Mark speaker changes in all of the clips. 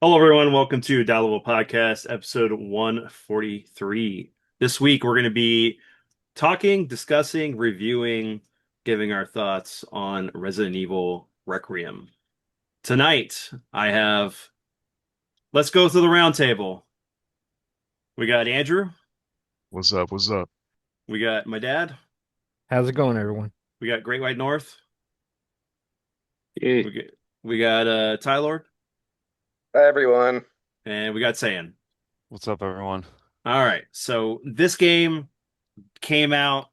Speaker 1: Hello, everyone. Welcome to Level Podcast, episode 143. This week, we're going to be talking, discussing, reviewing, giving our thoughts on Resident Evil Requiem. Tonight, let's go through the round table. We got Andrew,
Speaker 2: What's up? What's up?
Speaker 1: we got my dad,
Speaker 3: How's it going, everyone?
Speaker 1: we got Great White North,
Speaker 4: Hey,
Speaker 1: we got, we got Tylord,
Speaker 4: hi everyone.
Speaker 1: and we got Sayian.
Speaker 2: What's up, everyone?
Speaker 1: All right, so this game came out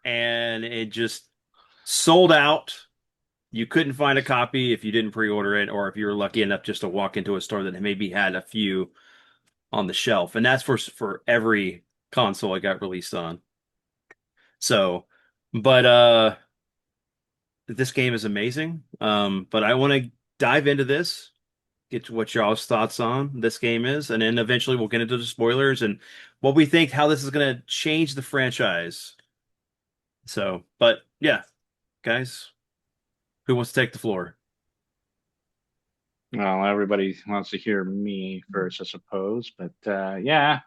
Speaker 1: and it just sold out. You couldn't find a copy if you didn't pre-order it, or if you were lucky enough just to walk into a store that maybe had a few on the shelf. And that's for every console it got released on. So, but this game is amazing. But I want to dive into this, get to what y'all's thoughts on this game is, and then eventually we'll get into the spoilers and what we think how this is going to change the franchise. So, but yeah, guys, who wants to take the floor?
Speaker 4: Well, everybody wants to hear me first, I suppose, but yeah.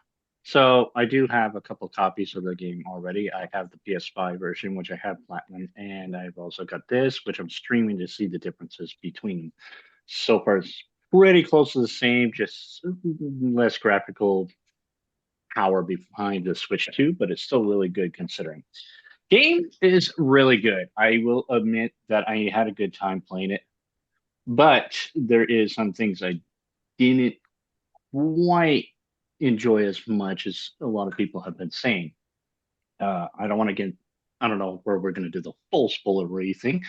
Speaker 4: So I do have a couple copies of the game already. I have the PS5 version, which I have platinum, and I've also got this, which I'm streaming to see the differences between them. So far, it's pretty close to the same, just less graphical power behind the Switch 2, but it's still really good considering. Game is really good. I will admit that I had a good time playing it. But there is some things I didn't quite enjoy as much as a lot of people have been saying. I don't want to get, I don't know where we're going to do the full spoilery thing,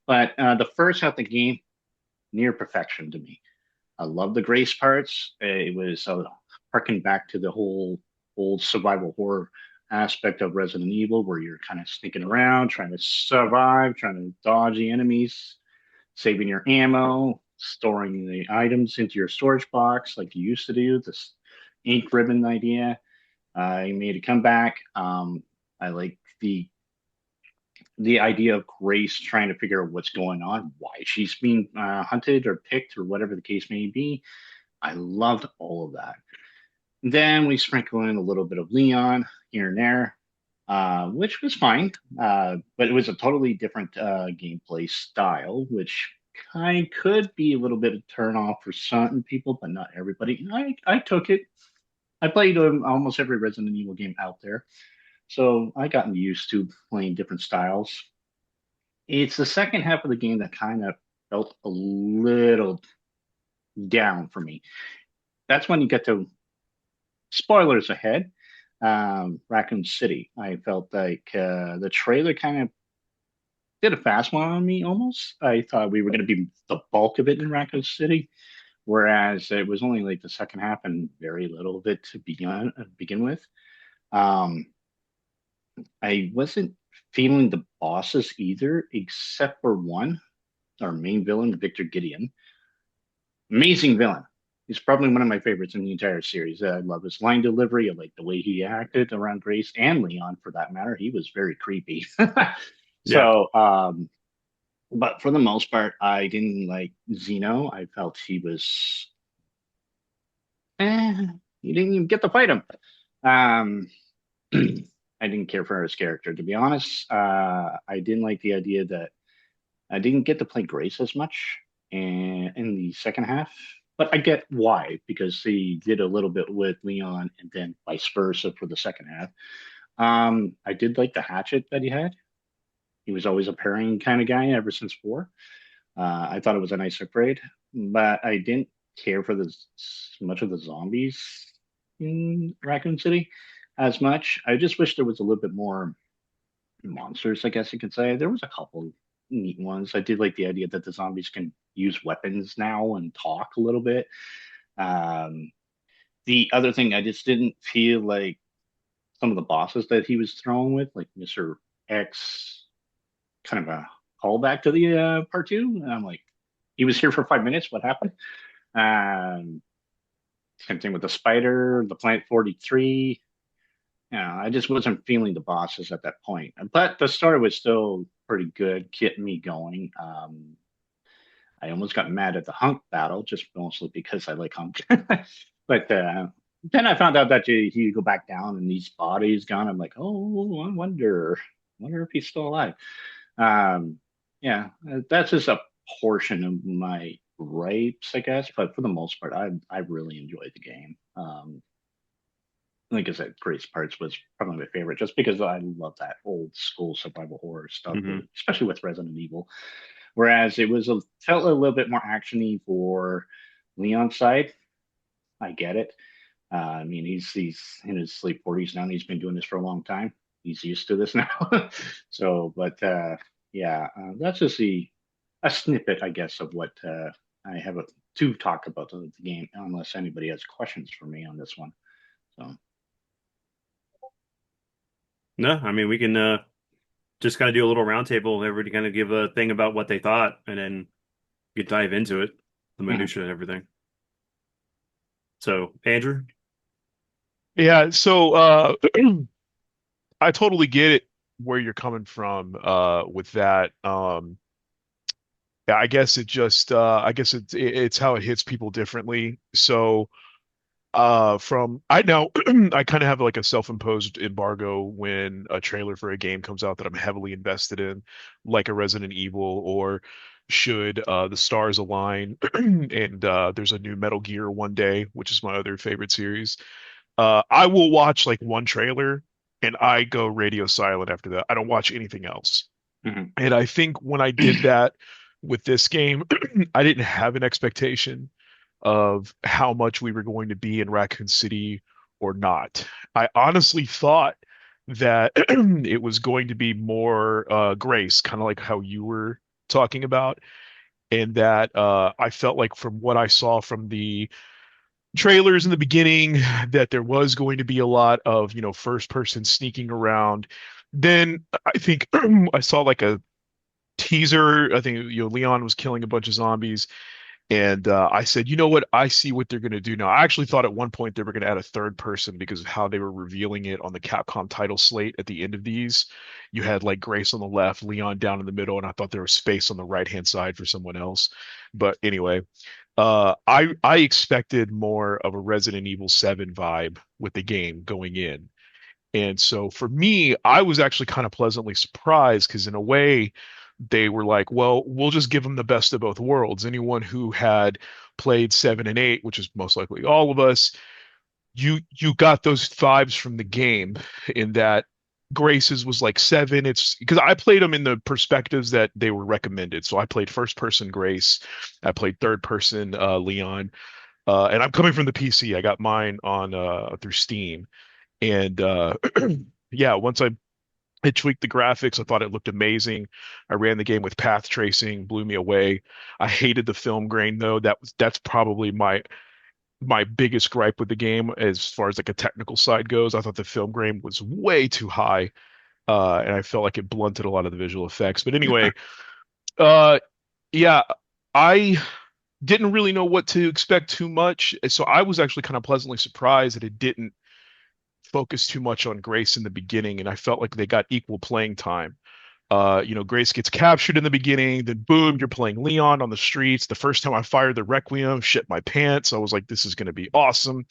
Speaker 4: but the first half of the game, near perfection to me. I love the grace parts. It was harking back to the whole old survival horror aspect of Resident Evil, where you're kind of sneaking around, trying to survive, trying to dodge the enemies, saving your ammo, storing the items into your storage box like you used to do. This ink ribbon idea. I made a comeback. I like the idea of Grace trying to figure out what's going on, why she's being hunted or picked, or whatever the case may be. I loved all of that. Then we sprinkle in a little bit of Leon here and there, which was fine, but it was a totally different gameplay style, which kind could be a little bit of turn off for certain people, but not everybody. I took it. I played almost every Resident Evil game out there, so I gotten used to playing different styles. It's the second half of the game that kind of felt a little down for me. That's when you get to spoilers ahead. Raccoon City. I felt like the trailer kind of did a fast one on me almost. I thought we were going to be the bulk of it in Raccoon City, whereas it was only like the second half and very little of it to begin with. Um, I wasn't feeling the bosses either, except for one, our main villain, Victor Gideon. Amazing villain. He's probably one of my favorites in the entire series. I love his line delivery. I like the way he acted around Grace and Leon, for that matter. He was very creepy.
Speaker 1: Yeah.
Speaker 4: So, but for the most part, I didn't like Zeno. I felt he was, eh, you didn't even get to fight him. Um, I didn't care for his character, to be honest. I didn't like the idea that I didn't get to play Grace as much in the second half, but I get why, because he did a little bit with Leon and then vice versa for the second half. I did like the hatchet that he had. He was always a pairing kind of guy ever since four. I thought it was a nice upgrade, but I didn't care for much of the zombies in Raccoon City as much. I just wish there was a little bit more monsters, I guess you could say. There was a couple neat ones. I did like the idea that the zombies can use weapons now and talk a little bit. Um, the other thing, I just didn't feel like some of the bosses that he was throwing with, like Mr. X, kind of a callback to the part two. And I'm like, he was here for 5 minutes. What happened? Um, Same thing with the spider, the Planet 43. I just wasn't feeling the bosses at that point. But the story was still pretty good, getting me going. I almost got mad at the Hunk battle, just mostly because I like Hunk. But then I found out that you go back down and his body's gone. I'm like, oh, I wonder if he's still alive. Um, yeah, that's just a portion of my gripes, I guess. But for the most part, I really enjoyed the game. Like I said, Grace Parts was probably my favorite, just because I love that old school survival horror stuff,
Speaker 1: Hmm.
Speaker 4: especially with Resident Evil. Whereas it felt a little bit more actiony for Leon's side. I get it. I mean, he's in his late 40s now, and he's been doing this for a long time. He's used to this now. So, but yeah, that's just a snippet, I guess, of what I have to talk about the game, unless anybody has questions for me on this one. So,
Speaker 1: No, I mean we can just kind of do a little roundtable. Everybody kind of give a thing about what they thought, and then you could dive into it, the
Speaker 4: mhm,
Speaker 1: minutia and everything. So, Andrew.
Speaker 2: Yeah, so I totally get it where you're coming from with that. Yeah, I guess it just I guess it's how it hits people differently. So from I know I kind of have like a self-imposed embargo when a trailer for a game comes out that I'm heavily invested in, like a Resident Evil, or should the stars align and there's a new Metal Gear one day, which is my other favorite series. I will watch like one trailer and I go radio silent after that. I don't watch anything else.
Speaker 4: mhm,
Speaker 2: And I think when I did that with this game, I didn't have an expectation of how much we were going to be in Raccoon City or not. I honestly thought that it was going to be more Grace, kind of like how you were talking about, and that I felt like from what I saw from the trailers in the beginning that there was going to be a lot of, first person sneaking around. Then I think I saw like a teaser. I think, Leon was killing a bunch of zombies. And I said, you know what? I see what they're going to do now. I actually thought at one point they were going to add a third person because of how they were revealing it on the Capcom title slate at the end of these. You had like Grace on the left, Leon down in the middle, and I thought there was space on the right hand side for someone else. But anyway, I expected more of a Resident Evil 7 vibe with the game going in. And so for me, I was actually kind of pleasantly surprised because in a way, they were like, well, we'll just give them the best of both worlds. Anyone who had played 7 and 8, which is most likely all of us, you got those vibes from the game in that Grace's was like 7. It's because I played them in the perspectives that they were recommended. So I played first person Grace, I played third person Leon, and I'm coming from the PC. I got mine on through Steam. And yeah, once I tweaked the graphics, I thought it looked amazing. I ran the game with path tracing, blew me away. I hated the film grain though. That's probably my biggest gripe with the game as far as like a technical side goes. I thought the film grain was way too high, and I felt like it blunted a lot of the visual effects. But anyway, uh, yeah, I didn't really know what to expect too much, so I was actually kind of pleasantly surprised that it didn't focus too much on Grace in the beginning, and I felt like they got equal playing time. Grace gets captured in the beginning, then boom, you're playing Leon on the streets. The first time I fired the Requiem, shit my pants. I was like, this is going to be awesome.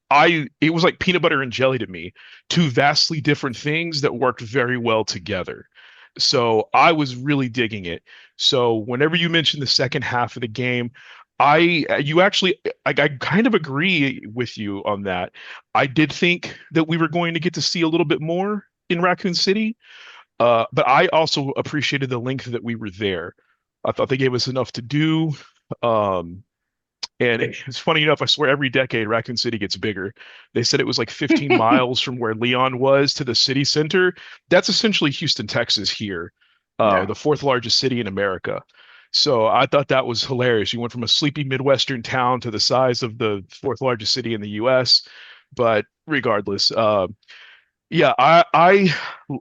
Speaker 2: It was like peanut butter and jelly to me, two vastly different things that worked very well together. So I was really digging it. So whenever you mention the second half of the game, you actually, I kind of agree with you on that. I did think that we were going to get to see a little bit more in Raccoon City, but I also appreciated the length that we were there. I thought they gave us enough to do. Um, and it's funny enough, I swear every decade Raccoon City gets bigger. They said it was like 15 miles from where Leon was to the city center. That's essentially Houston, Texas here,
Speaker 4: yeah.
Speaker 2: the fourth largest city in America. So I thought that was hilarious. You went from a sleepy Midwestern town to the size of the fourth largest city in the US. But regardless, yeah, I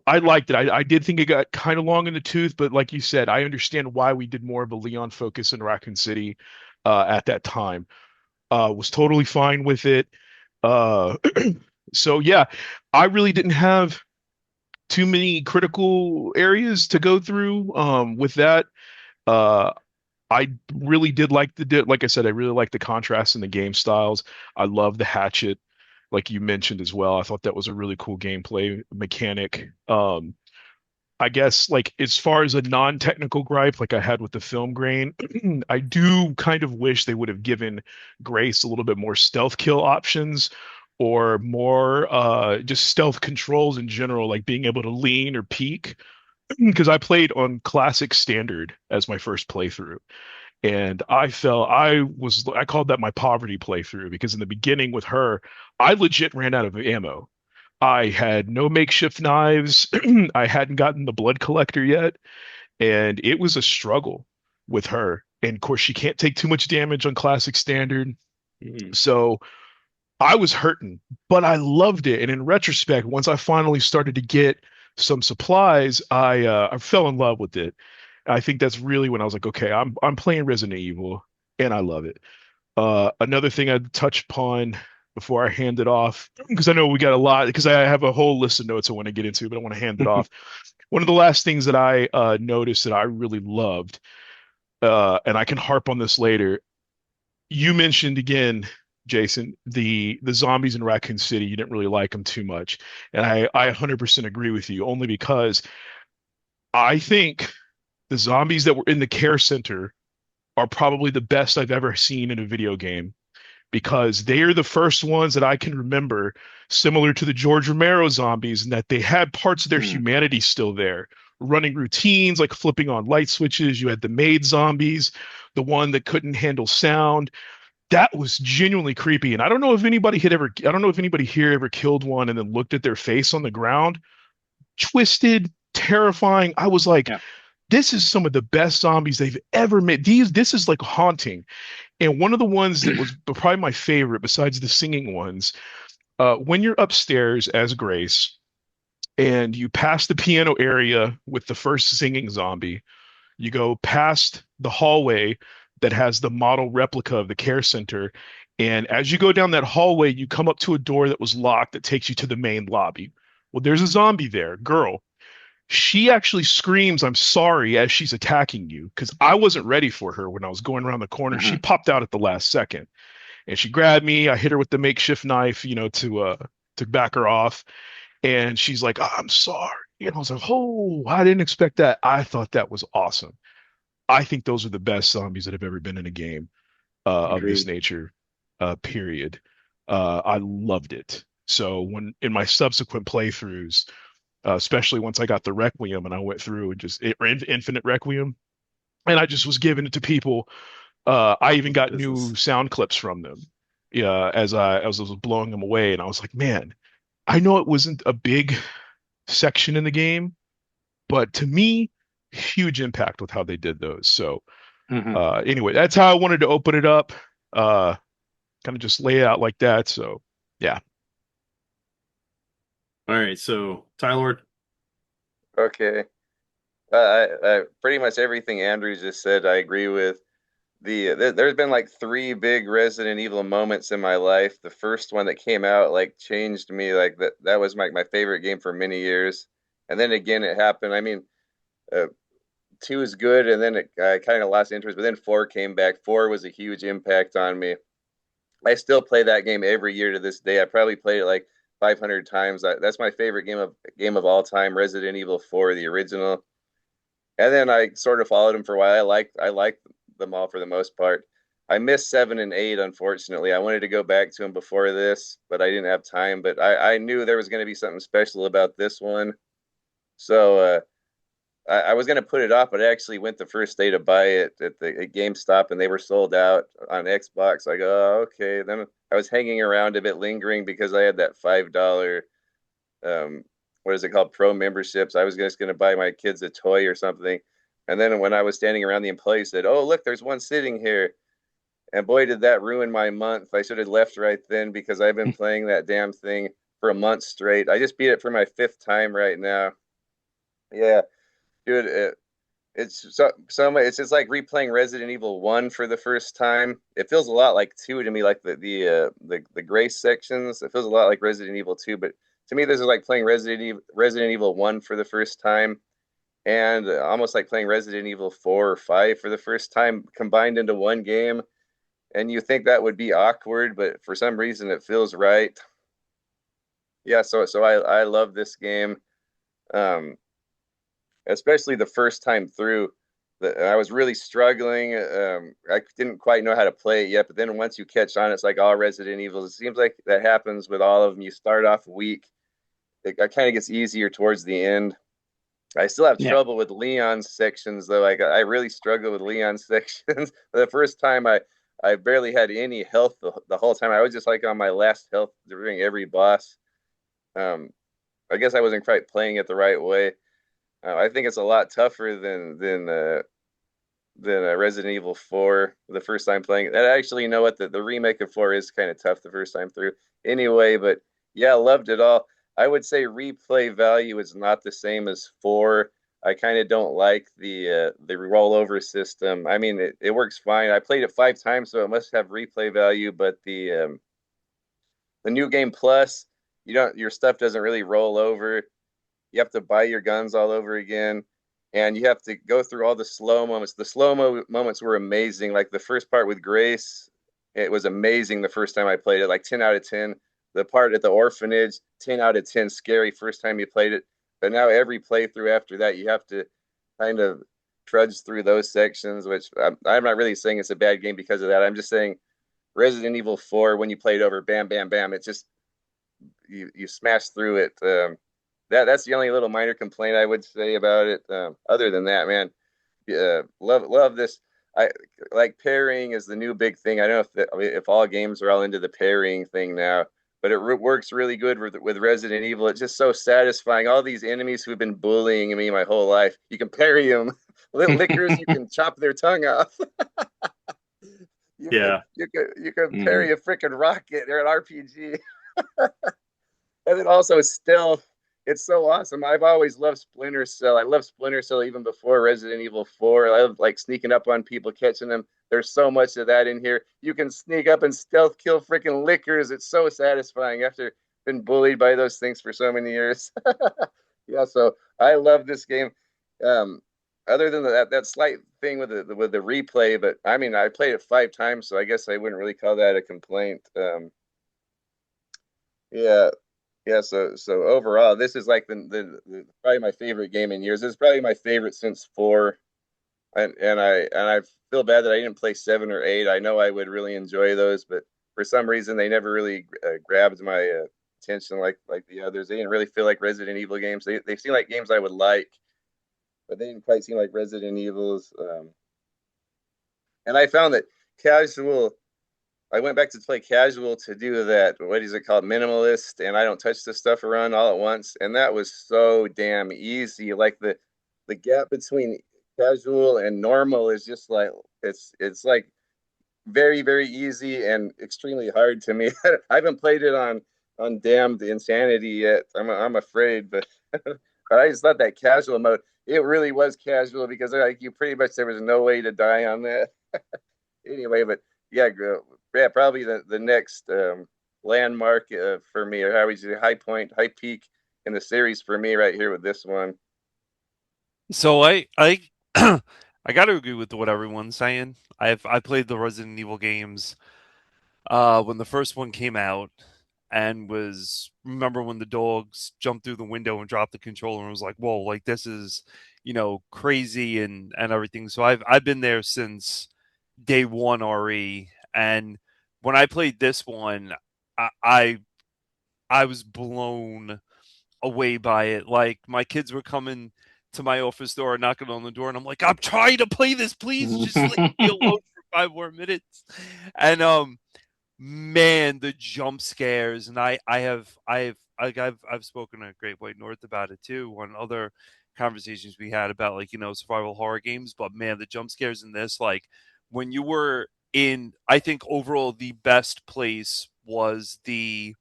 Speaker 2: liked it. I did think it got kind of long in the tooth, but like you said, I understand why we did more of a Leon focus in Raccoon City at that time. Was totally fine with it. Uh, so yeah, I really didn't have too many critical areas to go through with that. Uh, I really did like like I said, I really like the contrast in the game styles. I love the hatchet, like you mentioned as well. I thought that was a really cool gameplay mechanic. I guess like as far as a non-technical gripe like I had with the film grain, I do kind of wish they would have given Grace a little bit more stealth kill options or more just stealth controls in general, like being able to lean or peek. Because I played on classic standard as my first playthrough. And I called that my poverty playthrough because in the beginning with her, I legit ran out of ammo. I had no makeshift knives. I hadn't gotten the blood collector yet, and it was a struggle with her. And of course, she can't take too much damage on classic standard.
Speaker 1: Mhm.
Speaker 2: So I was hurting, but I loved it. And in retrospect, once I finally started to get some supplies, I fell in love with it. I think that's really when I was like, okay, I'm playing Resident Evil, and I love it. Another thing I'd touch upon before I hand it off, because I know we got a lot, because I have a whole list of notes I want to get into, but I want to hand it off. One of the last things that I noticed that I really loved, and I can harp on this later. You mentioned again, Jason, the zombies in Raccoon City. You didn't really like them too much, and I 100% agree with you, only because I think the zombies that were in the care center are probably the best I've ever seen in a video game because they are the first ones that I can remember, similar to the George Romero zombies, in that they had parts of their
Speaker 4: Hmm.
Speaker 2: humanity still there, running routines like flipping on light switches. You had the maid zombies, the one that couldn't handle sound. That was genuinely creepy. And I don't know if anybody here ever killed one and then looked at their face on the ground. Twisted, terrifying. I was like,
Speaker 4: Yeah.
Speaker 2: this is some of the best zombies they've ever made. This is like haunting. And one of the ones that was probably my favorite, besides the singing ones, when you're upstairs as Grace and you pass the piano area with the first singing zombie, you go past the hallway that has the model replica of the care center. And as you go down that hallway, you come up to a door that was locked that takes you to the main lobby. Well, there's a zombie there, girl. She actually screams, "I'm sorry," as she's attacking you because I wasn't ready for her when I was going around the corner. She
Speaker 4: Uh-huh.
Speaker 2: popped out at the last second and she grabbed me. I hit her with the makeshift knife, to back her off. And she's like, "I'm sorry." And I was like, "Oh, I didn't expect that." I thought that was awesome. I think those are the best zombies that have ever been in a game of this
Speaker 4: Agreed.
Speaker 2: nature, period. I loved it. So when in my subsequent playthroughs, especially once I got the Requiem and I went through and Infinite Requiem, and I just was giving it to people. I even got
Speaker 1: This
Speaker 2: new
Speaker 1: is
Speaker 2: sound clips from them. Yeah, as I was blowing them away, and I was like, man, I know it wasn't a big section in the game, but to me, huge impact with how they did those. So
Speaker 4: Uh-huh.
Speaker 2: anyway, that's how I wanted to open it up. Uh, Kind of just lay it out like that. So yeah.
Speaker 1: all right. So Tyler,
Speaker 5: Okay. Pretty much everything Andrew just said, I agree with. There's been like three big Resident Evil moments in my life. The first one that came out like changed me. Like that was my favorite game for many years. And then again, it happened. I mean, uh, two is good, and then I kind of lost interest. But then four came back. Four was a huge impact on me. I still play that game every year to this day. I probably played it like 500 times. That's my favorite game of all time. Resident Evil 4, the original. And then I sort of followed them for a while. I liked them all for the most part. I missed 7 and 8, unfortunately. I wanted to go back to them before this, but I didn't have time. But I knew there was going to be something special about this one, so I was going to put it off. But I actually went the first day to buy it at GameStop, and they were sold out on Xbox. I go, oh, okay. Then I was hanging around a bit, lingering because I had that $5 um, what is it called, pro memberships. I was just going to buy my kids a toy or something, and then when I was standing around, the employee said, "Oh, look, there's one sitting here." And boy, did that ruin my month. I should have left right then because I've been playing that damn thing for a month straight. I just beat it for my fifth time right now. Yeah, dude, it's just like replaying Resident Evil 1 for the first time. It feels a lot like 2 to me, like the grace sections. It feels a lot like Resident Evil 2, but to me this is like playing Resident Evil 1 for the first time. and almost like playing Resident Evil 4 or 5 for the first time combined into one game. And you think that would be awkward, but for some reason it feels right. Yeah, so I love this game. Um, Especially the first time through. I was really struggling. I didn't quite know how to play it yet, but then once you catch on, it's like all Resident Evils. It seems like that happens with all of them. You start off weak. It kind of gets easier towards the end. I still have
Speaker 4: Yeah.
Speaker 5: trouble with Leon's sections though. I really struggle with Leon's sections. The first time I barely had any health the whole time. I was just like on my last health during every boss. Um, I guess I wasn't quite playing it the right way. I think it's a lot tougher than Resident Evil 4 the first time playing it. I actually, you know what, the remake of 4 is kind of tough the first time through. Anyway, but yeah, loved it all. I would say replay value is not the same as 4. I kind of don't like the rollover system. I mean, it works fine. I played it 5 times, so it must have replay value. But the new game plus, your stuff doesn't really roll over. You have to buy your guns all over again, and you have to go through all the slow moments. The moments were amazing. Like the first part with Grace, it was amazing the first time I played it, like 10 out of 10. The part at the orphanage, 10 out of 10, scary first time you played it. But now every playthrough after that, you have to kind of trudge through those sections, which I'm not really saying it's a bad game because of that. I'm just saying Resident Evil 4, when you play it over, bam, bam, bam, it just, you smash through it. That's the only little minor complaint I would say about it. Other than that, man, love this. I like pairing is the new big thing. I don't know if all games are all into the pairing thing now, but it works really good with Resident Evil. It's just so satisfying. All these enemies who've been bullying me my whole life, you can parry them. Little lickers, you can chop their tongue off.
Speaker 1: Yeah.
Speaker 5: You can
Speaker 4: Mhm.
Speaker 5: parry a freaking rocket. They're an RPG. And then also stealth. It's so awesome. I've always loved Splinter Cell. I love Splinter Cell even before Resident Evil 4. I love like sneaking up on people, catching them. There's so much of that in here. You can sneak up and stealth kill freaking lickers. It's so satisfying after been bullied by those things for so many years. Yeah, so I love this game. Um, Other than that slight thing with the replay, but I mean I played it 5 times, so I guess I wouldn't really call that a complaint. Yeah, yeah, so overall, this is like probably my favorite game in years. It's probably my favorite since 4, and I feel bad that I didn't play 7 or 8. I know I would really enjoy those, but for some reason they never really grabbed my attention like the others. They didn't really feel like Resident Evil games. They seem like games I would like, but they didn't quite seem like Resident Evils. And I found that casual I went back to play casual to do that. What is it called? Minimalist, and I don't touch the stuff around all at once. And that was so damn easy. Like the gap between casual and normal is just like it's like very very easy and extremely hard to me. I haven't played it on damned insanity yet. I'm afraid, but but I just thought that casual mode it really was casual because like you pretty much there was no way to die on that anyway, but yeah, yeah, probably the next landmark for me, or how would you say, high point, high peak in the series for me right here with this one.
Speaker 6: So I I got to agree with what everyone's saying. I played the Resident Evil games when the first one came out and was remember when the dogs jumped through the window and dropped the controller and was like, "Whoa, like this is, crazy and everything." So I've been there since day 1 RE, and when I played this one, I I, I was blown away by it. Like my kids were coming to my office door, knocking on the door, and I'm like, I'm trying to play this, please, just leave me alone for 5 more minutes. And man, the jump scares, and I've spoken to Great White North about it too on other conversations we had about like survival horror games. But man, the jump scares in this, like when you were in, I think overall the best place was the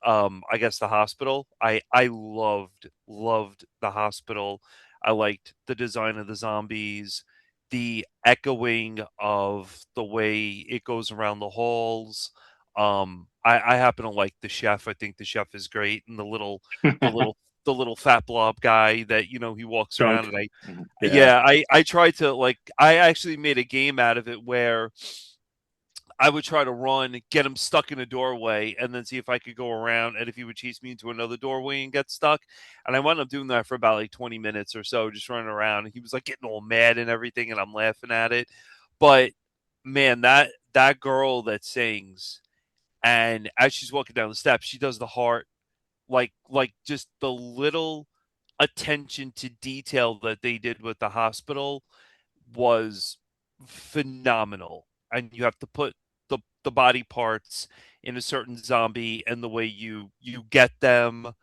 Speaker 6: I guess the hospital. I loved the hospital. I liked the design of the zombies, the echoing of the way it goes around the halls. I happen to like the chef. I think the chef is great, and the little the little fat blob guy that he walks around,
Speaker 1: Chunk.
Speaker 6: and
Speaker 4: Mhm.
Speaker 1: Yeah.
Speaker 6: I tried to, like, I actually made a game out of it where I would try to run, get him stuck in a doorway, and then see if I could go around, and if he would chase me into another doorway and get stuck. And I wound up doing that for about like 20 minutes or so, just running around. And he was like getting all mad and everything, and I'm laughing at it. But man, that girl that sings, and as she's walking down the steps, she does the heart, like just the little attention to detail that they did with the hospital was phenomenal. And you have to put the body parts in a certain zombie, and the way you get them,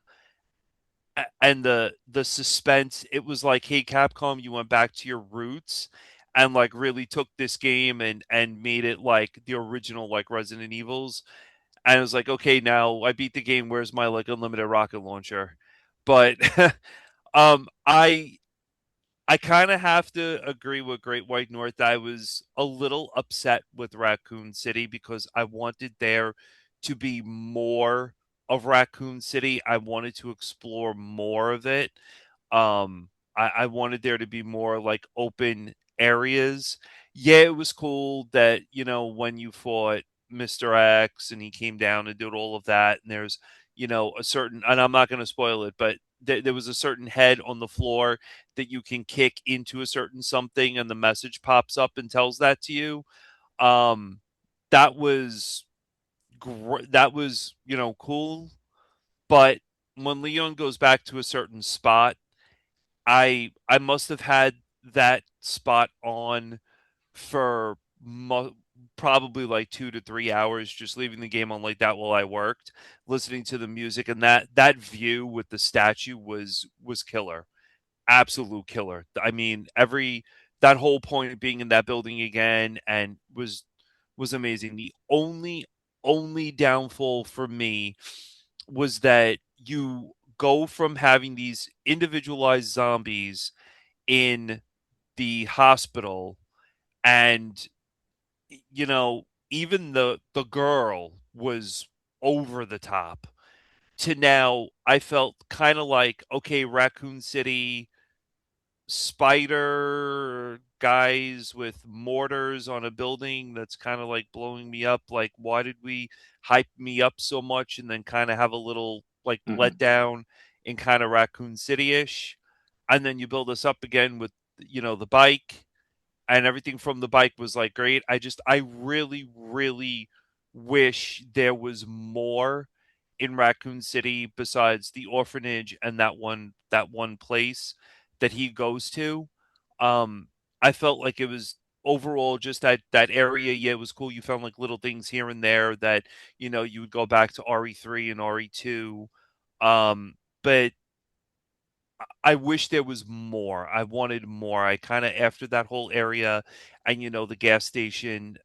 Speaker 6: and the suspense. It was like, hey, Capcom, you went back to your roots and like really took this game and made it like the original, like Resident Evils. And I was like, okay, now I beat the game, where's my like unlimited rocket launcher? But I kind of have to agree with Great White North. I was a little upset with Raccoon City because I wanted there to be more of Raccoon City. I wanted to explore more of it. I wanted there to be more like open areas. Yeah, it was cool that, when you fought Mr. X and he came down and did all of that, and there's, a certain, and I'm not going to spoil it, but there was a certain head on the floor that you can kick into a certain something, and the message pops up and tells that to you. Um, that was that was, cool. But when Leon goes back to a certain spot, I must have had that spot on for probably like 2 to 3 hours, just leaving the game on like that while I worked, listening to the music, and that view with the statue was killer, absolute killer. I mean, every that whole point of being in that building again and was amazing. The only downfall for me was that you go from having these individualized zombies in the hospital, and even the girl was over the top, to now I felt kind of like, okay, Raccoon City spider guys with mortars on a building that's kind of like blowing me up. Like, why did we hype me up so much and then kind of have a little like
Speaker 4: Mhm.
Speaker 6: letdown in kind of Raccoon City ish? And then you build us up again with, the bike, and everything from the bike was like great. I really, really wish there was more in Raccoon City besides the orphanage and that one place that he goes to. Um, I felt like it was overall just that area. Yeah, it was cool. You found like little things here and there that you would go back to RE3 and RE2. But I wish there was more. I wanted more. I kind of, after that whole area and the gas station,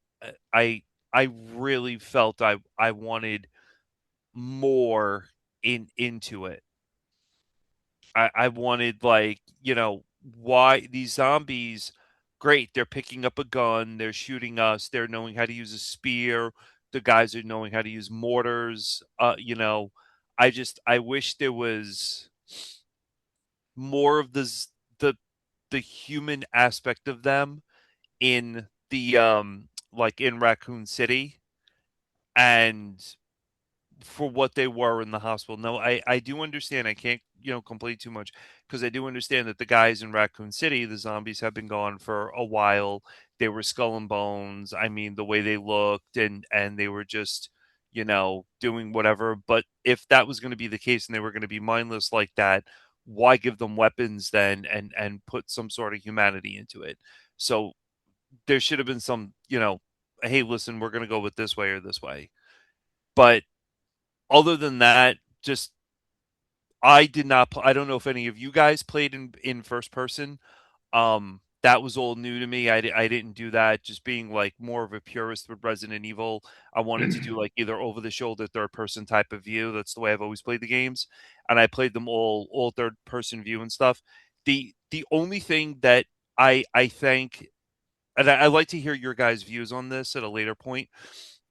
Speaker 6: I really felt I wanted more into it. I wanted, like, why these zombies, great, they're picking up a gun, they're shooting us, they're knowing how to use a spear, the guys are knowing how to use mortars. I wish there was more of the the human aspect of them in the like in Raccoon City, and for what they were in the hospital. No, I do understand. I can't, complain too much, because I do understand that the guys in Raccoon City, the zombies, have been gone for a while. They were skull and bones. I mean, the way they looked, and they were just, doing whatever. But if that was going to be the case and they were going to be mindless like that, why give them weapons then, and put some sort of humanity into it? So there should have been some, hey, listen, we're going to go with this way or this way. But other than that, just I did not. I don't know if any of you guys played in first person. That was all new to me. I didn't do that. Just being like more of a purist with Resident Evil, I wanted to do like either over the shoulder third person type of view. That's the way I've always played the games, and I played them all third person view and stuff. The only thing that I think, and I'd like to hear your guys' views on this at a later point.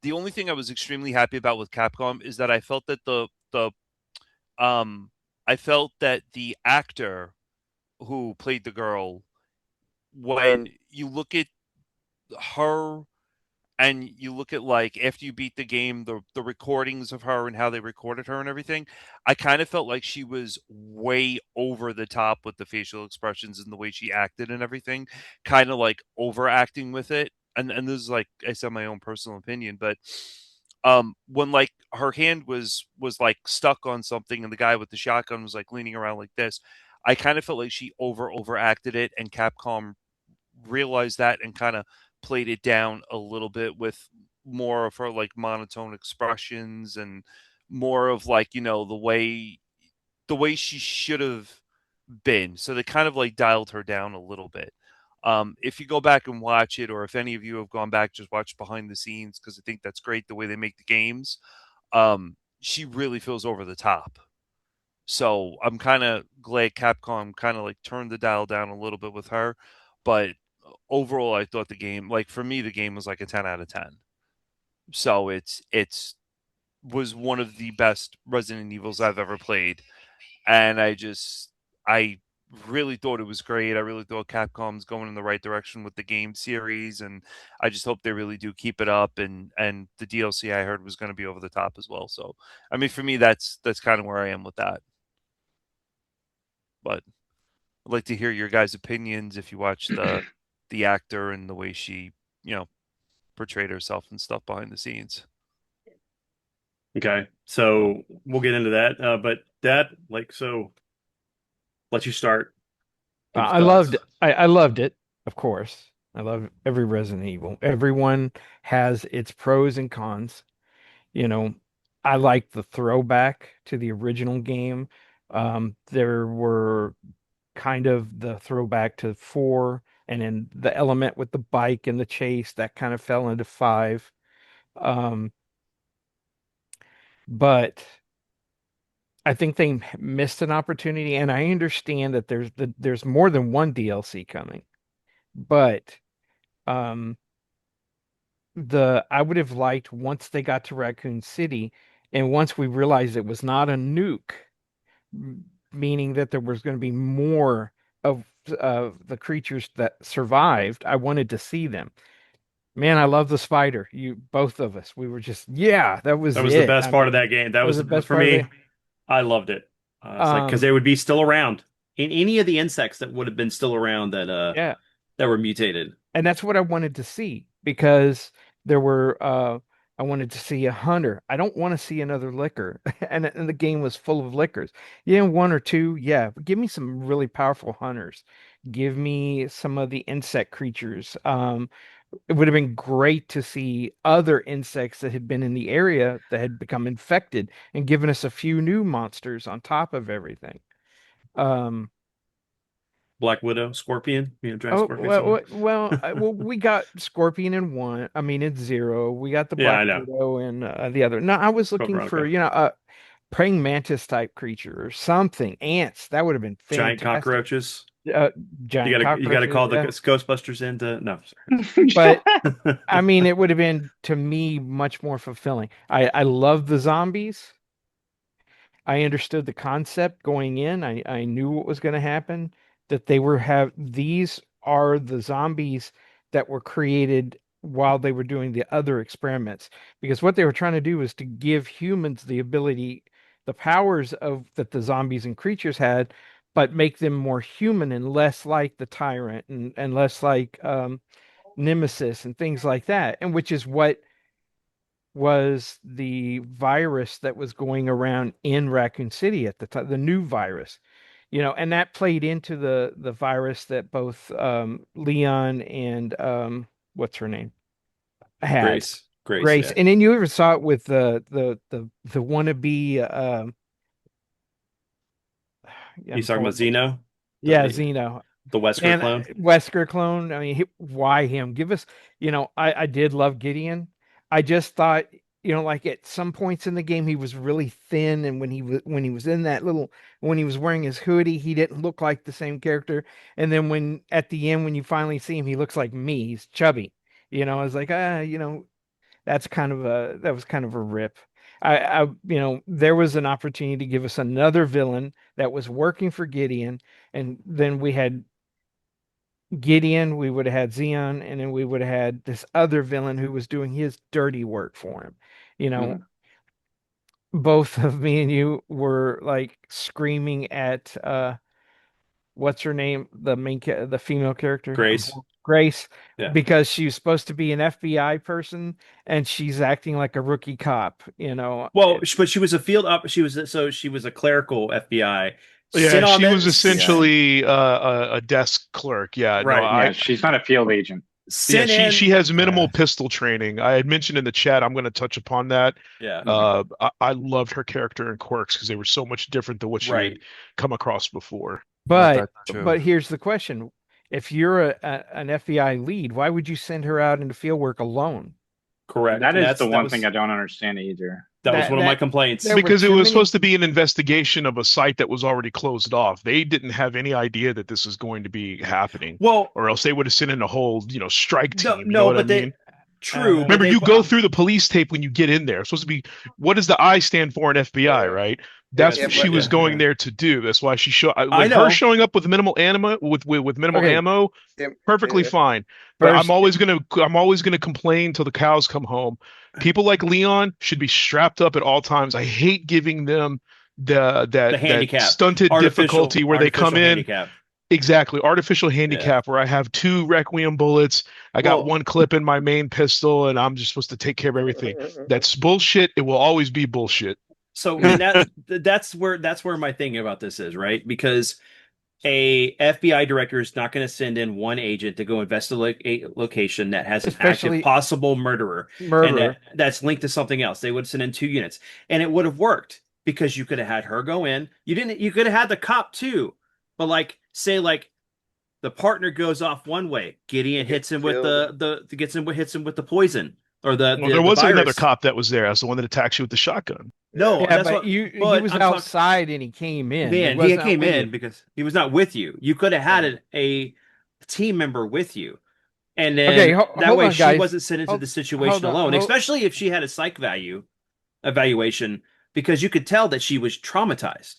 Speaker 6: The only thing I was extremely happy about with Capcom is that I felt that the um I felt that the actor who played the girl, when you look at her and you look at like after you beat the game, the recordings of her and how they recorded her and everything, I kind of felt like she was way over the top with the facial expressions and the way she acted and everything, kind of like overacting with it. And this is like I said my own personal opinion, but when like her hand was like stuck on something and the guy with the shotgun was like leaning around like this, I kind of felt like she overacted it, and Capcom realized that and kind of played it down a little bit with more of her like monotone expressions and more of like, the way she should have been. So they kind of like dialed her down a little bit. If you go back and watch it, or if any of you have gone back, just watch behind the scenes, because I think that's great the way they make the games. She really feels over the top. So I'm kind of glad Capcom kind of like turned the dial down a little bit with her. But overall, I thought the game, like for me, the game was like a 10 out of 10. So it's was one of the best Resident Evils I've ever played, and I really thought it was great. I really thought Capcom's going in the right direction with the game series, and I just hope they really do keep it up. And the DLC I heard was going to be over the top as well. So I mean, for me, that's kind of where I am with that. But I'd like to hear your guys' opinions if you watch the actor and the way she, you know, portrayed herself and stuff behind the scenes.
Speaker 1: Okay,
Speaker 6: So
Speaker 1: so we'll get into that. But that, like, so let you start. Give your
Speaker 3: I
Speaker 1: thoughts.
Speaker 3: loved I loved it, of course. I love every Resident Evil. Everyone has its pros and cons. You know, I like the throwback to the original game. There were kind of the throwback to four, and then the element with the bike and the chase that kind of fell into five. Um, but I think they missed an opportunity, and I understand that there's more than one DLC coming, but um, the I would have liked once they got to Raccoon City, and once we realized it was not a nuke, meaning that there was going to be more of the creatures that survived. I wanted to see them. Man, I love the spider. You both of us, we were just, yeah, that
Speaker 1: That
Speaker 3: was
Speaker 1: was the
Speaker 3: it.
Speaker 1: best
Speaker 3: I
Speaker 1: part
Speaker 3: mean,
Speaker 1: of that game. That
Speaker 3: that was
Speaker 1: was
Speaker 3: the best
Speaker 1: for
Speaker 3: part of the
Speaker 1: me. I loved it. It's like because
Speaker 3: um
Speaker 1: they would be still around in any of the insects that would have been still around
Speaker 3: yeah.
Speaker 1: that were mutated.
Speaker 3: And that's what I wanted to see because there were I wanted to see a hunter. I don't want to see another liquor. And the game was full of liquors. Yeah, one or two, yeah. But give me some really powerful hunters. Give me some of the insect creatures. It would have been great to see other insects that had been in the area that had become infected and given us a few new monsters on top of everything. Um,
Speaker 1: Black Widow, Scorpion, giant
Speaker 3: Oh,
Speaker 1: scorpion, something.
Speaker 3: we got Scorpion in one. I mean, it's zero. We got the
Speaker 1: Yeah,
Speaker 3: Black
Speaker 1: I know.
Speaker 3: Widow and the other. No, I was
Speaker 1: Code
Speaker 3: looking for,
Speaker 1: Veronica.
Speaker 3: a praying mantis type creature or something. Ants. That would have been
Speaker 1: Giant
Speaker 3: fantastic.
Speaker 1: cockroaches.
Speaker 3: Uh,
Speaker 1: You
Speaker 3: giant
Speaker 1: gotta
Speaker 3: cockroaches.
Speaker 1: call the
Speaker 3: Yeah,
Speaker 1: Ghostbusters in to no.
Speaker 3: but
Speaker 1: Sorry.
Speaker 3: I mean, it would have been to me much more fulfilling. I love the zombies. I understood the concept going in. I knew what was going to happen, that they were have these are the zombies that were created while they were doing the other experiments. Because what they were trying to do was to give humans the ability, the powers of that the zombies and creatures had, but make them more human and less like the tyrant and less like Nemesis and things like that. And which is what was the virus that was going around in Raccoon City at the time, the new virus, and that played into the virus that both Leon and what's her name had,
Speaker 1: Grace,
Speaker 3: Grace.
Speaker 1: yeah.
Speaker 3: And then you ever saw it with the wannabe
Speaker 1: You
Speaker 3: I'm
Speaker 1: talking about
Speaker 3: pulling this.
Speaker 1: Xeno?
Speaker 3: Yeah,
Speaker 1: The
Speaker 3: Xeno.
Speaker 1: the Wesker
Speaker 3: And
Speaker 1: clone?
Speaker 3: Wesker clone, I mean, why him? Give us, I did love Gideon. I just thought, like at some points in the game, he was really thin, and when he was in that when he was wearing his hoodie, he didn't look like the same character. And then when at the end, when you finally see him, he looks like me. He's chubby. I was like, that was kind of a rip. there was an opportunity to give us another villain that was working for Gideon, and then we had Gideon, we would have had Xeon, and then we would have had this other villain who was doing his dirty work for him. You know,
Speaker 4: Mhm.
Speaker 3: both of me and you were like screaming at what's her name, the female character,
Speaker 1: Grace.
Speaker 3: Grace,
Speaker 1: Yeah.
Speaker 3: because she was supposed to be an FBI person and she's acting like a rookie cop,
Speaker 1: Well, but she was a field up. She was a clerical FBI.
Speaker 2: Yeah,
Speaker 1: Sit on
Speaker 2: she was
Speaker 1: that.
Speaker 4: Yeah.
Speaker 2: essentially a desk clerk. Yeah, no,
Speaker 1: Right.
Speaker 4: Yeah, she's not a field agent.
Speaker 2: yeah,
Speaker 1: Sent
Speaker 2: she
Speaker 1: in.
Speaker 2: has minimal
Speaker 6: Yeah.
Speaker 2: pistol training. I had mentioned in the chat. I'm going to touch upon that.
Speaker 1: Yeah.
Speaker 2: I loved her character and quirks because they were so much different than what you had
Speaker 1: Right.
Speaker 2: come across before.
Speaker 3: But
Speaker 6: That's true.
Speaker 3: but here's the question. If you're an FBI lead, why would you send her out into field work alone?
Speaker 1: Correct.
Speaker 4: That
Speaker 1: And
Speaker 4: is the
Speaker 1: that
Speaker 4: one thing
Speaker 1: was
Speaker 4: I don't understand either.
Speaker 1: that was
Speaker 3: That
Speaker 1: one of my
Speaker 3: that
Speaker 1: complaints.
Speaker 3: there were
Speaker 2: Because it
Speaker 3: too
Speaker 2: was
Speaker 3: many.
Speaker 2: supposed to be an investigation of a site that was already closed off. They didn't have any idea that this was going to be happening,
Speaker 1: Well,
Speaker 2: or else they would have sent in a whole, strike
Speaker 1: no,
Speaker 2: team. You know
Speaker 1: no,
Speaker 2: what I
Speaker 1: but
Speaker 2: mean?
Speaker 1: true, but
Speaker 2: Remember,
Speaker 1: they,
Speaker 2: you go through the police tape when you get in there. It's supposed to be, what does the I stand for in FBI,
Speaker 5: Yeah.
Speaker 2: right?
Speaker 5: Yeah,
Speaker 2: That's
Speaker 5: yeah,
Speaker 2: what she
Speaker 1: yeah,
Speaker 2: was
Speaker 5: but
Speaker 2: going
Speaker 1: yeah.
Speaker 2: there to do. That's why she
Speaker 1: I
Speaker 2: like her
Speaker 1: know.
Speaker 2: showing up with minimal anima with minimal
Speaker 3: Okay,
Speaker 2: ammo,
Speaker 5: yeah,
Speaker 2: perfectly
Speaker 5: yeah.
Speaker 2: fine. But
Speaker 3: first,
Speaker 2: I'm always gonna complain till the cows come home. People like Leon should be strapped up at all times. I hate giving them
Speaker 1: The
Speaker 2: that
Speaker 1: handicap,
Speaker 2: stunted difficulty where they come
Speaker 1: artificial
Speaker 2: in.
Speaker 1: handicap.
Speaker 2: Exactly. Artificial
Speaker 1: Yeah.
Speaker 2: handicap where I have two Requiem bullets. I got
Speaker 1: Well,
Speaker 2: one clip in my main pistol and I'm just supposed to take care of everything. That's bullshit. It will always be bullshit.
Speaker 1: so and that's where my thing about this is, right? Because a FBI director is not going to send in one agent to go investigate a location that has an active
Speaker 3: especially
Speaker 1: possible murderer and
Speaker 3: murderer.
Speaker 1: that's linked to something else. They would send in two units, and it would have worked because you could have had her go in. You could have had the cop too, but like say like the partner goes off one way, Gideon
Speaker 5: And gets
Speaker 1: hits him with
Speaker 5: killed.
Speaker 1: the gets him hits him with the poison or the
Speaker 2: Well,
Speaker 1: the,
Speaker 2: there
Speaker 1: the
Speaker 2: was another
Speaker 1: virus.
Speaker 2: cop that was there. That's the one that attacks you with the shotgun.
Speaker 1: No,
Speaker 5: Yeah.
Speaker 3: Yeah,
Speaker 1: that's
Speaker 3: but
Speaker 1: what.
Speaker 3: he
Speaker 1: But
Speaker 3: was
Speaker 1: I'm talking.
Speaker 3: outside and he came in. He
Speaker 1: Man, he
Speaker 3: wasn't
Speaker 1: came
Speaker 3: with you.
Speaker 1: in because he was not with you. You could have had
Speaker 3: Yeah.
Speaker 1: a team member with you, and
Speaker 3: Okay,
Speaker 1: then that
Speaker 3: hold
Speaker 1: way
Speaker 3: on,
Speaker 1: she
Speaker 3: guys.
Speaker 1: wasn't sent into
Speaker 3: Hold,
Speaker 1: the situation
Speaker 3: hold on.
Speaker 1: alone. Especially if she had a psych value evaluation, because you could tell that she was traumatized,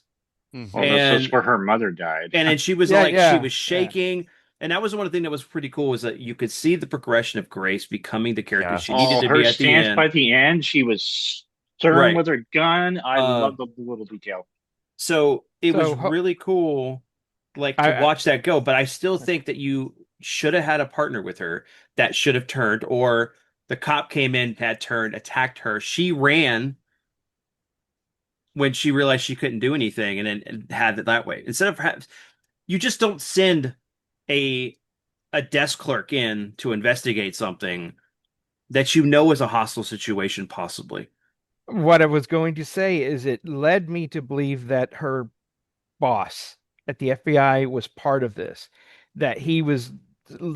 Speaker 4: Well,
Speaker 6: Mhm.
Speaker 4: that's just
Speaker 1: and
Speaker 4: where her mother died.
Speaker 1: and then she was
Speaker 3: Yeah,
Speaker 1: like she
Speaker 3: yeah,
Speaker 1: was
Speaker 3: yeah.
Speaker 1: shaking, and that was one thing that was pretty cool was that you could see the progression of Grace becoming the character she
Speaker 6: Yes.
Speaker 1: needed
Speaker 4: Oh,
Speaker 1: to
Speaker 4: her
Speaker 1: be at the
Speaker 4: stance by
Speaker 1: end.
Speaker 4: the end, she was stern
Speaker 1: Right.
Speaker 4: with her gun. I
Speaker 1: Uh,
Speaker 4: love the little detail.
Speaker 1: so it was
Speaker 3: So
Speaker 1: really cool, like to
Speaker 3: I
Speaker 1: watch that go. But I still think that you should have had a partner with her that should have turned, or the cop came in, had turned, attacked her. She ran when she realized she couldn't do anything, and then had it that way. Instead of you just don't send a a desk clerk in to investigate something that you know is a hostile situation, possibly.
Speaker 3: what I was going to say is it led me to believe that her boss at the FBI was part of this, that he was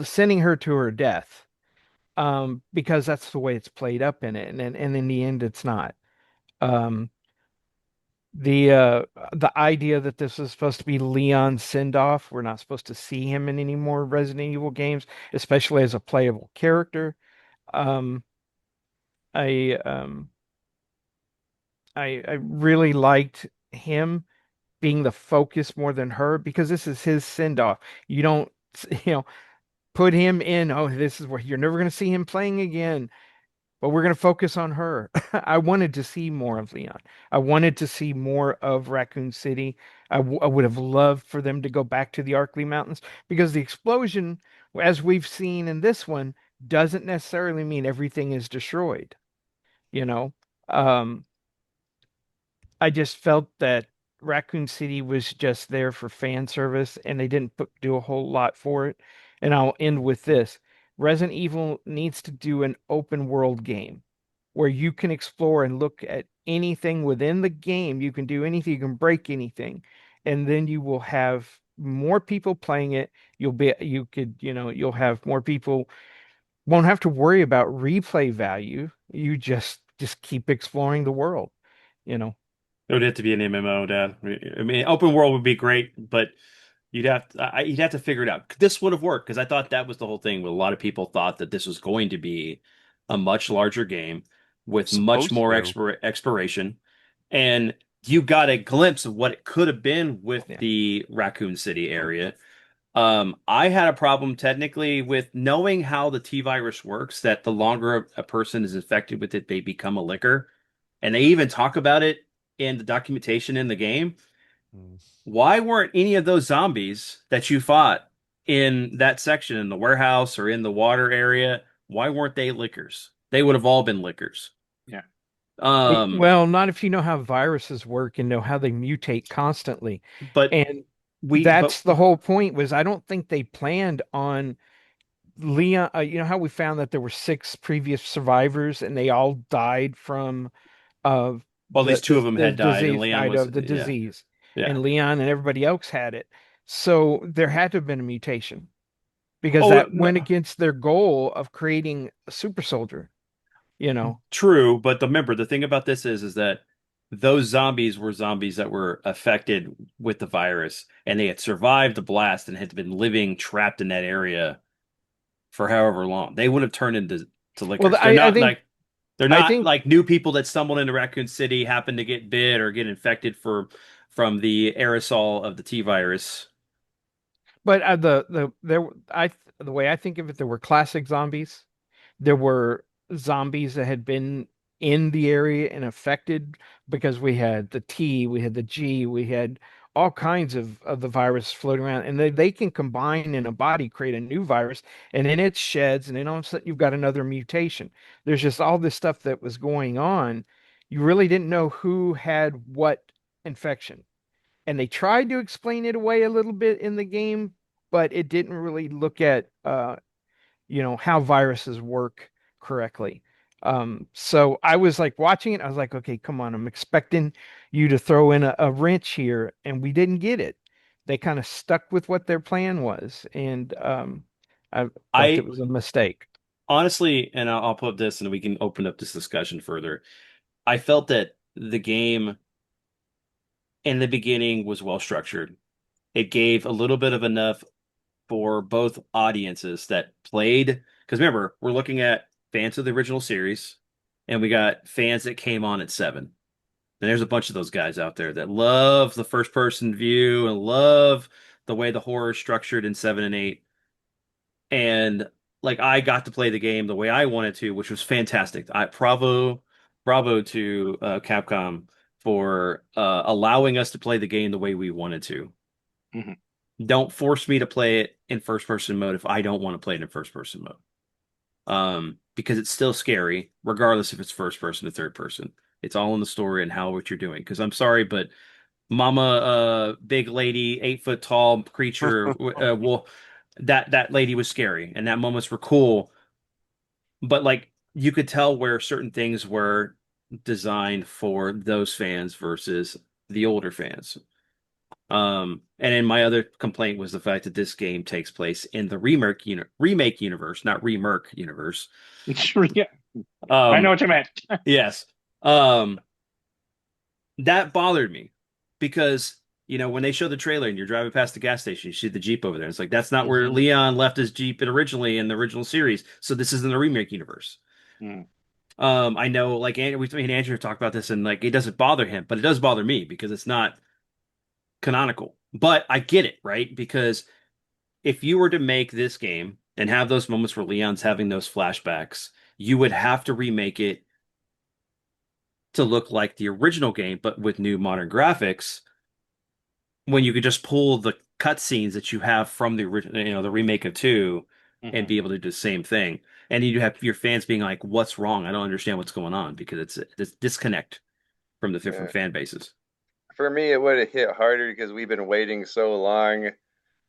Speaker 3: sending her to her death. Because that's the way it's played up in it, and in the end, it's not. Um, the uh, the idea that this is supposed to be Leon's send-off, we're not supposed to see him in any more Resident Evil games, especially as a playable character. Um, I um, I really liked him being the focus more than her because this is his send-off. You don't, you know, put him in. Oh, this is where you're never going to see him playing again. But we're going to focus on her. I wanted to see more of Leon. I wanted to see more of Raccoon City. I would have loved for them to go back to the Arkley Mountains because the explosion, as we've seen in this one, doesn't necessarily mean everything is destroyed. You know, um, I just felt that Raccoon City was just there for fan service and they didn't do a whole lot for it. And I'll end with this. Resident Evil needs to do an open world game where you can explore and look at anything within the game. You can do anything, you can break anything. And then you will have more people playing it. You'll have more people won't have to worry about replay value. You just keep exploring the world, you know.
Speaker 1: It would have to be an MMO, Dad. I mean, open world would be great, but you'd have to figure it out. This would have worked because I thought that was the whole thing. A lot of people thought that this was going to be a much larger game with much
Speaker 6: Supposed
Speaker 1: more
Speaker 6: to.
Speaker 1: exploration, and you got a glimpse of what it could have been with
Speaker 3: Yeah.
Speaker 1: the Raccoon City area. I had a problem technically with knowing how the T virus works, that the longer a person is infected with it, they become a licker. And they even talk about it in the documentation in the game.
Speaker 6: Mm.
Speaker 1: Why weren't any of those zombies that you fought in that section in the warehouse or in the water area? Why weren't they lickers? They would have all been lickers.
Speaker 4: Yeah.
Speaker 1: Um,
Speaker 3: Well, not if you know how viruses work and know how they mutate constantly.
Speaker 1: but
Speaker 3: And
Speaker 1: but
Speaker 3: that's the whole point was I don't think they planned on Leon. You know how we found that there were six previous survivors and they all died from uh
Speaker 1: well, at least two of them
Speaker 3: the
Speaker 1: had died, and
Speaker 3: disease,
Speaker 1: Leon
Speaker 3: died
Speaker 1: was
Speaker 3: of the
Speaker 1: yeah
Speaker 3: disease,
Speaker 1: yeah.
Speaker 3: and Leon and everybody else had it. So there had to have been a mutation because
Speaker 1: Oh,
Speaker 3: that
Speaker 1: no,
Speaker 3: went against their goal of creating a super soldier, you know.
Speaker 1: true, but remember the thing about this is that those zombies were zombies that were affected with the virus, and they had survived the blast and had been living trapped in that area for however long. They would have turned into
Speaker 3: Well,
Speaker 1: lickers. They're not like they're
Speaker 3: I
Speaker 1: not
Speaker 3: think
Speaker 1: like new people that stumbled into Raccoon City, happen to get bit or get infected from the aerosol of the T virus.
Speaker 3: But the way I think of it, there were classic zombies. There were zombies that had been in the area and affected because we had the T, we had the G, we had all kinds of the virus floating around, and they can combine in a body, create a new virus, and then it sheds, and then all of a sudden you've got another mutation. There's just all this stuff that was going on. You really didn't know who had what infection, and they tried to explain it away a little bit in the game, but it didn't really look at how viruses work correctly. So I was like watching it, I was like, okay, come on, I'm expecting you to throw in a wrench here, and we didn't get it. They kind of stuck with what their plan was, and I felt it
Speaker 1: I
Speaker 3: was a mistake.
Speaker 1: honestly, and I'll put this and we can open up this discussion further. I felt that the game in the beginning was well structured. It gave a little bit of enough for both audiences that played. Because remember, we're looking at fans of the original series, and we got fans that came on at seven. And there's a bunch of those guys out there that love the first person view and love the way the horror is structured in seven and eight. And like I got to play the game the way I wanted to, which was fantastic. Bravo to Capcom for allowing us to play the game the way we wanted to.
Speaker 4: Hmm.
Speaker 1: Don't force me to play it in first person mode if I don't want to play it in first person mode. Because it's still scary, regardless if it's first person or third person. It's all in the story and how what you're doing. Because I'm sorry, but Mama, big lady, 8 foot tall creature, wolf, that lady was scary, and that moments were cool. But like you could tell where certain things were designed for those fans versus the older fans. And then my other complaint was the fact that this game takes place in the remake universe, not remerk universe.
Speaker 4: Yeah, I know
Speaker 1: Um,
Speaker 4: what you meant.
Speaker 1: yes. Um, that bothered me because when they show the trailer and you're driving past the gas station, you see the Jeep over there. It's like that's not where
Speaker 4: Hmm.
Speaker 1: Leon left his Jeep originally in the original series. So this is in the remake universe.
Speaker 4: Mm.
Speaker 1: I know, like, me and Andrew have talked about this, and like it doesn't bother him, but it does bother me because it's not canonical. But I get it, right? Because if you were to make this game and have those moments where Leon's having those flashbacks, you would have to remake it to look like the original game, but with new modern graphics. When you could just pull the cutscenes that you have from the original, the remake of two, and
Speaker 4: Hmm.
Speaker 1: be able to do the same thing, and you have your fans being like, "What's wrong? I don't understand what's going on," because it's this disconnect from the different
Speaker 5: Yeah.
Speaker 1: fan bases.
Speaker 5: For me, it would have hit harder because we've been waiting so long.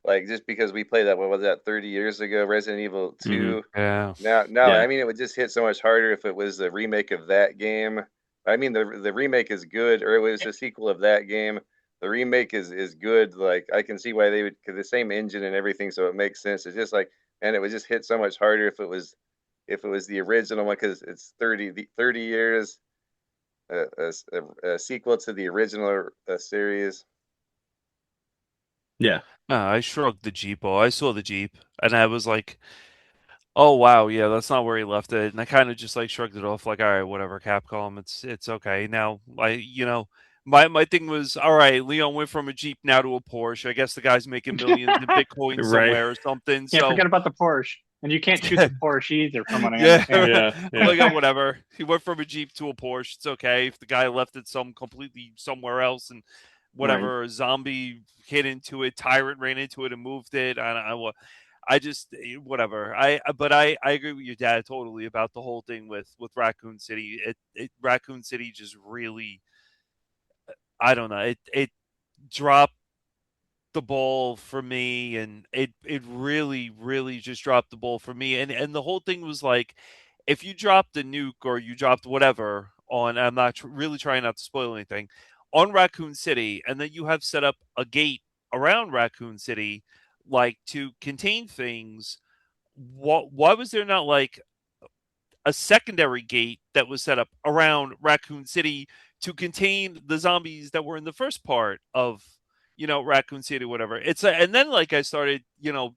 Speaker 5: Like just because we played that, what was that, 30 years ago, Resident Evil
Speaker 1: Hmm
Speaker 5: 2.
Speaker 6: Yeah.
Speaker 5: Now, I
Speaker 1: Yeah,
Speaker 5: mean, it would just hit so much harder if it was the remake of that game. I mean, the remake is good, or it was a sequel of that game. The remake is good. Like I can see why they would, because the same engine and everything, so it makes sense. It's just like, and it would just hit so much harder if it was the original one because it's 30 years, a sequel to the original series.
Speaker 1: yeah.
Speaker 6: I shrugged the Jeep. Oh, I saw the Jeep, and I was like, Oh wow, yeah, that's not where he left it, and I kind of just like shrugged it off, like, all right, whatever, Capcom, it's okay. Now, my thing was, all right, Leon went from a Jeep now to a Porsche. I guess the guy's making millions in Bitcoin
Speaker 1: Right.
Speaker 6: somewhere or something.
Speaker 4: Yeah,
Speaker 6: So
Speaker 4: forget about the Porsche. And you can't shoot the Porsche either, from what I
Speaker 6: yeah,
Speaker 4: understand.
Speaker 6: I'm like, oh, whatever. He went from a Jeep to a Porsche. It's okay if the guy left it completely somewhere else and
Speaker 4: Right.
Speaker 6: whatever. A zombie hit into it, tyrant ran into it and moved it. I just whatever. I agree with your dad totally about the whole thing with Raccoon City. Raccoon City just really, I don't know. It dropped the ball for me, and it really just dropped the ball for me. And the whole thing was like, if you dropped a nuke or you dropped whatever on, I'm not really trying not to spoil anything, on Raccoon City, and then you have set up a gate around Raccoon City, like to contain things. Why was there not like a secondary gate that was set up around Raccoon City to contain the zombies that were in the first part of, Raccoon City, whatever. And then like I started,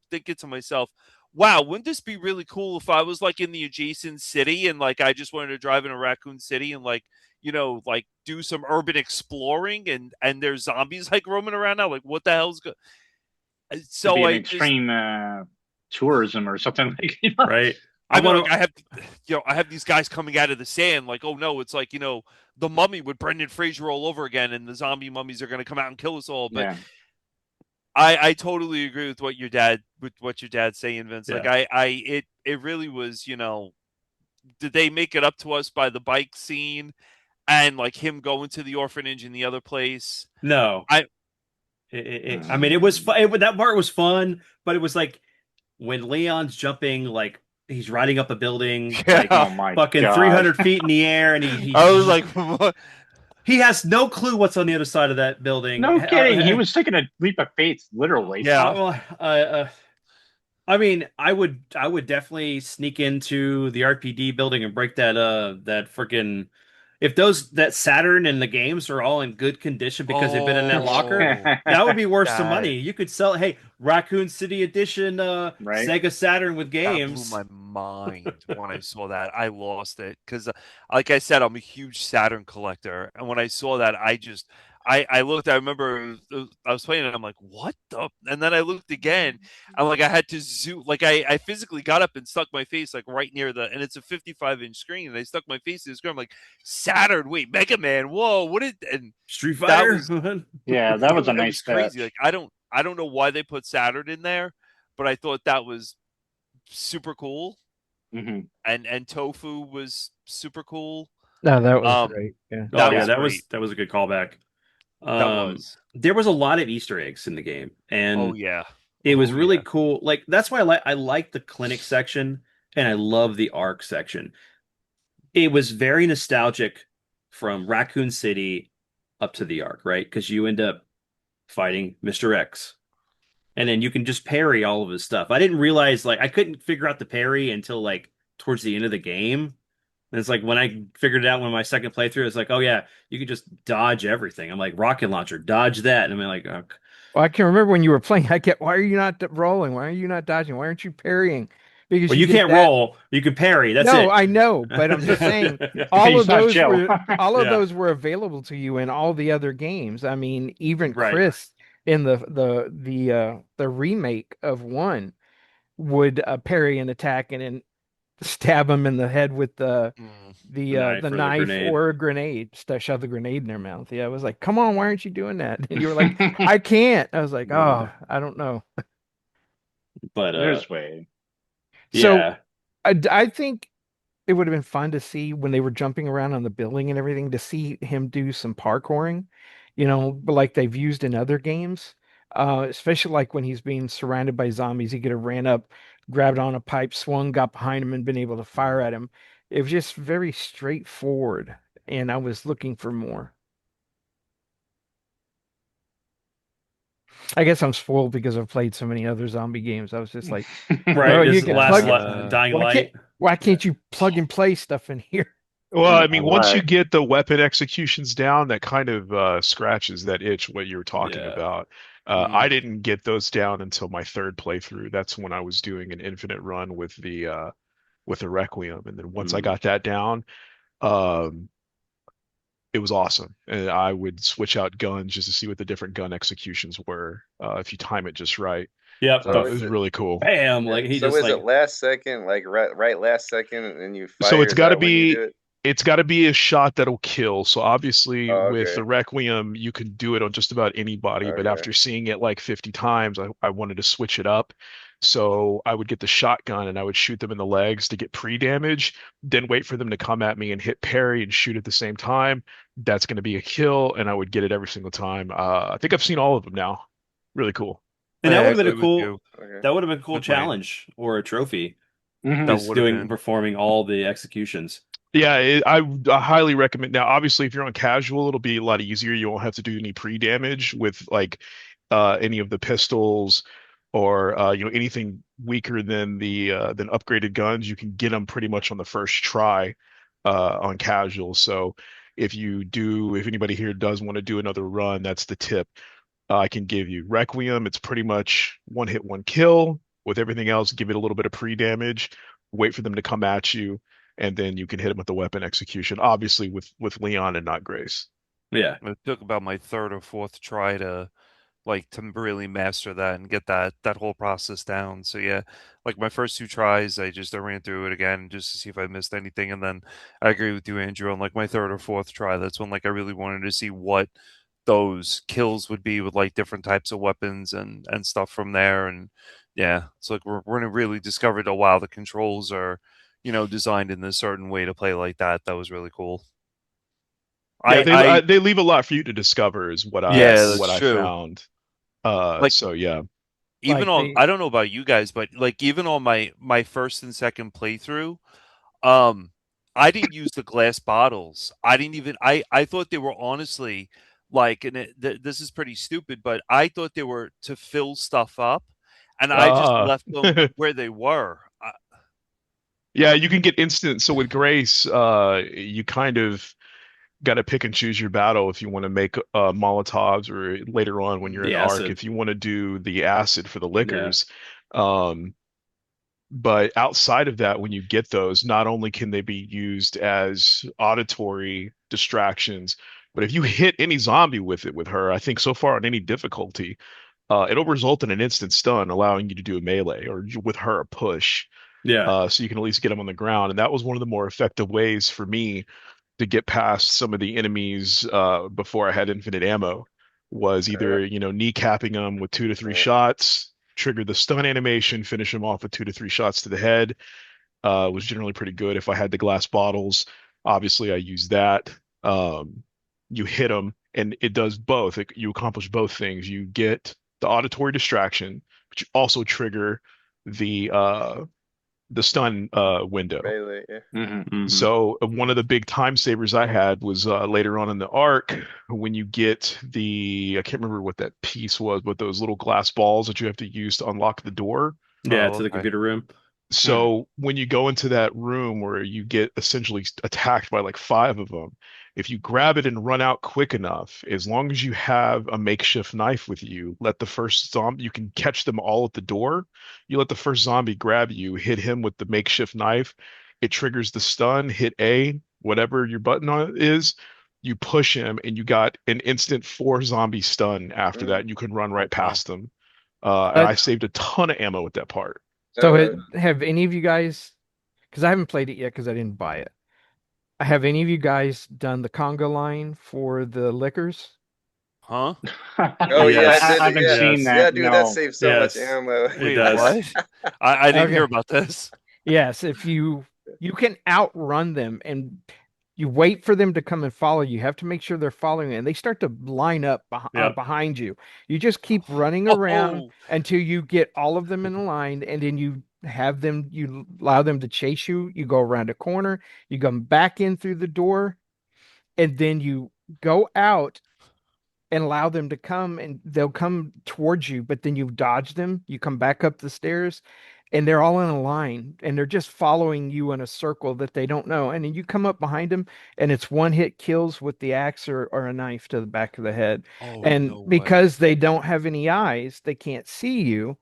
Speaker 6: thinking to myself, wow, wouldn't this be really cool if I was like in the adjacent city and like I just wanted to drive in a Raccoon City and like, like do some urban exploring and there's zombies like roaming around now. Like what the hell's good?
Speaker 4: Could be
Speaker 6: So
Speaker 4: an
Speaker 6: I just
Speaker 4: extreme tourism or something like.
Speaker 1: Right. I
Speaker 6: I mean,
Speaker 1: want
Speaker 6: like
Speaker 1: to.
Speaker 6: I have these guys coming out of the sand, like, oh no, it's like the Mummy with Brendan Fraser all over again, and the zombie mummies are going to come out and kill us all. But
Speaker 4: Yeah.
Speaker 6: I totally agree with what your dad's saying, Vince. Like,
Speaker 1: Yeah.
Speaker 6: it really was, did they make it up to us by the bike scene and like him going to the orphanage in the other place?
Speaker 1: No.
Speaker 6: I
Speaker 1: I mean, it was fun. That part was fun, but it was like when Leon's jumping, like he's riding up a building, like
Speaker 6: yeah,
Speaker 4: Oh my
Speaker 1: fucking
Speaker 4: god.
Speaker 1: 300 feet in the air, and
Speaker 6: I was like, what?
Speaker 1: he has no clue what's on the other side of that building.
Speaker 4: No kidding. He was taking a leap of faith, literally.
Speaker 6: Yeah.
Speaker 1: Well, I mean, I would definitely sneak into the RPD building and break that freaking if that Saturn and the games are all in good condition because they've been in that locker,
Speaker 6: Oh,
Speaker 1: that would be worth some money.
Speaker 6: that
Speaker 1: You could sell, hey, Raccoon City Edition
Speaker 4: Right?
Speaker 1: Sega Saturn with
Speaker 6: That blew
Speaker 1: games.
Speaker 6: my mind when I saw that. I lost it because, like I said, I'm a huge Saturn collector, and when I saw that, I looked. I remember I was playing it. I'm like, what the? And then I looked again. I'm like, I had to zoom. Like I physically got up and stuck my face like right near and it's a 55-inch screen, and I stuck my face to the screen. I'm like, Saturn, wait, Mega Man, whoa, what did? And
Speaker 1: Street
Speaker 6: that
Speaker 1: Fighter.
Speaker 6: was
Speaker 4: Yeah, that was a
Speaker 6: it
Speaker 4: nice
Speaker 6: was crazy.
Speaker 4: touch.
Speaker 6: Like I don't know why they put Saturn in there, but I thought that was super cool,
Speaker 4: Hmm.
Speaker 6: and Tofu was super cool.
Speaker 3: No, that was
Speaker 6: Um,
Speaker 3: great. Yeah.
Speaker 1: Oh
Speaker 6: that
Speaker 1: yeah,
Speaker 6: was
Speaker 1: that
Speaker 6: great.
Speaker 1: was that was a good callback.
Speaker 6: That
Speaker 1: Um,
Speaker 6: was.
Speaker 1: there was a lot of Easter eggs in the game,
Speaker 6: Oh
Speaker 1: and
Speaker 6: yeah.
Speaker 1: it was
Speaker 6: Oh
Speaker 1: really
Speaker 6: yeah.
Speaker 1: cool. Like that's why I like the clinic section, and I love the arc section. It was very nostalgic from Raccoon City up to the arc, right? Because you end up fighting Mr. X, and then you can just parry all of his stuff. I didn't realize like I couldn't figure out the parry until like towards the end of the game. And it's like when I figured it out when my second playthrough, it's like, oh yeah, you can just dodge everything. I'm like rocket launcher, dodge that, and I'm like, oh.
Speaker 3: Well, I can remember when you were playing. I kept, why are you not rolling? Why are you not dodging? Why aren't you parrying? Because
Speaker 1: Well,
Speaker 3: you
Speaker 1: you
Speaker 3: get
Speaker 1: can't
Speaker 3: that.
Speaker 1: roll, you can parry. That's
Speaker 3: No,
Speaker 1: it.
Speaker 3: I know, but I'm just saying
Speaker 4: He's not chill.
Speaker 3: all of
Speaker 1: Yeah,
Speaker 3: those were available to you in all the other games. I mean, even
Speaker 1: right.
Speaker 3: Chris in the remake of one would parry an attack and then stab him in the head with
Speaker 6: Mm.
Speaker 1: The
Speaker 3: the
Speaker 1: knife or the
Speaker 3: knife
Speaker 1: grenade.
Speaker 3: or a grenade. Shove the grenade in their mouth. Yeah, I was like, come on, why aren't you doing that? And you were like, I can't. I was like, oh, I don't know.
Speaker 1: But
Speaker 4: There's way.
Speaker 3: So
Speaker 1: yeah.
Speaker 3: I think it would have been fun to see when they were jumping around on the building and everything to see him do some parkouring, but like they've used in other games. Especially like when he's being surrounded by zombies, he could have ran up, grabbed on a pipe, swung, got behind him, and been able to fire at him. It was just very straightforward, and I was looking for more. I guess I'm spoiled because I've played so many other zombie games. I was just like,
Speaker 1: Right.
Speaker 3: well,
Speaker 1: This
Speaker 3: you
Speaker 1: is the
Speaker 3: can
Speaker 1: last
Speaker 3: plug it.
Speaker 1: Dying Light.
Speaker 3: Why can't you plug and play stuff in here?
Speaker 2: Well,
Speaker 4: You
Speaker 2: I
Speaker 4: know
Speaker 2: mean, once you
Speaker 4: what?
Speaker 2: get the weapon executions down, that kind of scratches that itch what you were talking
Speaker 1: Yeah.
Speaker 2: about. I didn't get those down until my third playthrough. That's when I was doing an infinite run with the Requiem, and then once I
Speaker 1: Mm.
Speaker 2: got that down, um, it was awesome. And I would switch out guns just to see what the different gun executions were, if you time it just right.
Speaker 1: Yep.
Speaker 5: So
Speaker 2: It
Speaker 5: is
Speaker 2: was
Speaker 5: it?
Speaker 2: really cool.
Speaker 1: Bam.
Speaker 5: Yeah.
Speaker 1: Like he
Speaker 5: So
Speaker 1: just
Speaker 5: is it
Speaker 1: like,
Speaker 5: last second, like right last second, and you
Speaker 2: So
Speaker 5: fire? Is that when you do it?
Speaker 2: it's got to be a shot that'll kill. So obviously
Speaker 5: Oh,
Speaker 2: with the
Speaker 5: okay.
Speaker 2: Requiem, you can do it on just about anybody, but
Speaker 5: Okay.
Speaker 2: after seeing it like 50 times, I wanted to switch it up. So I would get the shotgun and I would shoot them in the legs to get pre-damage, then wait for them to come at me and hit parry and shoot at the same time. That's going to be a kill, and I would get it every single time. I think I've seen all of them now. Really cool.
Speaker 1: and that
Speaker 6: I
Speaker 1: would have been
Speaker 6: agree
Speaker 1: a
Speaker 6: with
Speaker 1: cool,
Speaker 6: you.
Speaker 5: Okay.
Speaker 1: that would have been a cool
Speaker 6: With my
Speaker 1: challenge or a trophy.
Speaker 4: Hmm.
Speaker 6: that
Speaker 1: Just
Speaker 6: would have
Speaker 1: doing
Speaker 6: been.
Speaker 1: performing all the executions.
Speaker 2: Yeah, I highly recommend. Now, obviously, if you're on casual, it'll be a lot easier. You won't have to do any pre-damage with like any of the pistols or anything weaker than upgraded guns. You can get them pretty much on the first try on casual. So if anybody here does want to do another run, that's the tip I can give you. Requiem, it's pretty much one hit, one kill. With everything else, give it a little bit of pre-damage, wait for them to come at you, and then you can hit them with the weapon execution. Obviously, with Leon and not Grace.
Speaker 1: Yeah.
Speaker 6: It took about my third or fourth try to really master that and get that whole process down. So yeah, like my first two tries, I ran through it again just to see if I missed anything, and then I agree with you, Andrew. On like my third or fourth try, that's when like I really wanted to see what those kills would be with like different types of weapons and stuff from there. And yeah, it's like we're gonna really discovered, oh wow, the controls are designed in a certain way to play like that. That was really cool.
Speaker 2: Yeah,
Speaker 6: I
Speaker 2: they leave a lot for you to discover, is
Speaker 6: Yeah,
Speaker 1: Yes.
Speaker 2: what
Speaker 6: that's
Speaker 2: I
Speaker 6: true.
Speaker 2: found.
Speaker 6: Like
Speaker 2: So yeah.
Speaker 6: even
Speaker 3: Like
Speaker 6: on,
Speaker 3: they
Speaker 6: I don't know about you guys, but like even on my first and second playthrough, um I didn't use the glass bottles. I didn't even I thought they were honestly like, and this is pretty stupid, but I thought they were to fill stuff up, and I just
Speaker 2: Uh,
Speaker 6: left them where they were.
Speaker 2: yeah, you can get instant. So with Grace, you kind of got to pick and choose your battle if you want to make Molotovs, or later on when you're
Speaker 1: The
Speaker 2: in Arc,
Speaker 1: acid.
Speaker 2: if you want to do the acid for the
Speaker 1: Yeah.
Speaker 2: liquors. Um, but outside of that, when you get those, not only can they be used as auditory distractions, but if you hit any zombie with it with her, I think so far on any difficulty, it'll result in an instant stun, allowing you to do a melee or with her a push.
Speaker 1: Yeah.
Speaker 2: So you can at least get them on the ground. And that was one of the more effective ways for me to get past some of the enemies before I had infinite ammo, was
Speaker 5: Uh,
Speaker 2: either, kneecapping them with 2 to 3
Speaker 5: uh,
Speaker 2: shots, trigger the stun animation, finish them off with 2 to 3 shots to the head. Was generally pretty good. If I had the glass bottles, obviously I use that. Um, you hit them, and it does both. You accomplish both things. You get the auditory distraction, but you also trigger the uh, the stun window.
Speaker 5: melee. Yeah.
Speaker 4: Hmm.
Speaker 1: Hmm.
Speaker 2: So one of the big time savers I had was later on in the arc, when you get I can't remember what that piece was, but those little glass balls that you have to use to unlock the door.
Speaker 1: Yeah,
Speaker 6: Oh,
Speaker 1: to the
Speaker 6: okay.
Speaker 1: computer room.
Speaker 4: Hmm.
Speaker 2: So when you go into that room where you get essentially attacked by like five of them, if you grab it and run out quick enough, as long as you have a makeshift knife with you, let the first zombie, you can catch them all at the door. You let the first zombie grab you, hit him with the makeshift knife. It triggers the stun, hit A, whatever your button is. You push him, and you got an instant four zombie stun after that,
Speaker 5: Mm.
Speaker 2: and you can run
Speaker 6: Oh
Speaker 2: right
Speaker 6: wow.
Speaker 2: past them. And
Speaker 3: uh,
Speaker 2: I saved a ton of ammo with that part.
Speaker 3: so
Speaker 5: Uh,
Speaker 3: have any of you guys, because I haven't played it yet because I didn't buy it. Have any of you guys done the conga line for the liquors?
Speaker 6: Huh?
Speaker 5: oh yeah, I
Speaker 1: Yes.
Speaker 4: I
Speaker 5: did it.
Speaker 4: haven't
Speaker 5: Yeah,
Speaker 4: seen
Speaker 1: Yes.
Speaker 5: yeah,
Speaker 4: that.
Speaker 5: dude, that
Speaker 4: No.
Speaker 5: saves so much
Speaker 1: Yes.
Speaker 5: ammo.
Speaker 1: It
Speaker 6: Wait,
Speaker 1: does.
Speaker 6: what? I didn't hear
Speaker 3: Okay.
Speaker 6: about this.
Speaker 3: Yes, if you can outrun them, and you wait for them to come and follow you. You have to make sure they're following you, and they start to line up
Speaker 1: Yep.
Speaker 3: behind you. You just keep running around
Speaker 6: Oh,
Speaker 3: until you get all of them in a line, and then you allow them to chase you. You go around a corner, you come back in through the door, and then you go out and allow them to come, and they'll come towards you, but then you dodge them. You come back up the stairs, and they're all in a line and they're just following you in a circle that they don't know. And then you come up behind them and it's one hit kills with the axe or a knife to the back of the head.
Speaker 6: Oh,
Speaker 3: And
Speaker 6: no way.
Speaker 3: because they don't have any eyes, they can't see you.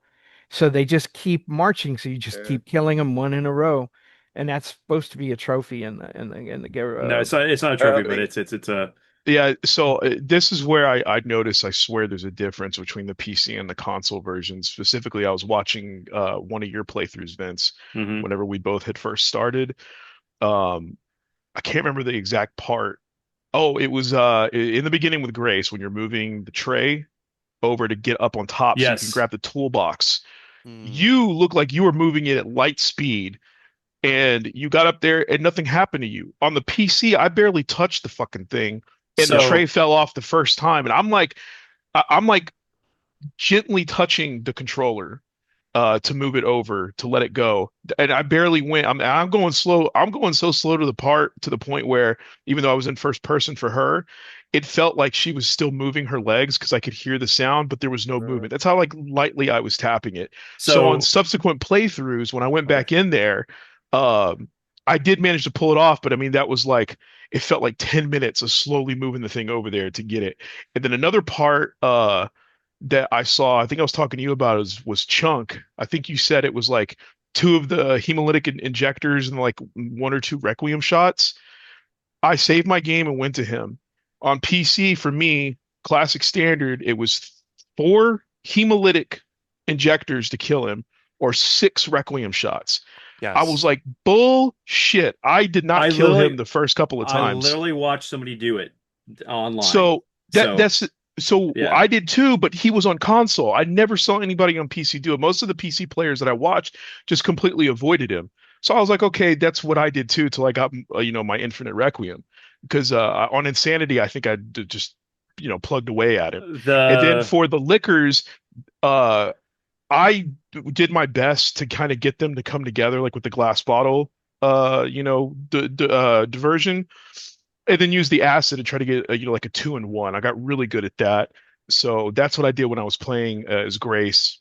Speaker 3: So they just keep marching. So you just
Speaker 5: Yeah.
Speaker 3: keep killing them one in a row. And that's supposed to be a trophy
Speaker 1: No, it's not a
Speaker 5: I
Speaker 1: trophy,
Speaker 5: don't
Speaker 1: but
Speaker 5: think.
Speaker 1: it's a
Speaker 2: Yeah, so this is where I notice, I swear there's a difference between the PC and the console version. Specifically, I was watching one of your playthroughs, Vince,
Speaker 1: mhm.
Speaker 2: whenever we both had first started. Um, I can't remember the exact part. Oh, it was in the beginning with Grace when you're moving the tray over to get up on top so you can
Speaker 1: Yes.
Speaker 2: grab the toolbox.
Speaker 6: Hmm.
Speaker 2: You look like you were moving it at light speed and you got up there and nothing happened to you. On the PC, I barely touched the fucking thing and the
Speaker 6: Yep.
Speaker 2: tray
Speaker 1: So
Speaker 2: fell off the first time. And I'm like gently touching the controller to move it over to let it go. And I barely went. I'm going slow. I'm going so slow to the point where even though I was in first person for her, it felt like she was still moving her legs because I could hear the sound, but there was no
Speaker 5: Uh,
Speaker 2: movement. That's how like lightly I was tapping it. So on
Speaker 1: so
Speaker 2: subsequent playthroughs, when I went
Speaker 1: okay.
Speaker 2: back in there, um, I did manage to pull it off, but I mean that was like it felt like 10 minutes of slowly moving the thing over there to get it. And then another part, that I saw, I think I was talking to you about was Chunk. I think you said it was like two of the hemolytic injectors and like one or two Requiem shots. I saved my game and went to him. On PC for me, classic standard, it was four hemolytic injectors to kill him or six Requiem shots. I was
Speaker 6: Yes.
Speaker 2: like, bullshit. I did not
Speaker 1: I
Speaker 2: kill him
Speaker 1: literally
Speaker 2: the first couple of
Speaker 1: I
Speaker 2: times.
Speaker 1: literally watched somebody do it online.
Speaker 2: So that
Speaker 1: So
Speaker 2: that's so
Speaker 1: yeah.
Speaker 2: I did too, but he was on console. I never saw anybody on PC do it. Most of the PC players that I watched just completely avoided him. So I was like, okay, that's what I did too till I got my Infinite Requiem because on Insanity I think just plugged away at him. And then
Speaker 1: The
Speaker 2: for the liquors, uh I did my best to kind of get them to come together like with the glass bottle diversion and then use the acid to try to get like a 2-in-1. I got really good at that. So that's what I did when I was playing as Grace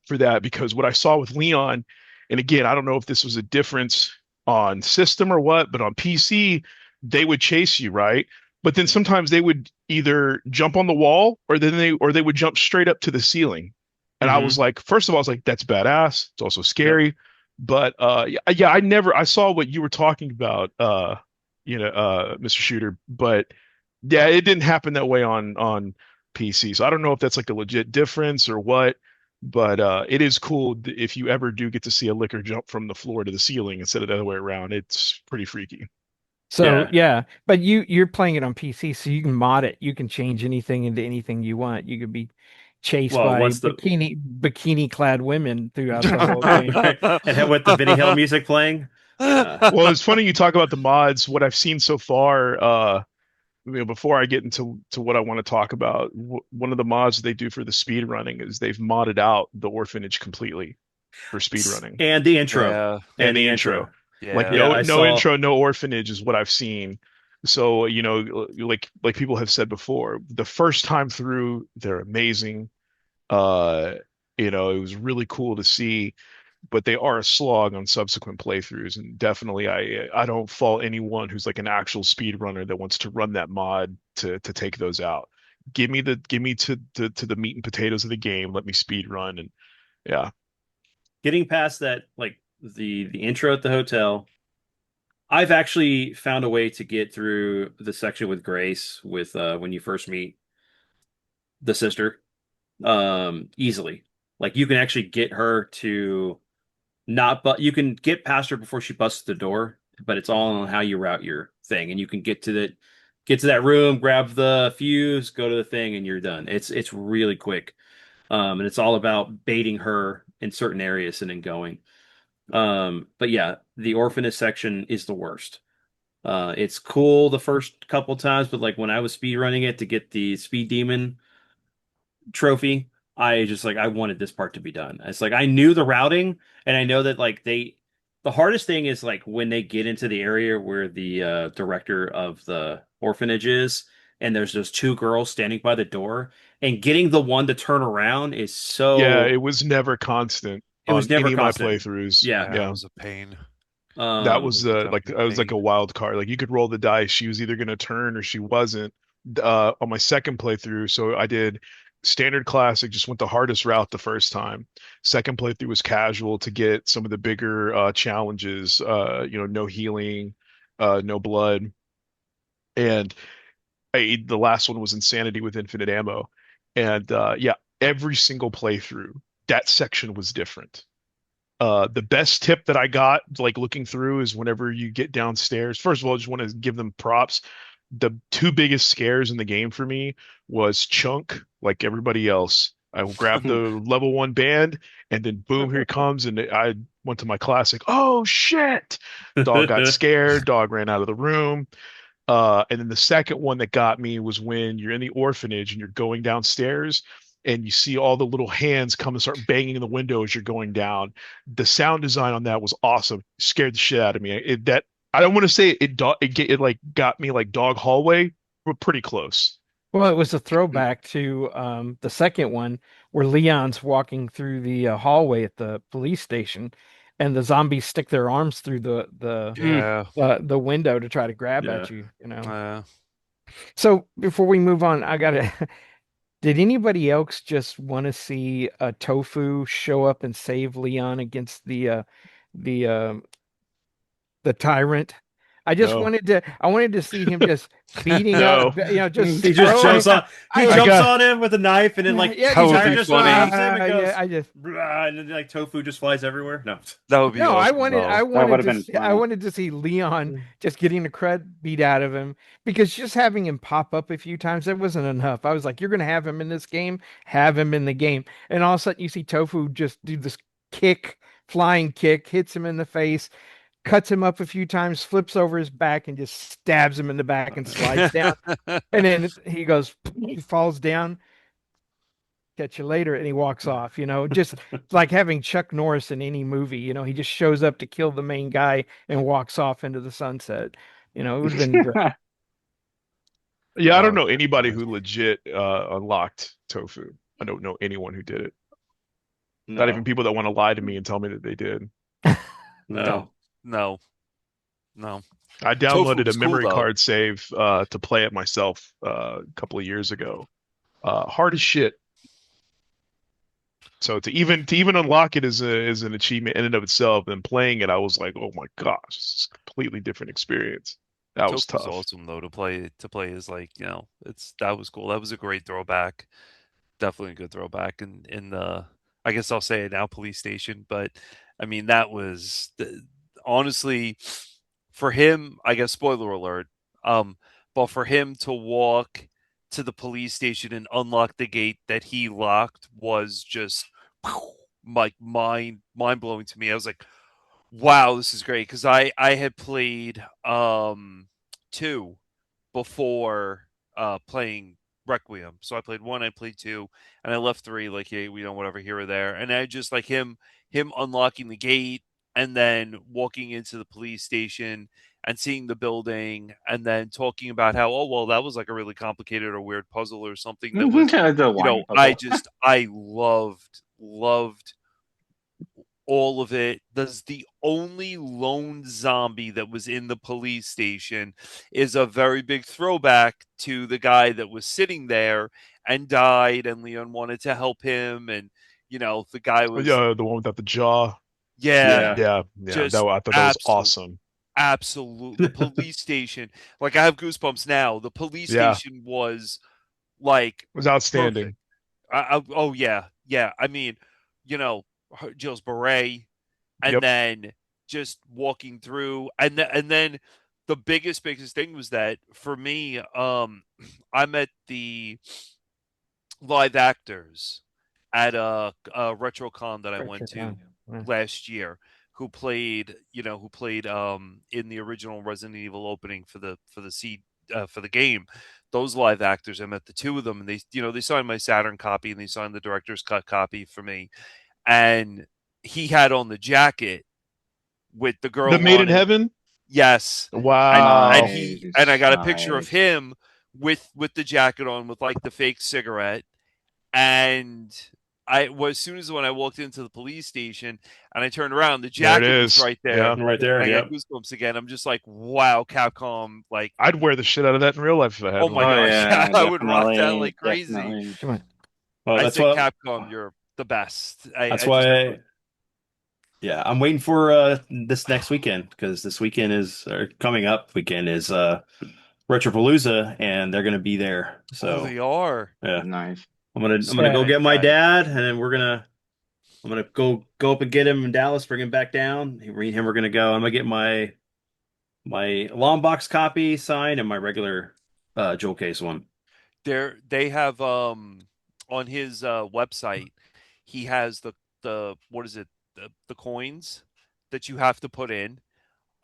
Speaker 2: for that because what I saw with Leon, and again, I don't know if this was a difference on system or what, but on PC, they would chase you, right? But then sometimes they would either jump on the wall or they would jump straight up to the ceiling. And I was
Speaker 1: mhm.
Speaker 2: like, first of all, I was like, that's badass. It's also
Speaker 1: Yep.
Speaker 2: scary. But yeah, I saw what you were talking about, Mr. Shooter, but yeah, it didn't happen that way on PC. So I don't know if that's like a legit difference or what, but it is cool if you ever do get to see a liquor jump from the floor to the ceiling instead of the other way around. It's pretty freaky.
Speaker 3: So
Speaker 1: Yeah.
Speaker 3: yeah, but you're playing it on PC, so you can mod it. You can change anything into anything you want. You could be chased
Speaker 1: Well,
Speaker 3: by
Speaker 1: once the
Speaker 3: bikini clad women throughout the whole game.
Speaker 1: and with the Vinny Hill music playing.
Speaker 2: Well, it's funny you talk about the mods. What I've seen so far, before I get into what I want to talk about, one of the mods they do for the speed running is they've modded out the orphanage completely for speed running
Speaker 1: And the intro.
Speaker 6: Yeah.
Speaker 2: and
Speaker 1: And
Speaker 2: the
Speaker 1: the
Speaker 2: intro.
Speaker 1: intro.
Speaker 2: Like
Speaker 6: Yeah.
Speaker 1: Yeah, I
Speaker 2: no
Speaker 1: saw
Speaker 2: intro, no orphanage is what I've seen. So, like people have said before, the first time through, they're amazing. Uh, it was really cool to see, but they are a slog on subsequent playthroughs. And definitely I don't fault anyone who's like an actual speed runner that wants to run that mod to take those out. Give me to the meat and potatoes of the game. Let me speed run and yeah.
Speaker 1: getting past that, like the intro at the hotel. I've actually found a way to get through the section with Grace with when you first meet the sister easily. Like you can actually get her to not but you can get past her before she busts the door, but it's all on how you route your thing and you can get to that room, grab the fuse, go to the thing and you're done. It's really quick. And it's all about baiting her in certain areas and then going. But yeah, the orphanage section is the worst. It's cool the first couple times, but like when I was speed running it to get the speed demon trophy, I just like I wanted this part to be done. It's like I knew the routing and I know that like the hardest thing is like when they get into the area where the director of the orphanage is and there's those two girls standing by the door and getting the one to turn around is
Speaker 2: Yeah, it
Speaker 1: so
Speaker 2: was never constant.
Speaker 1: It was
Speaker 2: on
Speaker 1: never
Speaker 2: any of my
Speaker 1: constant.
Speaker 2: playthroughs.
Speaker 1: Yeah.
Speaker 6: That was a pain.
Speaker 2: That
Speaker 1: Um,
Speaker 2: was
Speaker 6: Definitely
Speaker 2: it was like
Speaker 6: pain.
Speaker 2: a wild card. Like you could roll the dice. She was either going to turn or she wasn't. On my second playthrough, so I did standard classic, just went the hardest route the first time. Second playthrough was casual to get some of the bigger challenges. No healing, no blood, and the last one was insanity with infinite ammo. And yeah, every single playthrough, that section was different. The best tip that I got, like looking through, is whenever you get downstairs. First of all, I just want to give them props. The two biggest scares in the game for me was Chunk, like everybody else. I grabbed the level one band, and then boom, here he comes, and I went to my classic. Oh shit! Dog got scared. Dog ran out of the room. And then the second one that got me was when you're in the orphanage and you're going downstairs and you see all the little hands come and start banging in the window as you're going down. The sound design on that was awesome. Scared the shit out of me. I don't want to say it like got me like dog hallway, but pretty close.
Speaker 3: Well, it was a throwback to the second one where Leon's walking through the hallway at the police station, and the zombies stick their arms through
Speaker 6: Yeah.
Speaker 3: the window to try to grab
Speaker 1: yeah.
Speaker 3: at you, you know.
Speaker 6: Uh,
Speaker 3: So before we move on, I gotta. Did anybody else just want to see a Tofu show up and save Leon against the uh, the tyrant?
Speaker 2: No,
Speaker 3: I wanted to see him just beating up,
Speaker 2: no.
Speaker 3: just
Speaker 1: He just
Speaker 3: throwing.
Speaker 1: jumps on. He
Speaker 3: I,
Speaker 2: I
Speaker 1: jumps
Speaker 2: got
Speaker 1: on him with a knife, and then like
Speaker 3: yeah,
Speaker 6: That
Speaker 3: just,
Speaker 6: would
Speaker 1: Tyrant
Speaker 6: be
Speaker 1: just
Speaker 6: funny.
Speaker 1: grabs him and goes,
Speaker 3: yeah, I just.
Speaker 1: and then like tofu just flies everywhere. No.
Speaker 6: that would be
Speaker 3: No,
Speaker 6: awesome
Speaker 3: I
Speaker 6: though.
Speaker 4: That would
Speaker 3: wanted
Speaker 4: have
Speaker 3: to
Speaker 4: been
Speaker 3: see, I
Speaker 4: funny.
Speaker 3: wanted to see Leon just getting the crud beat out of him because just having him pop up a few times, that wasn't enough. I was like, you're gonna have him in this game, have him in the game. And all of a sudden you see Tofu just do this flying kick, hits him in the face, cuts him up a few times, flips over his back and just stabs him in the back and slides down. And then he goes, he falls down, catch you later, and he walks off, just like having Chuck Norris in any movie, he just shows up to kill the main guy and walks off into the sunset. It would have been great.
Speaker 2: Yeah, I don't
Speaker 6: Oh,
Speaker 2: know anybody
Speaker 6: definitely.
Speaker 2: who legit unlocked tofu. I don't know anyone who did it. Not even
Speaker 1: No.
Speaker 2: people that want to lie to me and tell me that they did.
Speaker 1: No.
Speaker 6: No, no.
Speaker 2: I
Speaker 6: Tofu
Speaker 2: downloaded a
Speaker 6: was cool
Speaker 2: memory
Speaker 6: though.
Speaker 2: card save to play it myself a couple of years ago. Hard as shit. So to even unlock it is an achievement in and of itself. And playing it, I was like, oh my gosh, it's a completely different experience. That was
Speaker 6: Tofu was
Speaker 2: tough.
Speaker 6: awesome though to play is like, that was cool. That was a great throwback. Definitely a good throwback in the, I guess I'll say it now, police station, but I mean that was honestly for him, I guess spoiler alert, but for him to walk to the police station and unlock the gate that he locked was just like mind blowing to me. I was like, wow, this is great because I had played 2 before playing Requiem. So I played 1, I played 2, and I left 3 like, hey, we don't whatever here or there. And I just like him unlocking the gate and then walking into the police station and seeing the building and then talking about how, oh well, that was like a really complicated or weird puzzle or something that was,
Speaker 4: The whiny
Speaker 6: I loved all of it. There's the only lone zombie that was in the police station is a very big throwback to the guy that was sitting there and died, and Leon wanted to help him, and the guy was,
Speaker 2: Yeah, the one without the jaw.
Speaker 6: yeah,
Speaker 1: Yeah.
Speaker 2: Yeah.
Speaker 6: just
Speaker 2: I thought that was
Speaker 6: absolute
Speaker 2: awesome.
Speaker 6: absolute the police station, like I have goosebumps now. The police
Speaker 2: Yeah, it
Speaker 6: station was like
Speaker 2: was
Speaker 6: perfect.
Speaker 2: outstanding.
Speaker 6: Oh yeah, I mean, you know Jill's beret, and
Speaker 2: Yep.
Speaker 6: then just walking through, and then the biggest thing was that for me, I met the live actors at a retrocon that I went to
Speaker 3: Yeah.
Speaker 6: last year, who played in the original Resident Evil opening for the game. Those live actors, I met the 2 of them, and they signed my Saturn copy and they signed the director's cut copy for me, and he had on the jacket with the
Speaker 2: The
Speaker 6: girl
Speaker 2: Made
Speaker 6: on
Speaker 2: in
Speaker 6: it.
Speaker 2: Heaven.
Speaker 6: Yes, and
Speaker 2: Wow.
Speaker 6: I
Speaker 4: Nice,
Speaker 6: got a picture of
Speaker 4: nice.
Speaker 6: him with the jacket on with like the fake cigarette, and as soon as when I walked into the police station and I turned around, the
Speaker 2: There it
Speaker 6: jacket was
Speaker 2: is.
Speaker 6: right there.
Speaker 2: Yeah.
Speaker 1: Right there.
Speaker 6: And I got
Speaker 1: Yep.
Speaker 6: goosebumps again. I'm just like, wow, Capcom, like,
Speaker 2: I'd wear the shit out of that in real life if I had
Speaker 6: oh my
Speaker 2: one.
Speaker 4: Oh
Speaker 6: gosh, yeah,
Speaker 4: yeah,
Speaker 6: I would rock that
Speaker 4: definitely,
Speaker 6: like crazy.
Speaker 4: definitely.
Speaker 3: Come on.
Speaker 1: Well,
Speaker 6: I
Speaker 1: that's
Speaker 6: say
Speaker 1: what.
Speaker 6: Capcom, you're the best.
Speaker 1: That's
Speaker 6: I just
Speaker 1: why. Yeah, I'm waiting for this next weekend because this weekend is or coming up weekend is Retropalooza and they're gonna be there.
Speaker 6: oh,
Speaker 1: So
Speaker 6: they are.
Speaker 1: yeah,
Speaker 4: Nice.
Speaker 1: I'm gonna go
Speaker 3: Yeah.
Speaker 1: get my
Speaker 6: Excited.
Speaker 1: dad and then I'm gonna go up and get him in Dallas, bring him back down. Me and him are gonna go. I'm gonna get my long box copy signed and my regular jewel case one.
Speaker 6: They have on his website, he has the what is it, the coins that you have to put in.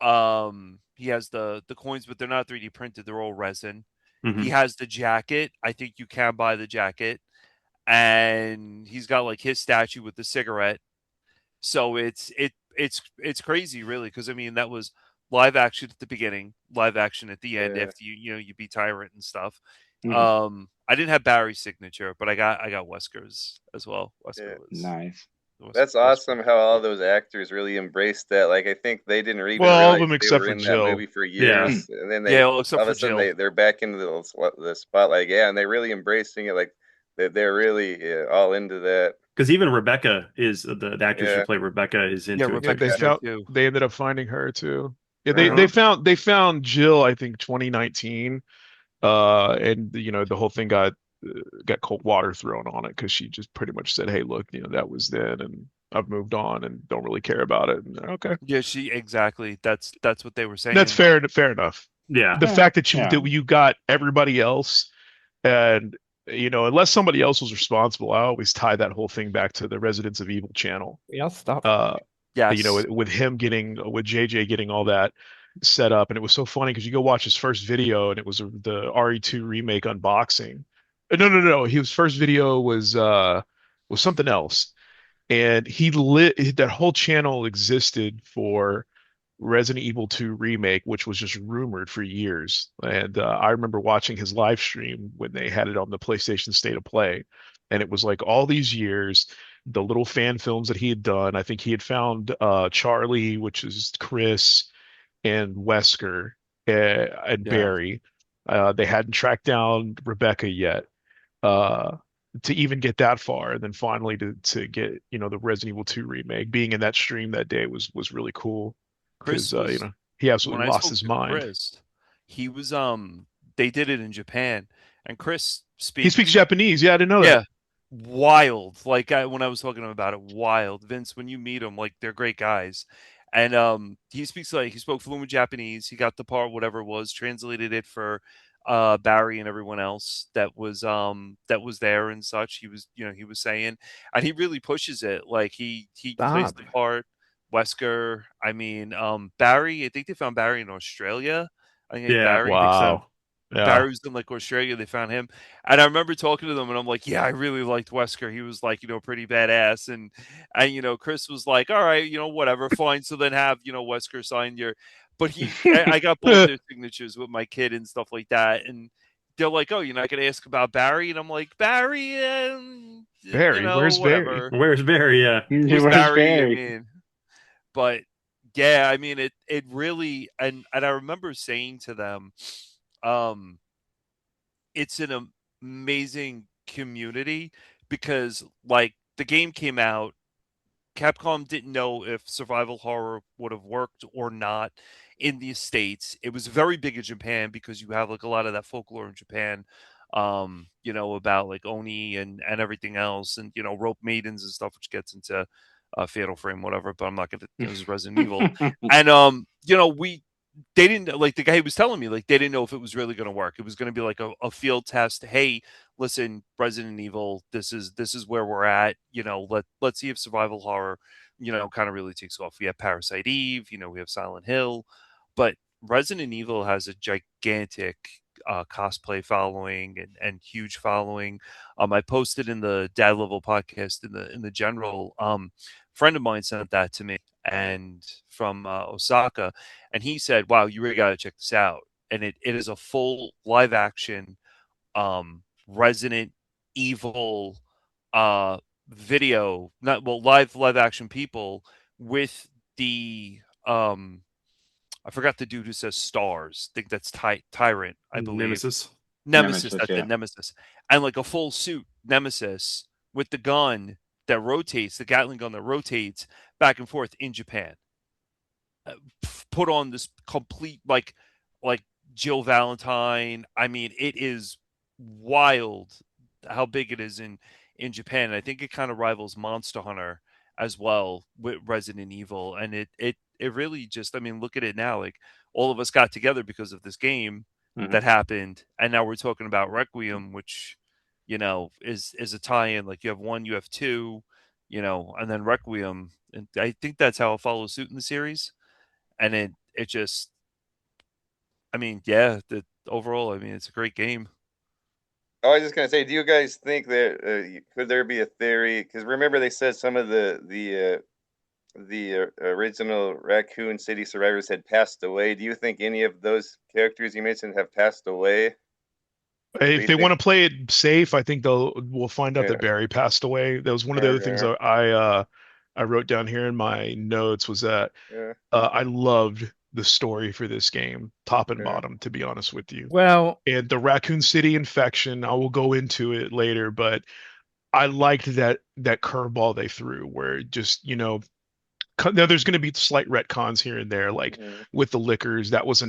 Speaker 6: He has the coins, but they're not 3D printed, they're all resin. He
Speaker 1: Hmm.
Speaker 6: has the jacket. I think you can buy the jacket. And he's got like his statue with the cigarette. So it's crazy really, because I mean that was live action at the beginning, live action at the end
Speaker 5: Yeah.
Speaker 6: after you beat Tyrant and stuff.
Speaker 4: Mhm.
Speaker 6: I didn't have Barry's signature, but I got Wesker's as well. Wesker
Speaker 5: Yeah.
Speaker 6: was
Speaker 4: Nice.
Speaker 5: That's
Speaker 6: Wesker
Speaker 5: awesome
Speaker 6: was
Speaker 5: how all
Speaker 6: cool.
Speaker 5: those actors really embraced that. Like I think they didn't even
Speaker 2: Well, all of
Speaker 5: realize
Speaker 2: them
Speaker 5: they
Speaker 2: except
Speaker 5: were
Speaker 2: for
Speaker 5: in that
Speaker 2: Jill.
Speaker 5: movie for
Speaker 1: Yeah,
Speaker 5: years, and then
Speaker 6: Yeah,
Speaker 5: they
Speaker 6: well,
Speaker 5: all
Speaker 6: except
Speaker 5: of
Speaker 6: for
Speaker 5: a sudden
Speaker 6: Jill.
Speaker 5: they're back into the spotlight. Yeah, and they're really embracing it. Like they're really all into that.
Speaker 1: because even Rebecca is the actress who
Speaker 5: Yeah.
Speaker 1: played Rebecca is
Speaker 6: Yeah,
Speaker 1: into it
Speaker 2: Yeah,
Speaker 1: too.
Speaker 2: they
Speaker 6: Rebecca's
Speaker 1: Yeah.
Speaker 6: there
Speaker 2: found
Speaker 6: too.
Speaker 2: they ended up finding her too. Yeah, they
Speaker 1: Uh-huh.
Speaker 2: found Jill, I think 2019. And the whole thing got cold water thrown on it because she just pretty much said, "Hey, look, that was then, and I've moved on and don't really care about it." And okay,
Speaker 6: Yeah, she exactly. That's what they were
Speaker 2: that's
Speaker 6: saying.
Speaker 2: fair enough.
Speaker 1: Yeah.
Speaker 2: The
Speaker 4: Yeah,
Speaker 2: fact that
Speaker 4: yeah.
Speaker 2: you got everybody else, and unless somebody else was responsible, I always tie that whole thing back to the Residents of Evil channel.
Speaker 3: Yeah, stop.
Speaker 2: Uh,
Speaker 6: Yes.
Speaker 2: with him with JJ getting all that set up, and it was so funny because you go watch his first video, and it was the RE2 remake unboxing. No. His first video was something else, and he lit that whole channel existed for Resident Evil 2 remake, which was just rumored for years. And I remember watching his live stream when they had it on the PlayStation State of Play, and it was like all these years, the little fan films that he had done. I think he had found Charlie, which is Chris, and Wesker, and
Speaker 1: Yeah.
Speaker 2: Barry. They hadn't tracked down Rebecca yet. Uh, to even get that far, and then finally to get the Resident Evil 2 remake, being in that stream that day was really cool because
Speaker 6: Chris was
Speaker 2: he
Speaker 6: when
Speaker 2: absolutely
Speaker 6: I
Speaker 2: lost
Speaker 6: spoke
Speaker 2: his
Speaker 6: to
Speaker 2: mind.
Speaker 6: Chris, he was they did it in Japan, and Chris
Speaker 2: He speaks
Speaker 6: speaks,
Speaker 2: Japanese. Yeah, I didn't know that.
Speaker 6: yeah, wild. Like when I was talking to him about it, wild. Vince, when you meet them, like they're great guys. And he spoke fluent Japanese. He got the part, whatever it was, translated it for Barry and everyone else that was there and such. He was saying, and he really pushes it. Like he plays
Speaker 3: Stop.
Speaker 6: the part. Wesker, I mean, Barry, I think they found Barry in Australia. I think
Speaker 1: Yeah, I
Speaker 6: Barry
Speaker 1: think so.
Speaker 2: Wow. Yeah.
Speaker 6: Barry was in like Australia. They found him, and I remember talking to them, and I'm like, "Yeah, I really liked Wesker. He was like, pretty badass." And Chris was like, "All right, whatever, fine." So then have Wesker sign your, but I got both their signatures with my kid and stuff like that, and they're like, "Oh, you're not gonna ask about Barry?" And I'm like, "Barry,
Speaker 2: Barry, where's Barry?
Speaker 6: whatever."
Speaker 1: Where's Barry? Yeah.
Speaker 6: Who's
Speaker 4: Where's
Speaker 6: Barry? I
Speaker 4: Barry?
Speaker 6: mean, but yeah, I mean it really, and I remember saying to them, um it's an amazing community because like the game came out, Capcom didn't know if survival horror would have worked or not in the States. It was very big in Japan because you have like a lot of that folklore in Japan, about like Oni and everything else, and rope maidens and stuff, which gets into Fatal Frame, whatever. But I'm not gonna. This is Resident Evil, and we they didn't like the guy who was telling me like they didn't know if it was really going to work. It was going to be like a field test. Hey, listen, Resident Evil, this is where we're at. Let's see if survival horror, kind of really takes off. We have Parasite Eve, we have Silent Hill, but Resident Evil has a gigantic cosplay following and huge following. I posted in the Dad Level podcast in the general. Friend of mine sent that to me and from Osaka, and he said, "Wow, you really got to check this out." And it is a full live action Resident Evil video, not well, live action people with the I forgot the dude who says stars. I think that's Tyrant, I believe.
Speaker 1: Nemesis.
Speaker 6: Nemesis,
Speaker 4: Nemesis,
Speaker 6: that's
Speaker 4: yeah.
Speaker 6: it, Nemesis. And like a full suit Nemesis with the gun that rotates, the Gatling gun that rotates back and forth in Japan. Put on this complete like Jill Valentine. I mean, it is wild how big it is in Japan. And I think it kind of rivals Monster Hunter as well with Resident Evil. And it really just, I mean, look at it now. Like all of us got together because of this game that happened, and now we're talking about Requiem, which is a tie-in. Like you have one, you have two, and then Requiem, and I think that's how it follows suit in the series. And it just, I mean, yeah, overall, I mean, it's a great game.
Speaker 5: I was just gonna say, do you guys think that could there be a theory? Because remember, they said some of the original Raccoon City survivors had passed away. Do you think any of those characters you mentioned have passed away?
Speaker 2: If they want to play it safe, I think we'll find out that Barry passed away. That was one of the other things I wrote down here in my notes was that I loved the story for this game, top and bottom, to be honest with you.
Speaker 3: Well,
Speaker 2: And the Raccoon City infection, I will go into it later, but I liked that curveball they threw where just, now there's going to be slight retcons here and there, like with the liquors. That was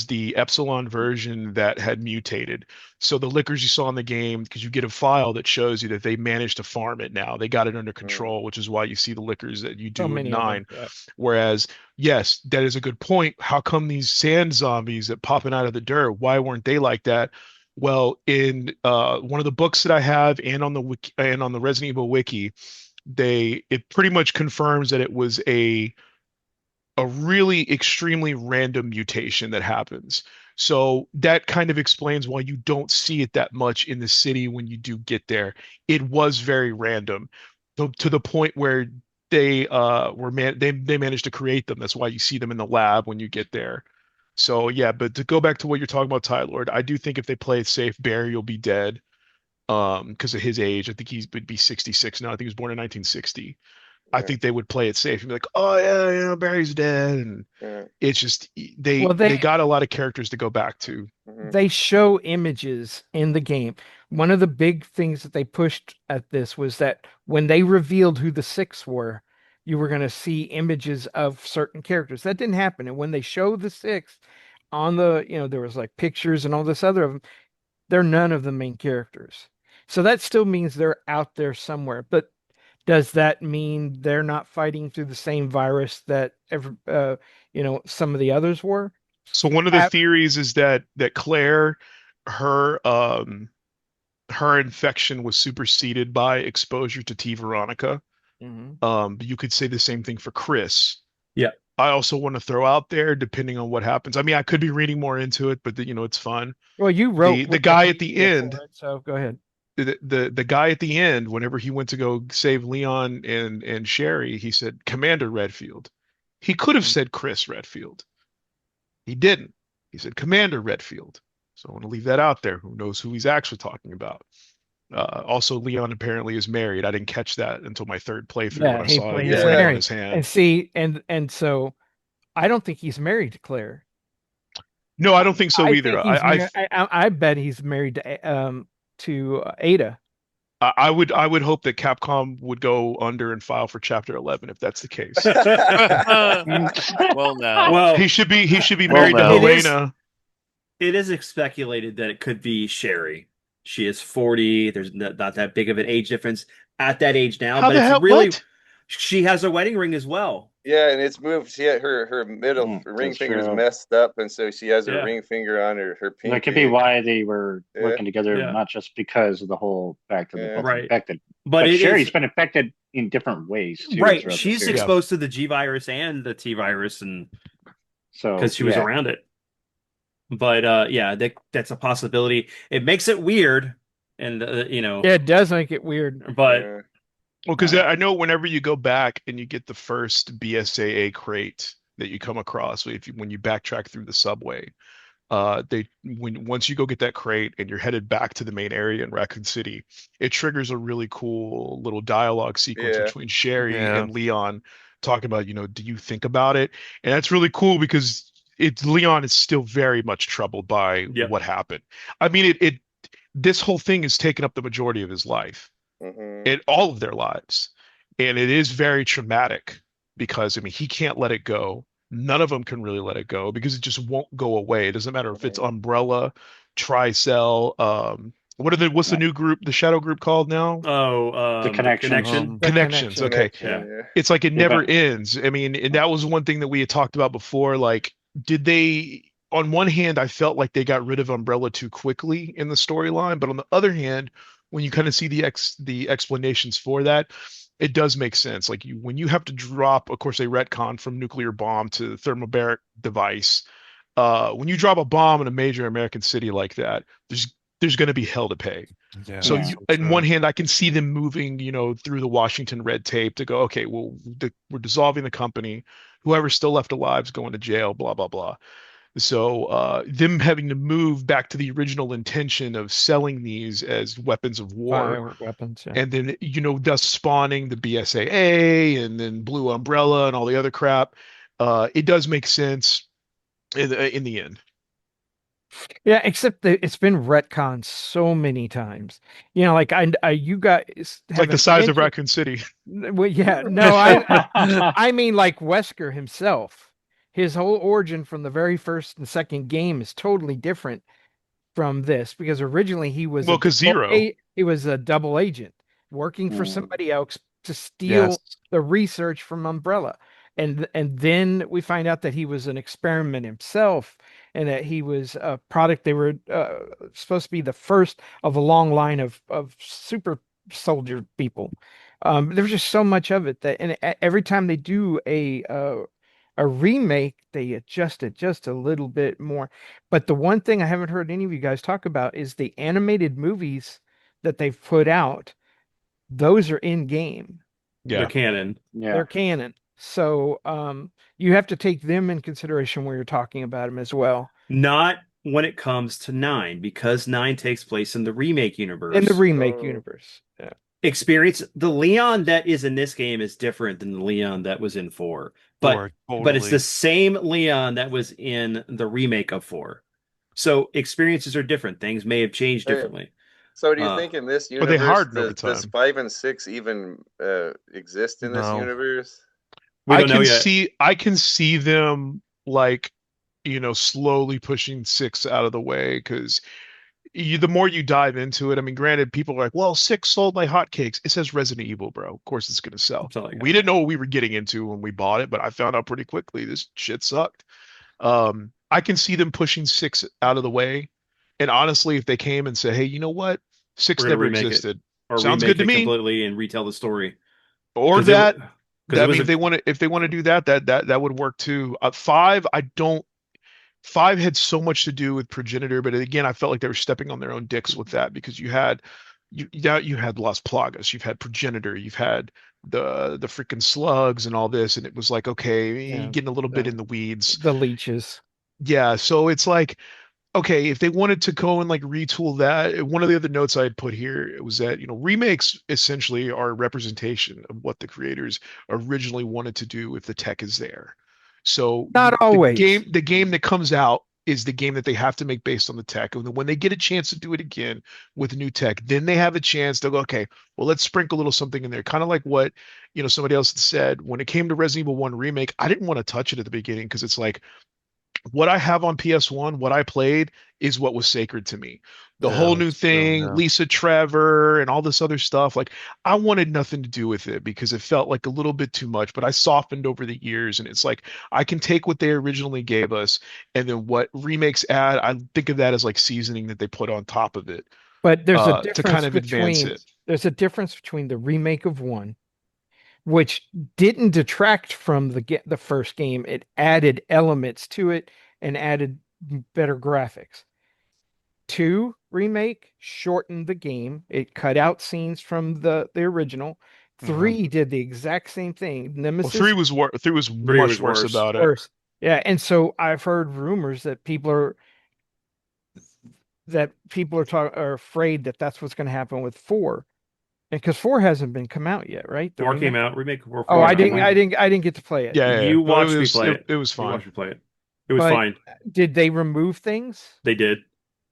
Speaker 2: the Epsilon version that had mutated. So the liquors you saw in the game, because you get a file that shows you that they managed to farm it now. They got it under control, which is why you see the liquors that you do in 9. Whereas, yes, that is a good point. How come these sand zombies that popping out of the dirt, why weren't they like that? Well, in one of the books that I have and on the wiki, and on the Resident Evil wiki, it pretty much confirms that it was a really extremely random mutation that happens. So that kind of explains why you don't see it that much in the city when you do get there. It was very random, to the point where they they managed to create them. That's why you see them in the lab when you get there. So yeah, but to go back to what you're talking about, Ty Lord, I do think if they play it safe, Barry will be dead. Because of his age. I think he would be 66 now. I think he was born in 1960. I think they would play it safe and be like, oh yeah, Barry's dead. And it's just they got a lot of characters to go back to.
Speaker 3: They show images in the game. One of the big things that they pushed at this was that when they revealed who the 6 were, you were going to see images of certain characters. That didn't happen. And when they show the 6 on the, there was like pictures and all this other of them, they're none of the main characters. So that still means they're out there somewhere. But does that mean they're not fighting through the same virus that some of the others were?
Speaker 2: So one of the theories is that Claire, her infection was superseded by exposure to T. Veronica. But you could say the same thing for Chris.
Speaker 1: Yeah.
Speaker 2: I also want to throw out there, depending on what happens. I mean, I could be reading more into it, but it's fun.
Speaker 3: Well, you wrote
Speaker 2: the guy at the end.
Speaker 3: So go ahead.
Speaker 2: The guy at the end, whenever he went to go save Leon and Sherry, he said Commander Redfield. He could have said Chris Redfield. He didn't. He said Commander Redfield. So I want to leave that out there. Who knows who he's actually talking about? Also, Leon apparently is married. I didn't catch that until my third playthrough when I saw it on his hand.
Speaker 3: And see, and so I don't think he's married to Claire.
Speaker 2: No, I don't think so either.
Speaker 3: I bet he's married to Ada.
Speaker 2: I would hope that Capcom would go under and file for Chapter 11 if that's the case.
Speaker 6: Well, no.
Speaker 2: Well, he should be married to Helena.
Speaker 1: It is speculated that it could be Sherry. She is 40. There's not that big of an age difference at that age now.
Speaker 2: How the hell? What?
Speaker 1: She has a wedding ring as well.
Speaker 5: Yeah, and it's moved. She had her middle ring finger's messed up, and so she has her ring finger on her pinky.
Speaker 4: That could be why they were working together, not just because of the whole fact that they're both infected. But Sherry's been infected in different ways too.
Speaker 1: Right, she's exposed to the G virus and the T virus, and so because she was around it. But that's a possibility. It makes it weird, and
Speaker 3: yeah, it does make it weird.
Speaker 1: But
Speaker 2: well, because I know whenever you go back and you get the first BSAA crate that you come across, when you backtrack through the subway, They when once you go get that crate and you're headed back to the main area in Raccoon City, it triggers a really cool little dialogue sequence
Speaker 5: Yeah.
Speaker 2: between Sherry
Speaker 6: Yeah.
Speaker 2: and Leon talking about, do you think about it? And that's really cool because Leon is still very much troubled by
Speaker 1: Yep.
Speaker 2: what happened. I mean, it this whole thing has taken up the majority of his life,
Speaker 5: Hmm.
Speaker 2: in all of their lives. And it is very traumatic because, I mean, he can't let it go. None of them can really let it go because it just won't go away. It doesn't matter if it's
Speaker 5: Hmm.
Speaker 2: Umbrella, Tricell, what's the new group, the shadow group called now?
Speaker 1: Oh,
Speaker 4: The
Speaker 1: the
Speaker 4: connections.
Speaker 1: connection.
Speaker 3: The
Speaker 2: Connections.
Speaker 3: connection.
Speaker 2: Okay.
Speaker 1: Yeah.
Speaker 5: Connection. Yeah.
Speaker 2: It's like it
Speaker 4: Yeah,
Speaker 2: never
Speaker 4: but
Speaker 2: ends. I mean, and that was one thing that we had talked about before. Like, did they, on one hand, I felt like they got rid of Umbrella too quickly in the storyline, but on the other hand, when you kind of see the explanations for that, it does make sense. Like when you have to drop, of course, a retcon from nuclear bomb to thermobaric device. When you drop a bomb in a major American city like that, there's going to be hell to pay.
Speaker 6: Yeah,
Speaker 2: So
Speaker 4: yeah,
Speaker 2: you,
Speaker 6: so
Speaker 2: on one
Speaker 6: true.
Speaker 2: hand, I can see them moving, through the Washington red tape to go, okay, well, we're dissolving the company. Whoever's still left alive is going to jail, blah, blah, blah. So them having to move back to the original intention of selling these as weapons of war,
Speaker 3: Fire weapons. Yeah.
Speaker 2: and then, thus spawning the BSAA and then Blue Umbrella and all the other crap, it does make sense in the end.
Speaker 3: Yeah, except that it's been retconned so many times. Like you guys
Speaker 2: It's like the
Speaker 3: haven't
Speaker 2: size of
Speaker 3: mentioned.
Speaker 2: Raccoon City.
Speaker 3: Well, yeah, no, I mean like Wesker himself. His whole origin from the very first and second game is totally different from this because originally
Speaker 2: Well, because Zero.
Speaker 3: he was a double agent working for
Speaker 4: mm,
Speaker 3: somebody else to
Speaker 6: Yes.
Speaker 3: steal the research from Umbrella. And then we find out that he was an experiment himself and that he was a product they were supposed to be the first of a long line of super soldier people. There's just so much of it that, and every time they do a remake, they adjust it just a little bit more. But the one thing I haven't heard any of you guys talk about is the animated movies that they've put out. Those are in game.
Speaker 1: The
Speaker 2: Yeah.
Speaker 1: canon.
Speaker 4: yeah.
Speaker 3: They're canon. So you have to take them in consideration when you're talking about them as well.
Speaker 1: Not when it comes to 9, because 9 takes place in the remake
Speaker 3: In the
Speaker 1: universe.
Speaker 3: remake
Speaker 5: Oh.
Speaker 3: universe. Yeah.
Speaker 1: Experience the Leon that is in this game is different than the Leon that was in 4. But
Speaker 6: Or
Speaker 1: but it's the
Speaker 6: totally.
Speaker 1: same Leon that was in the remake of 4. So experiences are different. Things may have changed
Speaker 5: Hey,
Speaker 1: differently.
Speaker 5: so do you
Speaker 1: Uh
Speaker 5: think in this
Speaker 2: But they
Speaker 5: universe
Speaker 2: harden over
Speaker 5: does
Speaker 2: time.
Speaker 5: 5 and 6 even exist in this
Speaker 6: No.
Speaker 5: universe?
Speaker 1: we don't know yet.
Speaker 2: I can see them like, slowly pushing 6 out of the way because the more you dive into it, I mean, granted, people are like, well, 6 sold like hotcakes. It says Resident Evil, bro. Of course it's gonna sell.
Speaker 1: Something like
Speaker 2: We
Speaker 1: that.
Speaker 2: didn't know what we were getting into when we bought it, but I found out pretty quickly this shit sucked. I can see them pushing 6 out of the way. And honestly, if they came and said, hey, you know what?
Speaker 1: We're
Speaker 2: 6
Speaker 1: gonna
Speaker 2: never
Speaker 1: remake it
Speaker 2: existed.
Speaker 1: or
Speaker 2: Sounds good
Speaker 1: remake
Speaker 2: to
Speaker 1: it
Speaker 2: me.
Speaker 1: completely and retell the story
Speaker 2: Or
Speaker 1: because it
Speaker 2: that
Speaker 1: because it
Speaker 2: I
Speaker 1: was
Speaker 2: mean,
Speaker 1: a
Speaker 2: if they want to do that, that would work too. 5, I don't. 5 had so much to do with progenitor, but again, I felt like they were stepping on their own dicks with that because you had Las Plagas, you've had progenitor, you've had the freaking slugs and all this, and it was like, okay, you're
Speaker 3: Yeah.
Speaker 2: getting a little bit in the weeds.
Speaker 3: The leeches.
Speaker 2: Yeah, so it's like, okay, if they wanted to go and like retool that, one of the other notes I had put here was that, remakes essentially are a representation of what the creators originally wanted to do if the tech is there. So
Speaker 3: Not always.
Speaker 2: the game that comes out is the game that they have to make based on the tech. And then when they get a chance to do it again with new tech, then they have a chance to go, okay, well, let's sprinkle a little something in there. Kind of like what, somebody else had said when it came to Resident Evil 1 remake, I didn't want to touch it at the beginning because it's like, what I have on PS1, what I played is what was sacred to me. The
Speaker 6: Yeah,
Speaker 2: whole new
Speaker 6: that's true.
Speaker 2: thing,
Speaker 6: Yeah.
Speaker 2: Lisa Trevor and all this other stuff, like I wanted nothing to do with it because it felt like a little bit too much, but I softened over the years and it's like I can take what they originally gave us and then what remakes add, I think of that as like seasoning that they put on top of it
Speaker 3: But
Speaker 2: to kind of advance it.
Speaker 3: there's a difference between the remake of one, which didn't detract from the first game. It added elements to it and added better graphics. 2 remake shortened the game. It cut out scenes from the original.
Speaker 6: Mhm.
Speaker 3: 3 did the exact same thing.
Speaker 2: Well, 3
Speaker 3: Nemesis
Speaker 2: was 3 was
Speaker 1: 3
Speaker 2: much
Speaker 1: was
Speaker 2: worse
Speaker 1: worse.
Speaker 2: about it.
Speaker 3: worse. Yeah, and so I've heard rumors that people are that people are afraid that that's what's going to happen with 4, and because 4 hasn't been come out yet, right? The
Speaker 1: 4 came
Speaker 3: remake.
Speaker 1: out. Remake 4
Speaker 3: Oh,
Speaker 1: came
Speaker 3: I
Speaker 1: out.
Speaker 3: didn't, I didn't, I didn't get to play it.
Speaker 2: Yeah.
Speaker 1: You
Speaker 2: No,
Speaker 1: watched me play it.
Speaker 2: it was
Speaker 1: You
Speaker 2: fine.
Speaker 1: watched me play it. It was
Speaker 3: But
Speaker 1: fine.
Speaker 3: did they remove things?
Speaker 1: They did.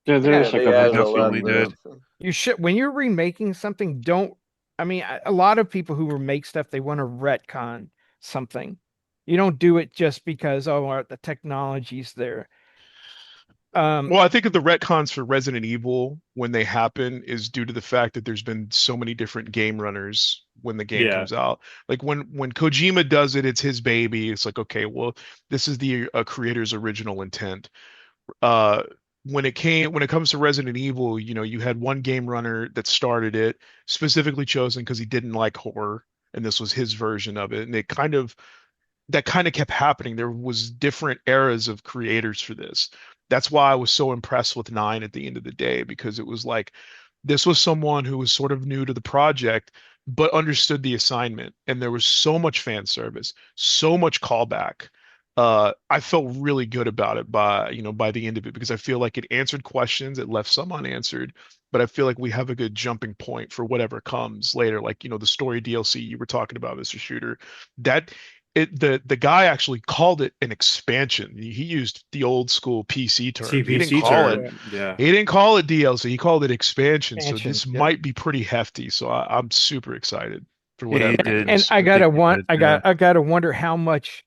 Speaker 4: There's like
Speaker 5: They
Speaker 4: a
Speaker 5: added
Speaker 4: bunch
Speaker 5: a
Speaker 4: of
Speaker 5: lot
Speaker 6: definitely
Speaker 5: of
Speaker 6: did.
Speaker 5: stuff.
Speaker 3: You should, when you're remaking something, don't. I mean, a lot of people who remake stuff, they want to retcon something. You don't do it just because the technology's there.
Speaker 2: Well, I think of the retcons for Resident Evil when they happen is due to the fact that there's been so many different game runners when the game
Speaker 1: Yeah.
Speaker 2: comes out. Like when Kojima does it, it's his baby. It's like, okay, well, this is the creator's original intent. Uh, when it comes to Resident Evil, you know, you had one game runner that started it, specifically chosen because he didn't like horror, and this was his version of it. And that kind of kept happening. There was different eras of creators for this. That's why I was so impressed with 9 at the end of the day, because it was like this was someone who was sort of new to the project but understood the assignment, and there was so much fan service, so much callback. I felt really good about it by the end of it, because I feel like it answered questions, it left some unanswered, but I feel like we have a good jumping point for whatever comes later. Like, the story DLC you were talking about, Mr. Shooter, that the guy actually called it an expansion. He used the old school PC term. He didn't
Speaker 1: CPC
Speaker 2: call it
Speaker 1: term. Yeah.
Speaker 2: he didn't call it DLC. He called it expansion. So
Speaker 3: Expansion,
Speaker 2: this
Speaker 3: yeah.
Speaker 2: might be pretty hefty. So I'm super excited for
Speaker 6: Yeah,
Speaker 2: whatever
Speaker 6: he
Speaker 2: it
Speaker 6: did.
Speaker 3: And
Speaker 2: is.
Speaker 3: I
Speaker 6: think he did, yeah.
Speaker 3: I gotta wonder how much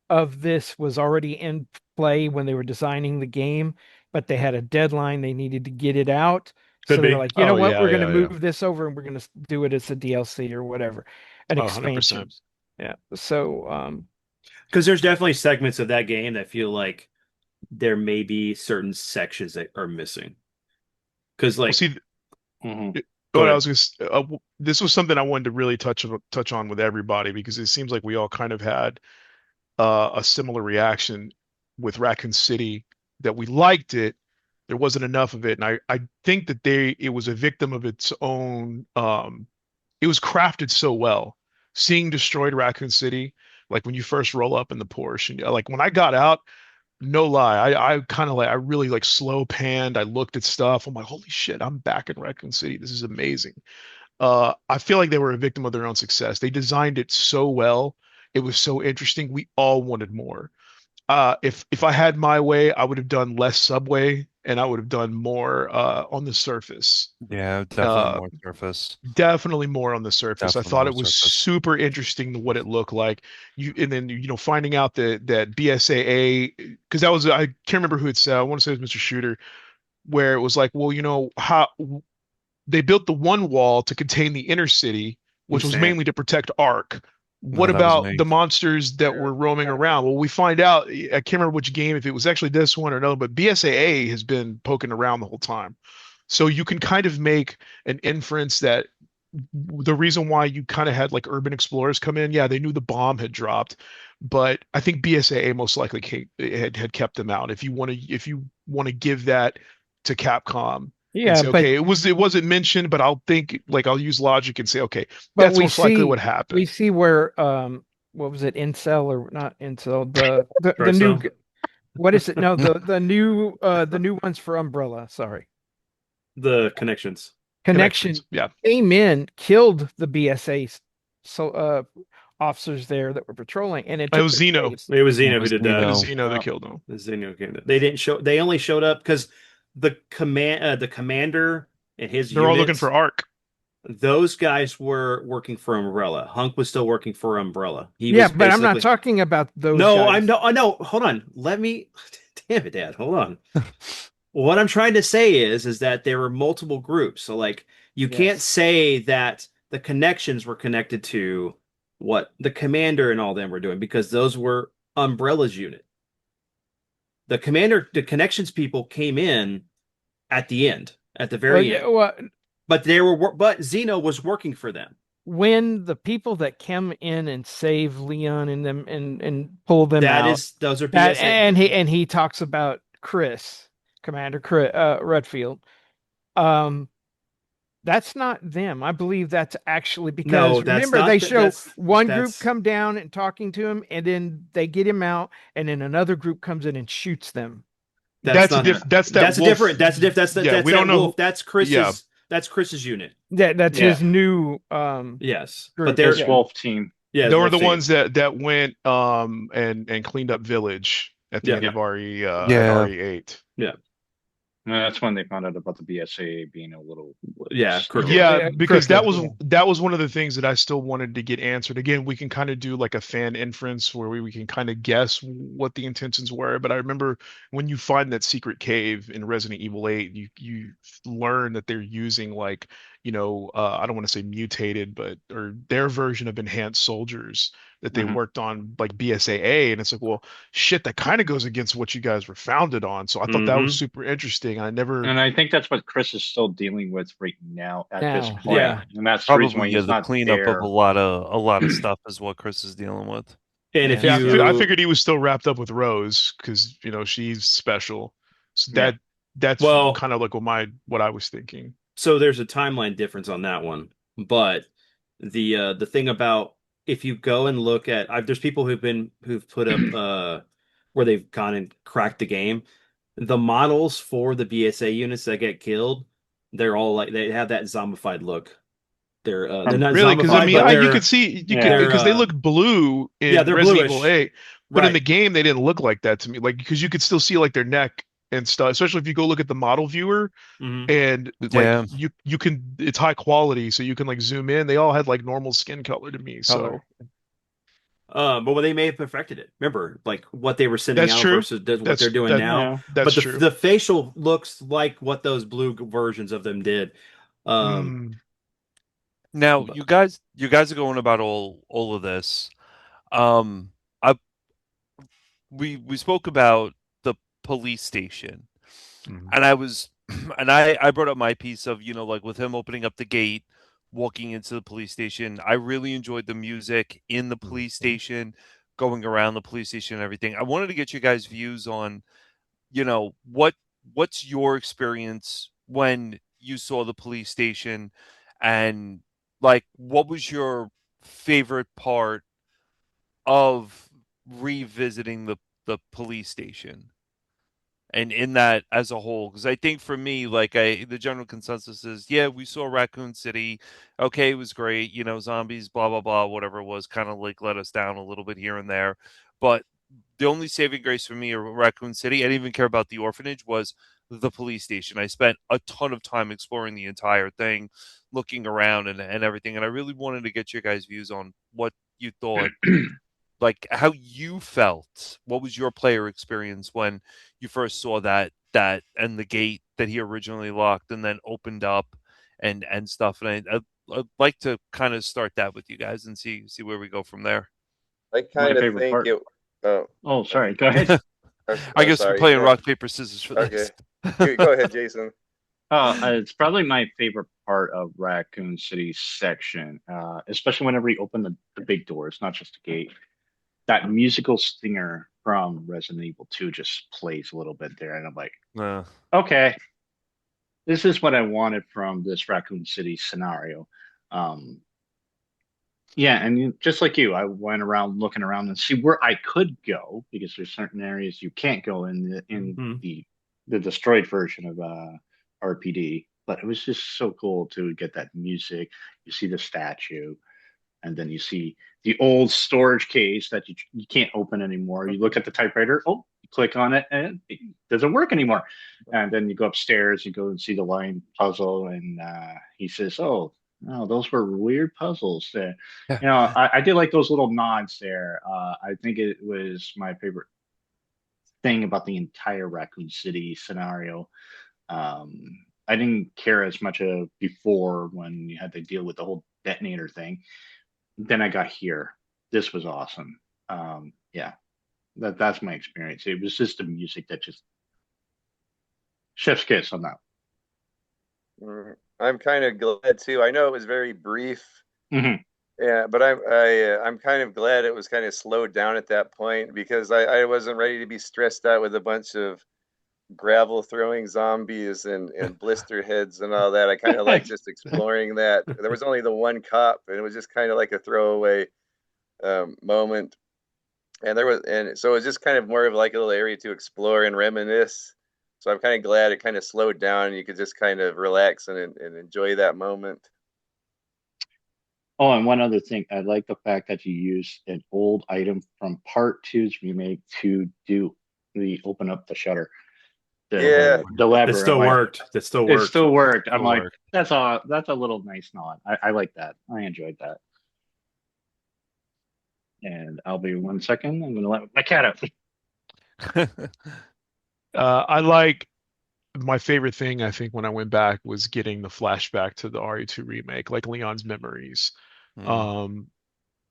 Speaker 3: of this was already in play when they were designing the game, but they had a deadline, they needed to get it out. So
Speaker 1: Could
Speaker 3: they were
Speaker 1: be.
Speaker 3: like, you know
Speaker 2: Oh
Speaker 3: what,
Speaker 2: yeah,
Speaker 3: we're gonna
Speaker 2: yeah, yeah.
Speaker 3: move this over and we're gonna do it as a DLC or whatever, an
Speaker 2: Oh,
Speaker 3: expansion.
Speaker 2: 100%.
Speaker 3: Yeah. So
Speaker 1: Because there's definitely segments of that game that feel like there may be certain sections that are missing. Because
Speaker 2: Well,
Speaker 1: like,
Speaker 2: see,
Speaker 4: Mhm.
Speaker 1: go
Speaker 2: what I
Speaker 1: ahead.
Speaker 2: was this was something I wanted to really touch on with everybody, because it seems like we all kind of had a similar reaction with Raccoon City, that we liked it. There wasn't enough of it, and I think that it was a victim of its own. It was crafted so well. Seeing destroyed Raccoon City, like when you first roll up in the Porsche, and like when I got out, no lie, I kind of like I really like slow panned. I looked at stuff. I'm like, holy shit, I'm back in Raccoon City. This is amazing. I feel like they were a victim of their own success. They designed it so well. It was so interesting. We all wanted more. If I had my way, I would have done less subway and I would have done more on the surface.
Speaker 6: Yeah, definitely
Speaker 2: Uh,
Speaker 6: more surface.
Speaker 2: Definitely more on the surface. I
Speaker 6: Definitely
Speaker 2: thought
Speaker 6: more
Speaker 2: it was
Speaker 6: surface.
Speaker 2: super interesting to what it looked like. And then finding out that BSAA, because that was, I can't remember who it said. I want to say it was Mr. Shooter, where it was like, well, how they built the one wall to contain the inner city, which was
Speaker 1: Insane.
Speaker 2: mainly to protect Ark.
Speaker 6: No,
Speaker 2: What
Speaker 6: that was
Speaker 2: about
Speaker 6: me.
Speaker 2: the monsters that were roaming around? Well, we find out, I can't remember which game, if it was actually this one or no, but BSAA has been poking around the whole time. So you can kind of make an inference that the reason why you kind of had like urban explorers come in, yeah, they knew the bomb had dropped, but I think BSAA most likely had kept them out. If you want to give that to Capcom and
Speaker 3: yeah,
Speaker 2: say, okay, it wasn't mentioned, but I'll use logic and say, okay,
Speaker 3: but
Speaker 2: that's most likely what happened.
Speaker 3: we see where what was it, Incel or not Incel, the
Speaker 1: Short
Speaker 3: new
Speaker 1: cell.
Speaker 3: what is it? No, the new ones for Umbrella, sorry.
Speaker 1: The connections.
Speaker 3: Connection
Speaker 2: Yeah.
Speaker 3: came in, killed the BSA officers there that were patrolling, and it
Speaker 2: It
Speaker 3: took
Speaker 2: was
Speaker 3: their
Speaker 2: Xeno.
Speaker 3: place.
Speaker 1: It was Xeno
Speaker 6: It
Speaker 1: who
Speaker 6: was
Speaker 1: did
Speaker 2: It
Speaker 1: that.
Speaker 2: was
Speaker 6: Xeno.
Speaker 2: Xeno that killed him.
Speaker 1: The Xeno came. They didn't show. They only showed up because the commander and his
Speaker 2: They're all looking
Speaker 1: units.
Speaker 2: for Ark.
Speaker 1: Those guys were working for Umbrella. Hunk was still working for Umbrella. He
Speaker 3: Yeah,
Speaker 1: was
Speaker 3: but I'm not
Speaker 1: basically.
Speaker 3: talking about those
Speaker 1: No,
Speaker 3: guys.
Speaker 1: I'm no. No, hold on. Let me. Damn it, Dad. Hold on. What I'm trying to say is that there were multiple groups. So like you can't
Speaker 3: Yes.
Speaker 1: say that the connections were connected to what the commander and all them were doing, because those were Umbrella's unit. The connections people came in at the end, at the
Speaker 3: Well,
Speaker 1: very
Speaker 3: yeah,
Speaker 1: end.
Speaker 3: well,
Speaker 1: But Zeno was working for them.
Speaker 3: when the people that come in and save Leon and them and pull them out,
Speaker 1: Those are
Speaker 3: that
Speaker 1: BSA.
Speaker 3: and he talks about Chris, Commander Chris, Redfield. Um, that's not them. I believe that's actually
Speaker 1: No,
Speaker 3: because
Speaker 1: that's
Speaker 3: remember
Speaker 1: not
Speaker 3: they show one group
Speaker 1: that's
Speaker 3: come down and talking to him, and then they get him out, and then another group comes in and shoots them.
Speaker 1: That's
Speaker 2: That's a
Speaker 1: not.
Speaker 2: diff. That's that
Speaker 1: That's a
Speaker 2: wolf.
Speaker 1: different. That's a diff.
Speaker 2: Yeah,
Speaker 1: That's
Speaker 2: we don't
Speaker 1: that wolf.
Speaker 2: know.
Speaker 1: That's
Speaker 2: Yeah,
Speaker 1: Chris's. That's Chris's unit.
Speaker 3: That's
Speaker 4: Yeah.
Speaker 3: his new
Speaker 1: Yes, but
Speaker 3: group.
Speaker 1: they're
Speaker 4: His
Speaker 3: Yeah.
Speaker 4: wolf team.
Speaker 1: yeah,
Speaker 2: they
Speaker 1: it's
Speaker 2: were
Speaker 1: wolf
Speaker 2: the
Speaker 1: team.
Speaker 2: ones that went and cleaned up village at the
Speaker 1: Yeah,
Speaker 2: end of RE at
Speaker 6: Yeah.
Speaker 2: RE8.
Speaker 1: yeah,
Speaker 4: And that's when they found out about the BSA being a little
Speaker 1: yeah.
Speaker 4: screwy.
Speaker 2: Yeah,
Speaker 3: Yeah,
Speaker 2: because
Speaker 3: crooked.
Speaker 2: that was one of the things that I still wanted to get answered. Again, we can kind of do like a fan inference where we can kind of guess what the intentions were. But I remember when you find that secret cave in Resident Evil 8, you learn that they're using like, I don't want to say mutated, but or their version of enhanced soldiers that they
Speaker 4: Mhm.
Speaker 2: worked on like BSAA, and it's like, well, shit, that kind of goes against what you guys were founded on. So I thought that was
Speaker 1: Mm-hmm.
Speaker 2: super interesting. I never.
Speaker 4: And I think that's what Chris is still dealing with right now at this
Speaker 3: Now,
Speaker 4: point.
Speaker 1: Yeah,
Speaker 4: And that's the reason
Speaker 6: Probably
Speaker 4: why
Speaker 6: yeah,
Speaker 4: he's
Speaker 6: the
Speaker 4: not
Speaker 6: cleanup of
Speaker 4: there.
Speaker 6: a lot of stuff is what Chris is dealing with.
Speaker 1: and if
Speaker 3: Yeah.
Speaker 2: Yeah, I
Speaker 1: you
Speaker 2: figured he was still wrapped up with Rose because she's special. So
Speaker 4: Yeah.
Speaker 2: that's
Speaker 1: well,
Speaker 2: kind of like what I was thinking.
Speaker 1: so there's a timeline difference on that one, but the thing about if you go and look at there's people who've put up where they've gone and cracked the game. The models for the BSA units that get killed, they're all like they have that zombified look. They're not
Speaker 2: Really, because I
Speaker 1: zombified,
Speaker 2: mean,
Speaker 1: but
Speaker 2: you could see you could
Speaker 4: Yeah.
Speaker 2: because they look blue
Speaker 1: yeah,
Speaker 2: in
Speaker 1: they're
Speaker 2: Resident Evil
Speaker 1: bluish.
Speaker 2: 8, but in the
Speaker 1: Right.
Speaker 2: game they didn't look like that to me. Like because you could still see like their neck and stuff, especially if you go look at the model viewer
Speaker 1: Hmm.
Speaker 2: and like
Speaker 6: Yeah.
Speaker 2: you can it's high quality, so you can like zoom in. They all had like normal skin color to me.
Speaker 3: color.
Speaker 2: So
Speaker 1: But they may have perfected it. Remember, like what they were sending
Speaker 2: that's
Speaker 1: out
Speaker 2: true.
Speaker 1: versus what they're
Speaker 2: That's
Speaker 1: doing
Speaker 2: that
Speaker 1: now.
Speaker 4: Yeah.
Speaker 1: But
Speaker 2: that's
Speaker 1: the
Speaker 2: true.
Speaker 1: the facial looks like what those blue versions of them did. Um,
Speaker 2: Mm,
Speaker 6: Now
Speaker 1: but
Speaker 6: you guys are going about all of this. Um I we spoke about the police station.
Speaker 2: mm,
Speaker 6: And I was and I brought up my piece of, like with him opening up the gate, walking into the police station. I really enjoyed the music in the
Speaker 2: mm.
Speaker 6: police station, going around the police station and everything. I wanted to get you guys' views on, what's your experience when you saw the police station and like what was your favorite part of revisiting the police station? And in that as a whole, because I think for me, like the general consensus is, yeah, we saw Raccoon City. Okay, it was great. Zombies, blah blah blah, whatever it was, kind of like let us down a little bit here and there. But the only saving grace for me of Raccoon City, I didn't even care about the orphanage, was the police station. I spent a ton of time exploring the entire thing, looking around and everything. And I really wanted to get your guys' views on what you thought, like how you felt. What was your player experience when you first saw that and the gate that he originally locked and then opened up and stuff? And I'd like to kind of start that with you guys and see where we go from there.
Speaker 5: I
Speaker 4: My
Speaker 5: kind of
Speaker 4: favorite
Speaker 5: think
Speaker 4: part.
Speaker 5: it. Oh,
Speaker 4: Oh, sorry. Go ahead.
Speaker 6: I
Speaker 5: I'm
Speaker 6: guess we're
Speaker 5: sorry.
Speaker 6: playing
Speaker 5: Go,
Speaker 6: rock paper scissors for
Speaker 5: okay,
Speaker 6: this.
Speaker 5: go ahead, Jason.
Speaker 4: It's probably my favorite part of Raccoon City section, especially whenever you open the big doors, not just the gate. That musical stinger from Resident Evil 2 just plays a little bit there, and I'm like,
Speaker 6: Uh,
Speaker 4: okay, this is what I wanted from this Raccoon City scenario. Um, yeah, and just like you, I went around looking around and see where I could go because there's certain areas you can't go in
Speaker 1: mhm.
Speaker 4: the destroyed version of RPD. But it was just so cool to get that music. You see the statue, and then you see the old storage case that you can't open anymore. You look at the typewriter, oh, you click on it, and it doesn't work anymore. And then you go upstairs, you go and see the line puzzle, and he says, "Oh, no, those were weird puzzles." There,
Speaker 6: yeah.
Speaker 4: I did like those little nods there. I think it was my favorite thing about the entire Raccoon City scenario. I didn't care as much before when you had to deal with the whole detonator thing. Then I got here. This was awesome. Yeah, that's my experience. It was just the music that just chef's kiss on that.
Speaker 5: I'm kind of glad too. I know it was very brief.
Speaker 4: Hmm.
Speaker 5: Yeah, but I'm kind of glad it was kind of slowed down at that point because I wasn't ready to be stressed out with a bunch of gravel throwing zombies and blister heads and all that. I kind of like just exploring that. There was only the one cop, and it was just kind of like a throwaway moment. And so it was just kind of more of like a little area to explore and reminisce. So I'm kind of glad it kind of slowed down and you could just kind of relax and enjoy that moment.
Speaker 4: Oh, and one other thing, I like the fact that you used an old item from Part Two's remake to do the open up the shutter,
Speaker 5: Yeah,
Speaker 4: the
Speaker 1: That
Speaker 4: lever. I'm
Speaker 1: still
Speaker 4: like,
Speaker 1: worked. That still
Speaker 4: it
Speaker 1: worked.
Speaker 4: still worked. I'm
Speaker 6: It'll
Speaker 4: like,
Speaker 6: work.
Speaker 4: that's a little nice nod. I like that. I enjoyed that. And I'll be 1 second. I'm gonna let my cat out.
Speaker 2: I like my favorite thing, I think, when I went back was getting the flashback to the RE2 remake, like Leon's memories.
Speaker 6: Mm.
Speaker 2: Um,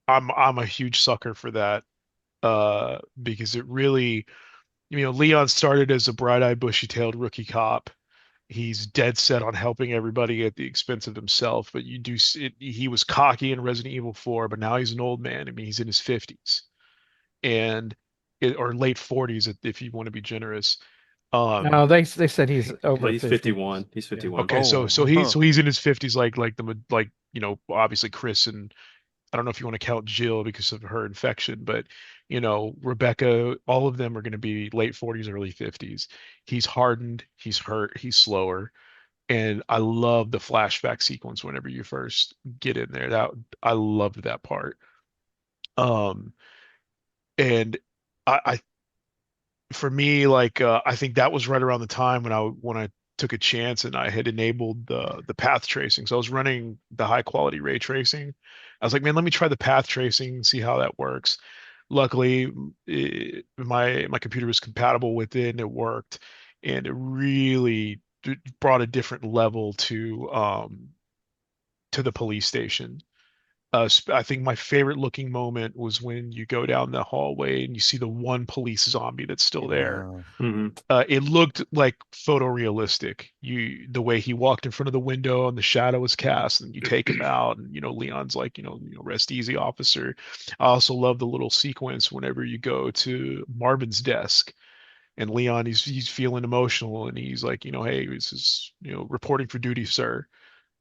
Speaker 2: I'm a huge sucker for that, because it really, Leon started as a bright-eyed, bushy-tailed rookie cop. He's dead set on helping everybody at the expense of himself, but you do see he was cocky in Resident Evil 4, but now he's an old man. I mean, he's in his 50s and or late 40s if you want to be generous. Um,
Speaker 3: No, they said he's
Speaker 1: Well,
Speaker 3: over
Speaker 1: he's
Speaker 3: 50.
Speaker 1: 51. He's
Speaker 3: Yeah.
Speaker 1: 51.
Speaker 2: Okay, so
Speaker 6: Oh,
Speaker 2: so he so he's in his 50s, like obviously Chris, and I don't know if you want to count Jill because of her infection, but Rebecca, all of them are going to be late 40s, early 50s. He's hardened, he's hurt, he's slower, and I love the flashback sequence whenever you first get in there. That I loved that part. Um, and I for me, like I think that was right around the time when I took a chance and I had enabled the path tracing. So I was running the high quality ray tracing. I was like, man, let me try the path tracing and see how that works. Luckily, my computer was compatible with it and it worked, and it really brought a different level to the police station. I think my favorite looking moment was when you go down the hallway and you see the one police zombie that's still there.
Speaker 6: yeah.
Speaker 1: Hmm.
Speaker 2: It looked like photorealistic. The way he walked in front of the window and the shadow was cast, and you take him out, and Leon's like, rest easy, officer. I also love the little sequence whenever you go to Marvin's desk, and Leon, he's feeling emotional, and he's like, hey, this is reporting for duty, sir.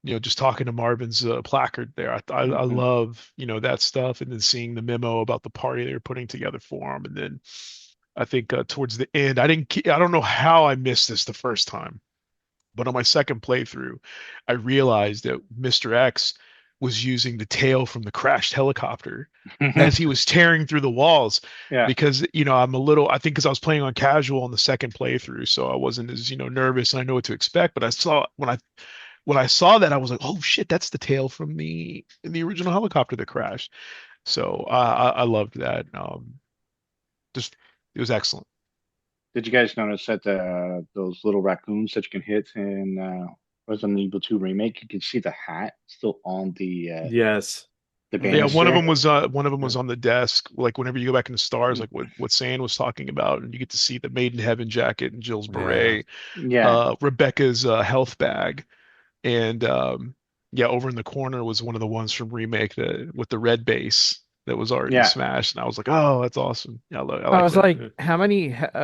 Speaker 2: Just talking to Marvin's placard there. I
Speaker 4: Mhm.
Speaker 2: love, that stuff. And then seeing the memo about the party they were putting together for him. And then I think towards the end, I don't know how I missed this the first time, but on my second playthrough, I realized that Mr. X was using the tail from the crashed helicopter as he was tearing through the walls.
Speaker 4: Yeah.
Speaker 2: Because, I think because I was playing on casual on the second playthrough, so I wasn't as, nervous and I know what to expect. But I saw when I saw that, I was like, "Oh shit, that's the tail from the original helicopter that crashed." So I loved that. Just it was excellent.
Speaker 4: Did you guys notice that those little raccoons that you can hit in Resident Evil 2 remake, you can see the hat still on
Speaker 1: Yes.
Speaker 4: the
Speaker 2: Yeah,
Speaker 1: Hmm.
Speaker 4: banister.
Speaker 2: one of them
Speaker 1: Yeah.
Speaker 2: was on the desk. Like whenever you go back in the stars, like what Sayian was talking about, and you get to see the Made in Heaven jacket and Jill's
Speaker 6: Yeah.
Speaker 2: beret,
Speaker 4: Yeah,
Speaker 2: Rebecca's health bag, and yeah, over in the corner was one of the ones from remake with the red base that was already
Speaker 4: yeah.
Speaker 2: smashed, and I was like, oh, that's awesome. Yeah, I
Speaker 3: I
Speaker 2: like
Speaker 3: was
Speaker 2: that.
Speaker 3: like,
Speaker 1: Yeah.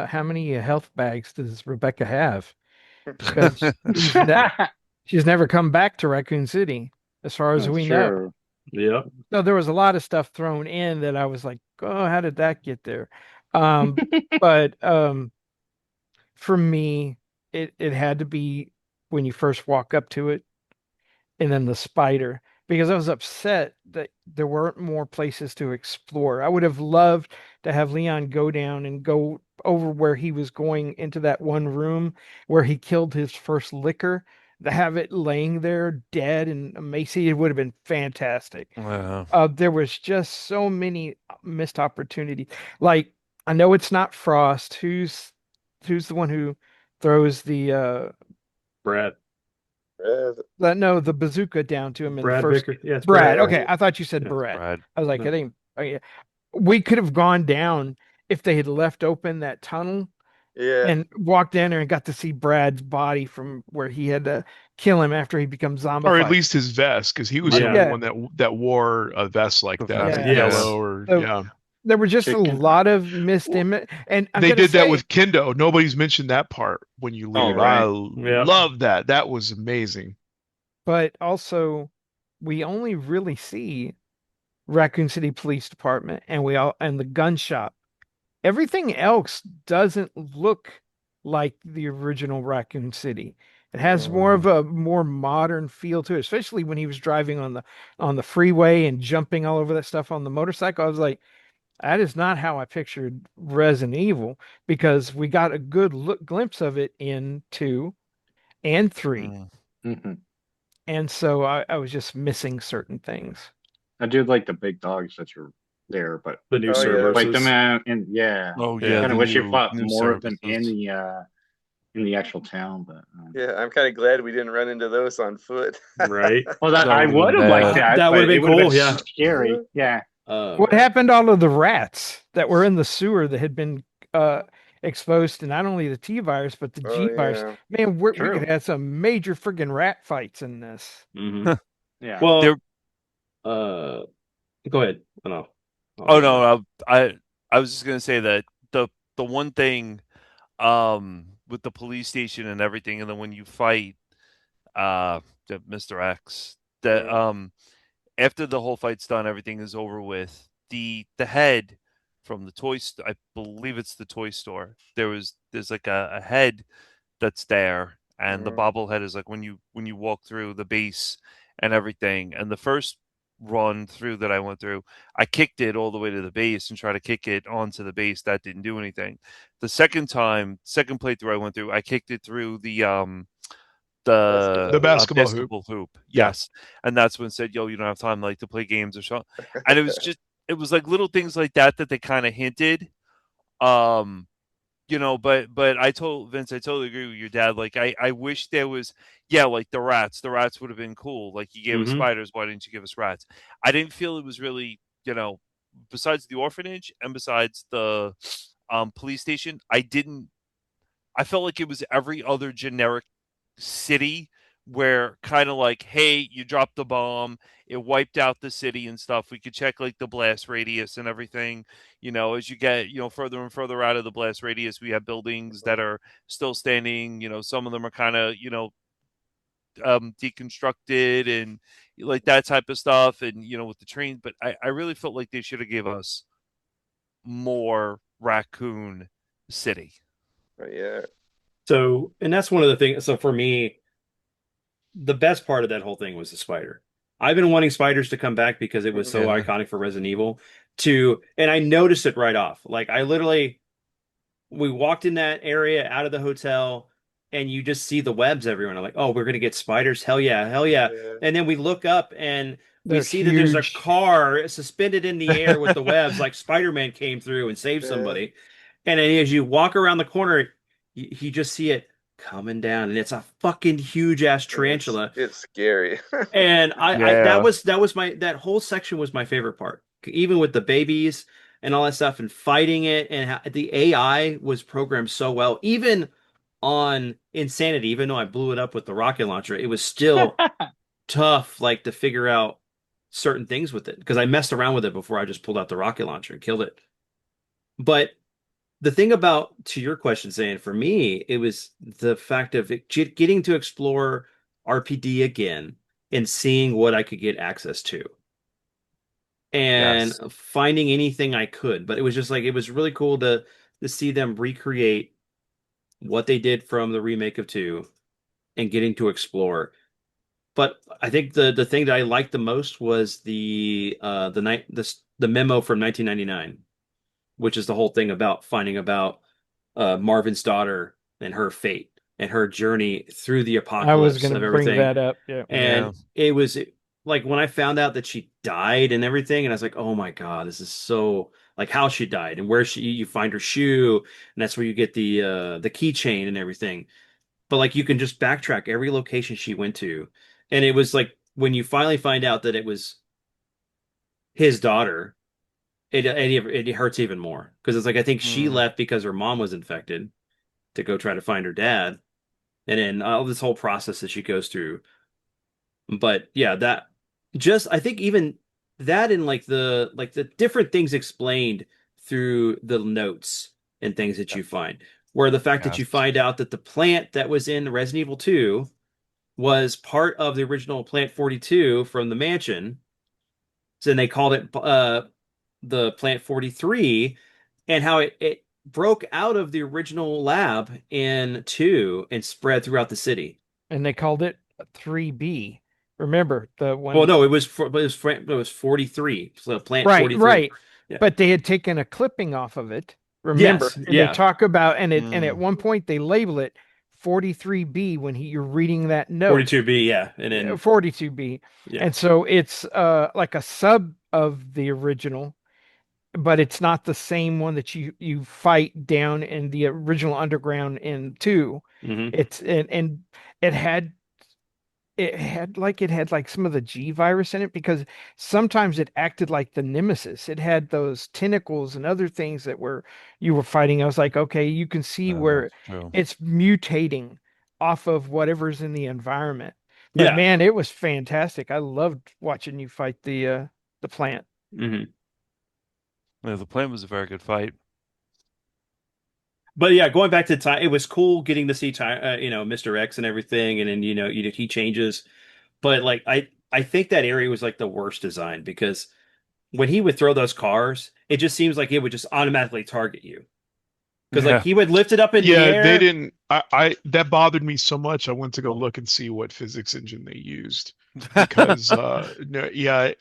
Speaker 3: how many health bags does Rebecca have? Because she's never come back to Raccoon City, as far as
Speaker 4: That's
Speaker 3: we know.
Speaker 4: true.
Speaker 1: Yep.
Speaker 3: So there was a lot of stuff thrown in that I was like, oh, how did that get there? Um, but for me, it had to be when you first walk up to it, and then the spider, because I was upset that there weren't more places to explore. I would have loved to have Leon go down and go over where he was going into that one room where he killed his first licker. To have it laying there dead and emaciated would have been fantastic.
Speaker 6: Yeah.
Speaker 3: There was just so many missed opportunities. Like, I know it's not Frost. Who's the one who throws
Speaker 1: Brad.
Speaker 3: no, the bazooka down to him in the
Speaker 1: Brad
Speaker 3: first
Speaker 1: Bicker. Yeah, it's
Speaker 3: Brad.
Speaker 1: Brad.
Speaker 3: Okay,
Speaker 5: Right.
Speaker 3: I thought you said
Speaker 1: Yeah.
Speaker 3: Brett.
Speaker 6: Brad.
Speaker 3: I was like,
Speaker 1: No.
Speaker 3: it ain't. Oh, yeah. We could have gone down if they had left open that tunnel
Speaker 5: Yeah.
Speaker 3: and walked in there and got to see Brad's body from where he had to kill him after he becomes
Speaker 2: Or at
Speaker 3: zombified.
Speaker 2: least his vest, because he was the only
Speaker 1: Yeah.
Speaker 3: Yeah,
Speaker 2: one that wore a vest like
Speaker 6: The
Speaker 2: that, the
Speaker 6: vest,
Speaker 3: yeah.
Speaker 6: yeah.
Speaker 2: yellow
Speaker 1: Yes.
Speaker 2: or
Speaker 3: So
Speaker 2: yeah.
Speaker 3: there were just a
Speaker 4: Chicken.
Speaker 3: lot of missed
Speaker 2: Well,
Speaker 3: image, and I'm
Speaker 2: they
Speaker 3: gonna
Speaker 2: did that
Speaker 3: say,
Speaker 2: with Kendo. Nobody's mentioned that part when you
Speaker 4: Oh,
Speaker 2: leave. I
Speaker 4: right.
Speaker 1: Yep.
Speaker 2: love that. That was amazing.
Speaker 3: but also we only really see Raccoon City Police Department, and we all and the gun shop. Everything else doesn't look like the original Raccoon City. It has more of a more modern feel to it, especially when he was driving on the freeway and jumping all over that stuff on the motorcycle. I was like, that is not how I pictured Resident Evil because we got a good look glimpse of it in 2 and 3.
Speaker 6: Mm.
Speaker 4: Hmm.
Speaker 3: And so I was just missing certain things.
Speaker 4: I do like the big dogs that are there, but
Speaker 1: The new
Speaker 5: Oh
Speaker 4: I
Speaker 5: yeah.
Speaker 4: fight them
Speaker 1: Cerberus.
Speaker 4: out, and yeah,
Speaker 6: Oh
Speaker 1: Yeah.
Speaker 6: yeah,
Speaker 4: kind
Speaker 6: the
Speaker 4: of wish you
Speaker 6: new
Speaker 4: fought
Speaker 6: new
Speaker 4: more of them
Speaker 6: services.
Speaker 4: in the actual town. But
Speaker 5: Yeah, I'm kind of glad we didn't run into those on foot.
Speaker 1: Right.
Speaker 4: well,
Speaker 6: That
Speaker 4: I
Speaker 6: would have
Speaker 4: would
Speaker 6: been
Speaker 4: have liked
Speaker 6: bad.
Speaker 4: that,
Speaker 1: That would
Speaker 4: but
Speaker 1: have
Speaker 4: it
Speaker 1: been
Speaker 4: would have been
Speaker 1: cool. Yeah.
Speaker 4: scary. Yeah,
Speaker 3: What
Speaker 1: Yeah.
Speaker 3: happened to all of the rats that were in the sewer that had been exposed to not only the T virus but the
Speaker 5: Oh
Speaker 3: G virus?
Speaker 5: yeah.
Speaker 3: Man, we could
Speaker 4: true.
Speaker 3: have some major friggin' rat fights in this.
Speaker 1: Hmm.
Speaker 4: Yeah.
Speaker 6: There.
Speaker 1: Well, uh, go ahead. Oh, no. I'll
Speaker 6: Oh
Speaker 1: let you go.
Speaker 6: no, I was just gonna say that the one thing with the police station and everything, and then when you fight Mr. X, that
Speaker 5: Mm.
Speaker 6: after the whole fight's done, everything is over with. The head from the I believe it's the toy store. There's like a head that's there, and the
Speaker 5: Mhm.
Speaker 6: bobblehead is like when you walk through the base and everything. And the first run through that I went through, I kicked it all the way to the base and tried to kick it onto the base. That didn't do anything. The second playthrough I went through, I kicked it through
Speaker 2: The
Speaker 5: Basketball
Speaker 6: the
Speaker 5: hoop.
Speaker 2: basketball hoop.
Speaker 6: basketball hoop.
Speaker 2: Yeah.
Speaker 6: Yes, and that's when it said, "Yo, you don't have time like to play games or something." And it was like little things like that that they kind of hinted. Um, but I told Vince, I totally agree with your dad. Like, I wish there was, yeah, like the rats would have been cool. Like, you gave us
Speaker 1: Hmm.
Speaker 6: spiders, why didn't you give us rats? I didn't feel it was really, besides the orphanage and besides the police station, I felt like it was every other generic city where kind of like, hey, you dropped the bomb, it wiped out the city and stuff. We could check like the blast radius and everything. As you get, further and further out of the blast radius, we have buildings that are still standing. Some of them are kind of, deconstructed and like that type of stuff. And, with the train, but I really felt like they should have gave us more Raccoon City.
Speaker 5: But yeah.
Speaker 1: So, and that's one of the things. So for me, the best part of that whole thing was the spider. I've been wanting spiders to come back because it was
Speaker 5: Mhm.
Speaker 1: so
Speaker 6: Yeah.
Speaker 1: iconic for Resident Evil and I noticed it right off. Like I literally, we walked in that area out of the hotel and you just see the webs everywhere. And I'm like, oh, we're gonna get spiders. Hell yeah, hell yeah.
Speaker 5: Yeah.
Speaker 1: And then we look up and we
Speaker 3: They're
Speaker 1: see that there's a
Speaker 3: huge.
Speaker 1: car suspended in the air with the webs, like Spider-Man came through and saved
Speaker 5: Yeah.
Speaker 1: somebody. And then as you walk around the corner, you just see it coming down, and it's a fucking huge ass
Speaker 5: And
Speaker 1: tarantula.
Speaker 5: it's scary.
Speaker 1: And that
Speaker 6: Yeah.
Speaker 1: was that whole section was my favorite part, even with the babies and all that stuff and fighting it, and how the AI was programmed so well, even on Insanity. Even though I blew it up with the rocket launcher, it was still tough, like to figure out certain things with it because I messed around with it before I just pulled out the rocket launcher and killed it. But the thing about to your question, saying for me, it was the fact of getting to explore RPD again and seeing what I could get access to and
Speaker 6: Yes.
Speaker 1: finding anything I could. But it was just like it was really cool to see them recreate what they did from the remake of 2 and getting to explore. But I think the thing that I liked the most was the memo from 1999, which is the whole thing about finding about Marvin's daughter and her fate and her journey through the
Speaker 3: I was
Speaker 1: apocalypse
Speaker 3: gonna
Speaker 1: of
Speaker 3: bring
Speaker 1: everything.
Speaker 3: that up. Yeah.
Speaker 1: And like when I found out that she died and everything, and I was like, oh my God, this is so like how she died and where you find her shoe, and that's where you get the keychain and everything. But like you can just backtrack every location she went to. And it was like when you finally find out that it was his daughter, it hurts even more because it's like I think she
Speaker 6: Mm.
Speaker 1: left because her mom was infected to go try to find her dad, and then all this whole process that she goes through. But yeah, that just I think even that and like the different things explained through the notes and things that you find, where the fact that you
Speaker 6: Yes.
Speaker 1: find out that the plant that was in Resident Evil 2 was part of the original Plant 42 from the mansion. So then they called it the Plant 43, and how it broke out of the original lab in 2 and spread throughout the city.
Speaker 3: And they called it 3B. Remember the
Speaker 1: Well,
Speaker 3: one?
Speaker 1: no, it was 43. So plant
Speaker 3: Right,
Speaker 1: 43.
Speaker 3: right.
Speaker 1: Yeah.
Speaker 3: But they had taken a clipping off of it. Remember,
Speaker 1: Yes.
Speaker 3: and they
Speaker 1: Yeah.
Speaker 3: talk about and at
Speaker 6: Mm.
Speaker 3: one point they label it 43B when you're reading that note.
Speaker 1: 42B. Yeah. And then
Speaker 3: 42B.
Speaker 1: yeah.
Speaker 3: And so it's like a sub of the original, but it's not the same one that you fight down in the original underground in 2.
Speaker 1: Hmm.
Speaker 3: It's and it had it had like some of the G virus in it because sometimes it acted like the Nemesis. It had those tentacles and other things that were you were fighting. I was like, okay, you can see where
Speaker 6: That's true.
Speaker 3: it's mutating off of whatever's in the environment. But
Speaker 1: Yeah.
Speaker 3: man, it was fantastic. I loved watching you fight the plant.
Speaker 1: Hmm.
Speaker 6: Yeah, the plan was a very good fight.
Speaker 1: But yeah, going back to time, it was cool getting to see time, Mr. X and everything, and then he changes. But like I think that area was like the worst design because when he would throw those cars, it just seems like it would just automatically target you. Because like
Speaker 6: Yeah.
Speaker 1: he would lift it up in the
Speaker 2: Yeah, they
Speaker 1: air.
Speaker 2: didn't. I that bothered me so much. I went to go look and see what physics engine they used because no, yeah,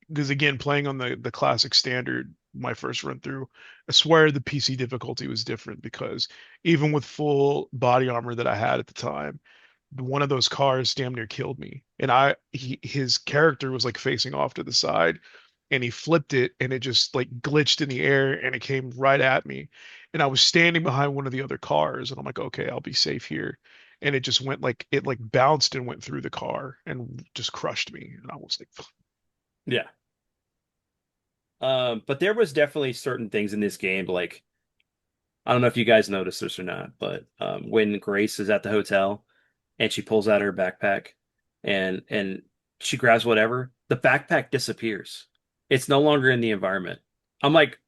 Speaker 2: because again, playing on the classic standard, my first run through, I swear the PC difficulty was different because even with full body armor that I had at the time, one of those cars damn near killed me. And his character was like facing off to the side and he flipped it and it just like glitched in the air and it came right at me. And I was standing behind one of the other cars and I'm like, okay, I'll be safe here. And it just went like it like bounced and went through the car and just crushed me. And I was like,
Speaker 1: Yeah. But there was definitely certain things in this game, like I don't know if you guys noticed this or not, but when Grace is at the hotel and she pulls out her backpack and she grabs whatever, the backpack disappears. It's no longer in the environment. I'm like,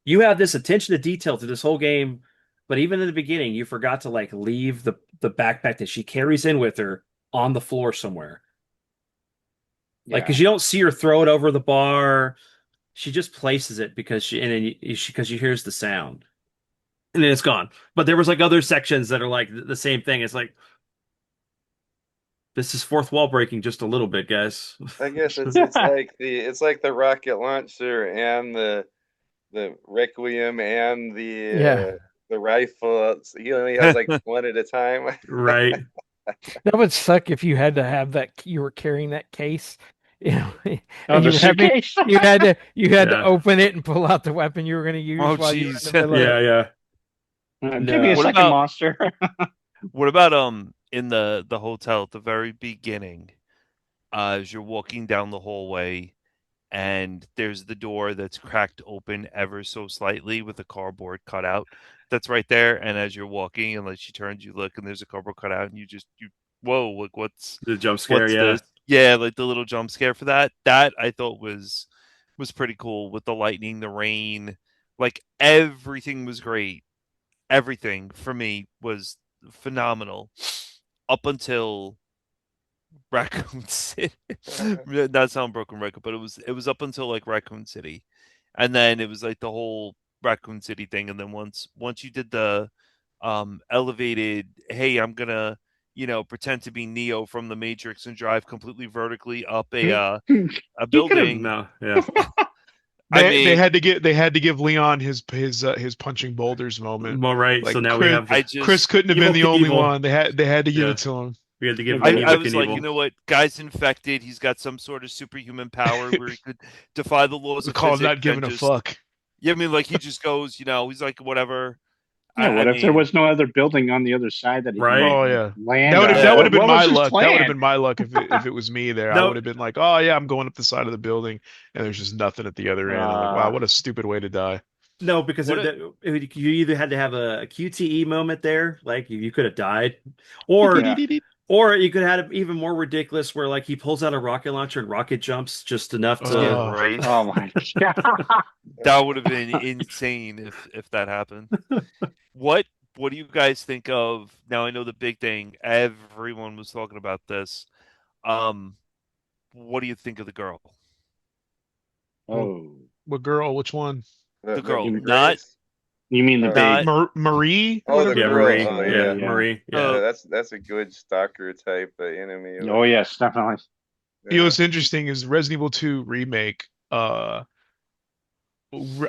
Speaker 1: you have this attention to detail through this whole game, but even in the beginning, you forgot to like leave the backpack that she carries in with her on the floor somewhere. Like,
Speaker 4: Yeah.
Speaker 1: because you don't see her throw it over the bar. She just places it because she hears the sound and then it's gone. But there was like other sections that are like the same thing. It's like this is fourth wall breaking just a little bit, guys.
Speaker 5: I guess it's like the rocket launcher and the Requiem and
Speaker 3: Yeah,
Speaker 5: the rifle. He only has like one at a time.
Speaker 1: Right.
Speaker 3: that would suck if you had to have that you were carrying that case, you know,
Speaker 4: Oh,
Speaker 3: and
Speaker 4: the
Speaker 3: you were having
Speaker 4: suitcase.
Speaker 3: you had to
Speaker 1: Yeah.
Speaker 3: open it and pull out the weapon you were going to use
Speaker 6: Oh,
Speaker 3: while you were in the
Speaker 6: jeez.
Speaker 3: middle of it.
Speaker 1: Yeah, yeah.
Speaker 4: Give me a
Speaker 1: No.
Speaker 6: What
Speaker 4: second,
Speaker 6: about
Speaker 4: monster.
Speaker 6: what about in the hotel at the very beginning, as you're walking down the hallway and there's the door that's cracked open ever so slightly with a cardboard cutout that's right there, and as you're walking and like she turns, you look and there's a cardboard cutout and you whoa, like
Speaker 1: The jump scare,
Speaker 6: what's
Speaker 1: yeah.
Speaker 6: this? Yeah, like the little jump scare for that I thought was pretty cool with the lightning, the rain, like everything was great. Everything for me was phenomenal up until Raccoon City. Not sound broken record, but it was up until like Raccoon City, and then it was like the whole Raccoon City thing, and then once you did the elevated, hey, I'm gonna pretend to be Neo from the Matrix and drive completely vertically up a
Speaker 4: You could have.
Speaker 6: building.
Speaker 1: No, yeah.
Speaker 6: I
Speaker 2: they
Speaker 6: mean,
Speaker 2: had to give Leon his punching boulders moment.
Speaker 1: Well, right. So
Speaker 2: Like
Speaker 1: now we have the
Speaker 6: I
Speaker 2: Chris
Speaker 6: just
Speaker 2: couldn't have been
Speaker 1: evil
Speaker 2: the only
Speaker 1: Knievel.
Speaker 2: one. They had to give
Speaker 1: Yeah.
Speaker 2: it to him.
Speaker 1: We had to give
Speaker 6: I
Speaker 1: Evil
Speaker 6: was like, you
Speaker 1: Knievel.
Speaker 6: know what? Guy's infected. He's got some sort of superhuman power where he could defy the laws
Speaker 2: We
Speaker 6: of
Speaker 2: call him
Speaker 6: physics
Speaker 2: not
Speaker 6: and
Speaker 2: giving a
Speaker 6: just,
Speaker 2: fuck.
Speaker 6: yeah, I mean, like he just goes, he's like, whatever.
Speaker 4: Yeah.
Speaker 6: I
Speaker 4: What if there
Speaker 6: mean,
Speaker 4: was no other building on the other side that he can
Speaker 1: Right?
Speaker 2: Oh yeah.
Speaker 4: land on?
Speaker 2: That would
Speaker 6: Yeah.
Speaker 2: have been
Speaker 4: What was
Speaker 2: my
Speaker 4: his
Speaker 2: luck. That would have
Speaker 4: plan?
Speaker 2: been my luck if it was me there. I would
Speaker 1: No,
Speaker 2: have been like, oh yeah, I'm going up the side of the building, and there's just nothing at the other end. I'm like, wow,
Speaker 4: Uh,
Speaker 2: what a stupid way to die.
Speaker 1: no, because
Speaker 6: what?
Speaker 1: you either had to have a QTE moment there, like you could have died, or
Speaker 4: yeah.
Speaker 1: or you could have had even more ridiculous where like he pulls out a rocket launcher and rocket jumps just enough
Speaker 6: Yeah,
Speaker 1: to.
Speaker 6: right.
Speaker 4: Oh my god.
Speaker 6: That would have been insane if that happened. What What do you guys think of? Now I know the big thing. Everyone was talking about this. Um, what do you think of the girl?
Speaker 2: What,
Speaker 4: Oh.
Speaker 2: what girl? Which one?
Speaker 6: The
Speaker 5: The
Speaker 6: girl,
Speaker 4: You-
Speaker 6: not
Speaker 5: Grace.
Speaker 4: You mean the
Speaker 5: Oh,
Speaker 6: Not
Speaker 4: big?
Speaker 2: Marie or
Speaker 5: oh, the
Speaker 1: Yeah,
Speaker 2: whatever.
Speaker 5: girl.
Speaker 1: Marie.
Speaker 5: Oh
Speaker 1: Yeah,
Speaker 5: yeah,
Speaker 4: Marie, yeah.
Speaker 1: Marie. Yeah.
Speaker 6: uh
Speaker 5: that's a good stalker type enemy.
Speaker 4: Oh yes, definitely.
Speaker 2: You know
Speaker 5: Yeah.
Speaker 2: what's interesting is Resident Evil 2 remake.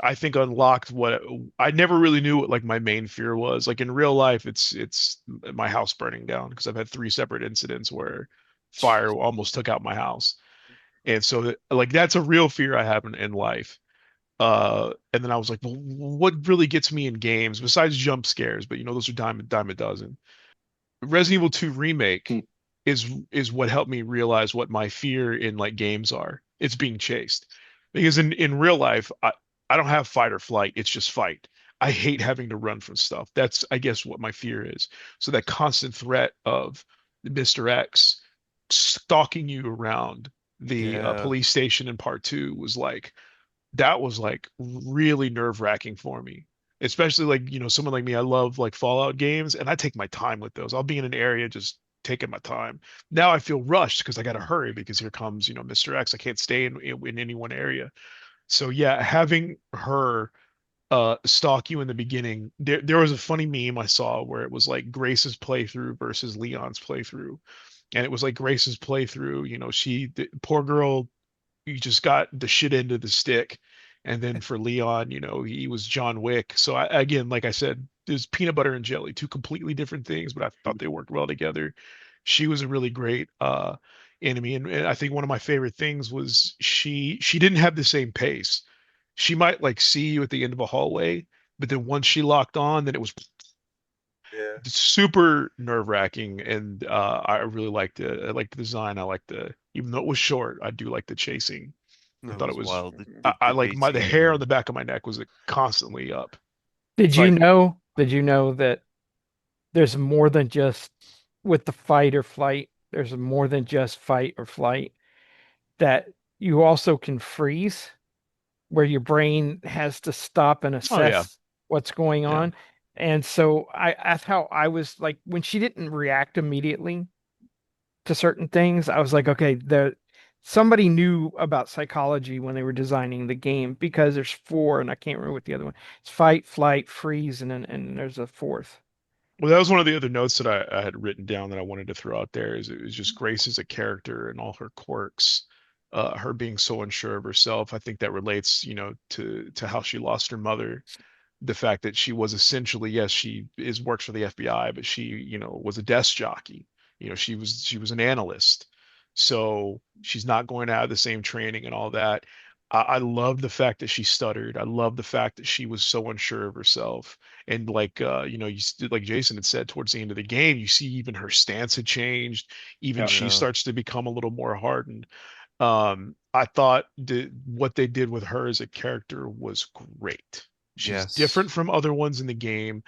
Speaker 2: I think unlocked what I never really knew what like my main fear was. Like in real life, it's my house burning down because I've had three separate incidents where fire almost took out my house, and so like that's a real fear I have in life. And then I was like, well, what really gets me in games besides jump scares? But you know, those are dime a dozen. Resident Evil 2
Speaker 4: Hmm.
Speaker 2: remake is what helped me realize what my fear in like games are. It's being chased. Because in real life, I don't have fight or flight. It's just fight. I hate having to run from stuff. That's I guess what my fear is. So that constant threat of Mr. X stalking you around the
Speaker 6: yeah.
Speaker 2: police station in part two was like that was like really nerve-wracking for me. Especially like, you know, someone like me, I love like Fallout games and I take my time with those. I'll be in an area just taking my time. Now I feel rushed because I got to hurry because here comes, you know, Mr. X. I can't stay in any one area. So yeah, having her stalk you in the beginning, there was a funny meme I saw where it was like Grace's playthrough versus Leon's playthrough. And it was like Grace's playthrough, you know, the poor girl you just got the shit end of the stick. And then for Leon, you know, he was John Wick. So again, like I said, there's peanut butter and jelly, two completely different things, but I thought they worked well together. She was a really great enemy, and I think one of my favorite things was she didn't have the same pace. She might like see you at the end of a hallway, but then once she locked on, then it was
Speaker 5: Yeah.
Speaker 2: super nerve-wracking, and I really liked it. I liked the design. I liked the even though it was short, I do like the chasing. I
Speaker 6: It
Speaker 2: thought it
Speaker 6: was
Speaker 2: was
Speaker 6: wild.
Speaker 5: Mhm.
Speaker 2: I
Speaker 6: The
Speaker 2: like
Speaker 6: gate
Speaker 2: my the
Speaker 6: scene
Speaker 2: hair on
Speaker 6: and
Speaker 2: the back of my neck was constantly up.
Speaker 3: Did
Speaker 6: so
Speaker 3: you
Speaker 6: I
Speaker 3: know? Did you know that there's more than just with the fight or flight? There's more than just fight or flight. That you also can freeze, where your brain has to stop and
Speaker 2: Oh yeah,
Speaker 3: assess what's going
Speaker 2: yeah.
Speaker 3: on. And so that's how I was like when she didn't react immediately to certain things, I was like, okay, somebody knew about psychology when they were designing the game because there's four, and I can't remember what the other one. It's fight, flight, freeze, and there's a fourth.
Speaker 2: Well, that was one of the other notes that I had written down that I wanted to throw out there. Is it was just Grace as a character and all her quirks, her being so unsure of herself. I think that relates, you know, to how she lost her mother, the fact that she was essentially, yes, she is works for the FBI, but she, you know, was a desk jockey. You know, she was an analyst. So she's not going to have the same training and all that. I love the fact that she stuttered. I love the fact that she was so unsure of herself. And like you know, like Jason had said towards the end of the game, you see even her stance had changed. Even
Speaker 4: Yeah.
Speaker 2: she
Speaker 6: yeah.
Speaker 2: starts to become a little more hardened. I thought what they did with her as a character was great. She's different
Speaker 6: Yes.
Speaker 2: from other ones in the game,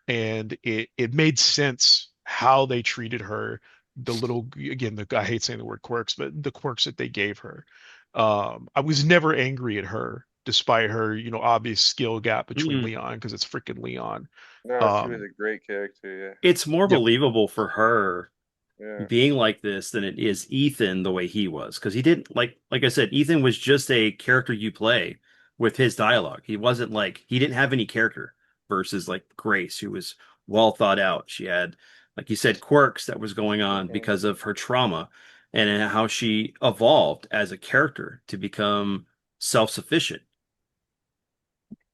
Speaker 2: and it made sense how they treated her. The little again, I hate saying the word quirks, but the quirks that they gave her. I was never angry at her, despite her, you know, obvious skill gap between
Speaker 1: Mm-mm.
Speaker 2: Leon because it's freaking Leon.
Speaker 5: No, she was
Speaker 2: Um,
Speaker 5: a great character.
Speaker 1: It's more
Speaker 2: yep.
Speaker 1: believable for her
Speaker 5: Yeah.
Speaker 1: being like this than it is Ethan the way he was. Because he didn't like I said, Ethan was just a character you play with his dialogue. He wasn't like he didn't have any character versus like Grace, who was well thought out. She had, like you said, quirks that was going on
Speaker 5: Hmm.
Speaker 1: because of her trauma and how she evolved as a character to become self-sufficient.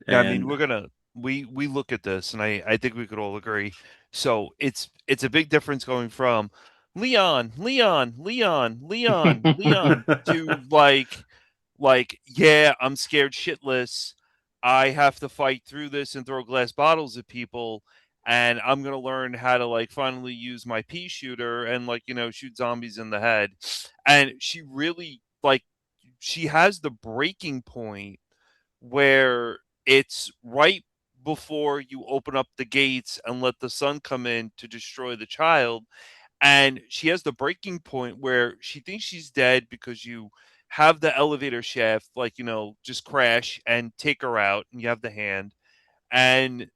Speaker 6: Yeah, I mean,
Speaker 1: And
Speaker 6: we look at this, and I think we could all agree. So it's a big difference going from Leon, Leon, Leon, Leon, Leon to yeah, I'm scared shitless. I have to fight through this and throw glass bottles at people, and I'm gonna learn how to like finally use my pea shooter and like shoot zombies in the head. And she really she has the breaking point where it's right before you open up the gates and let the sun come in to destroy the child. And she has the breaking point where she thinks she's dead because you have the elevator shaft, just crash and take her out, and you have the hand. And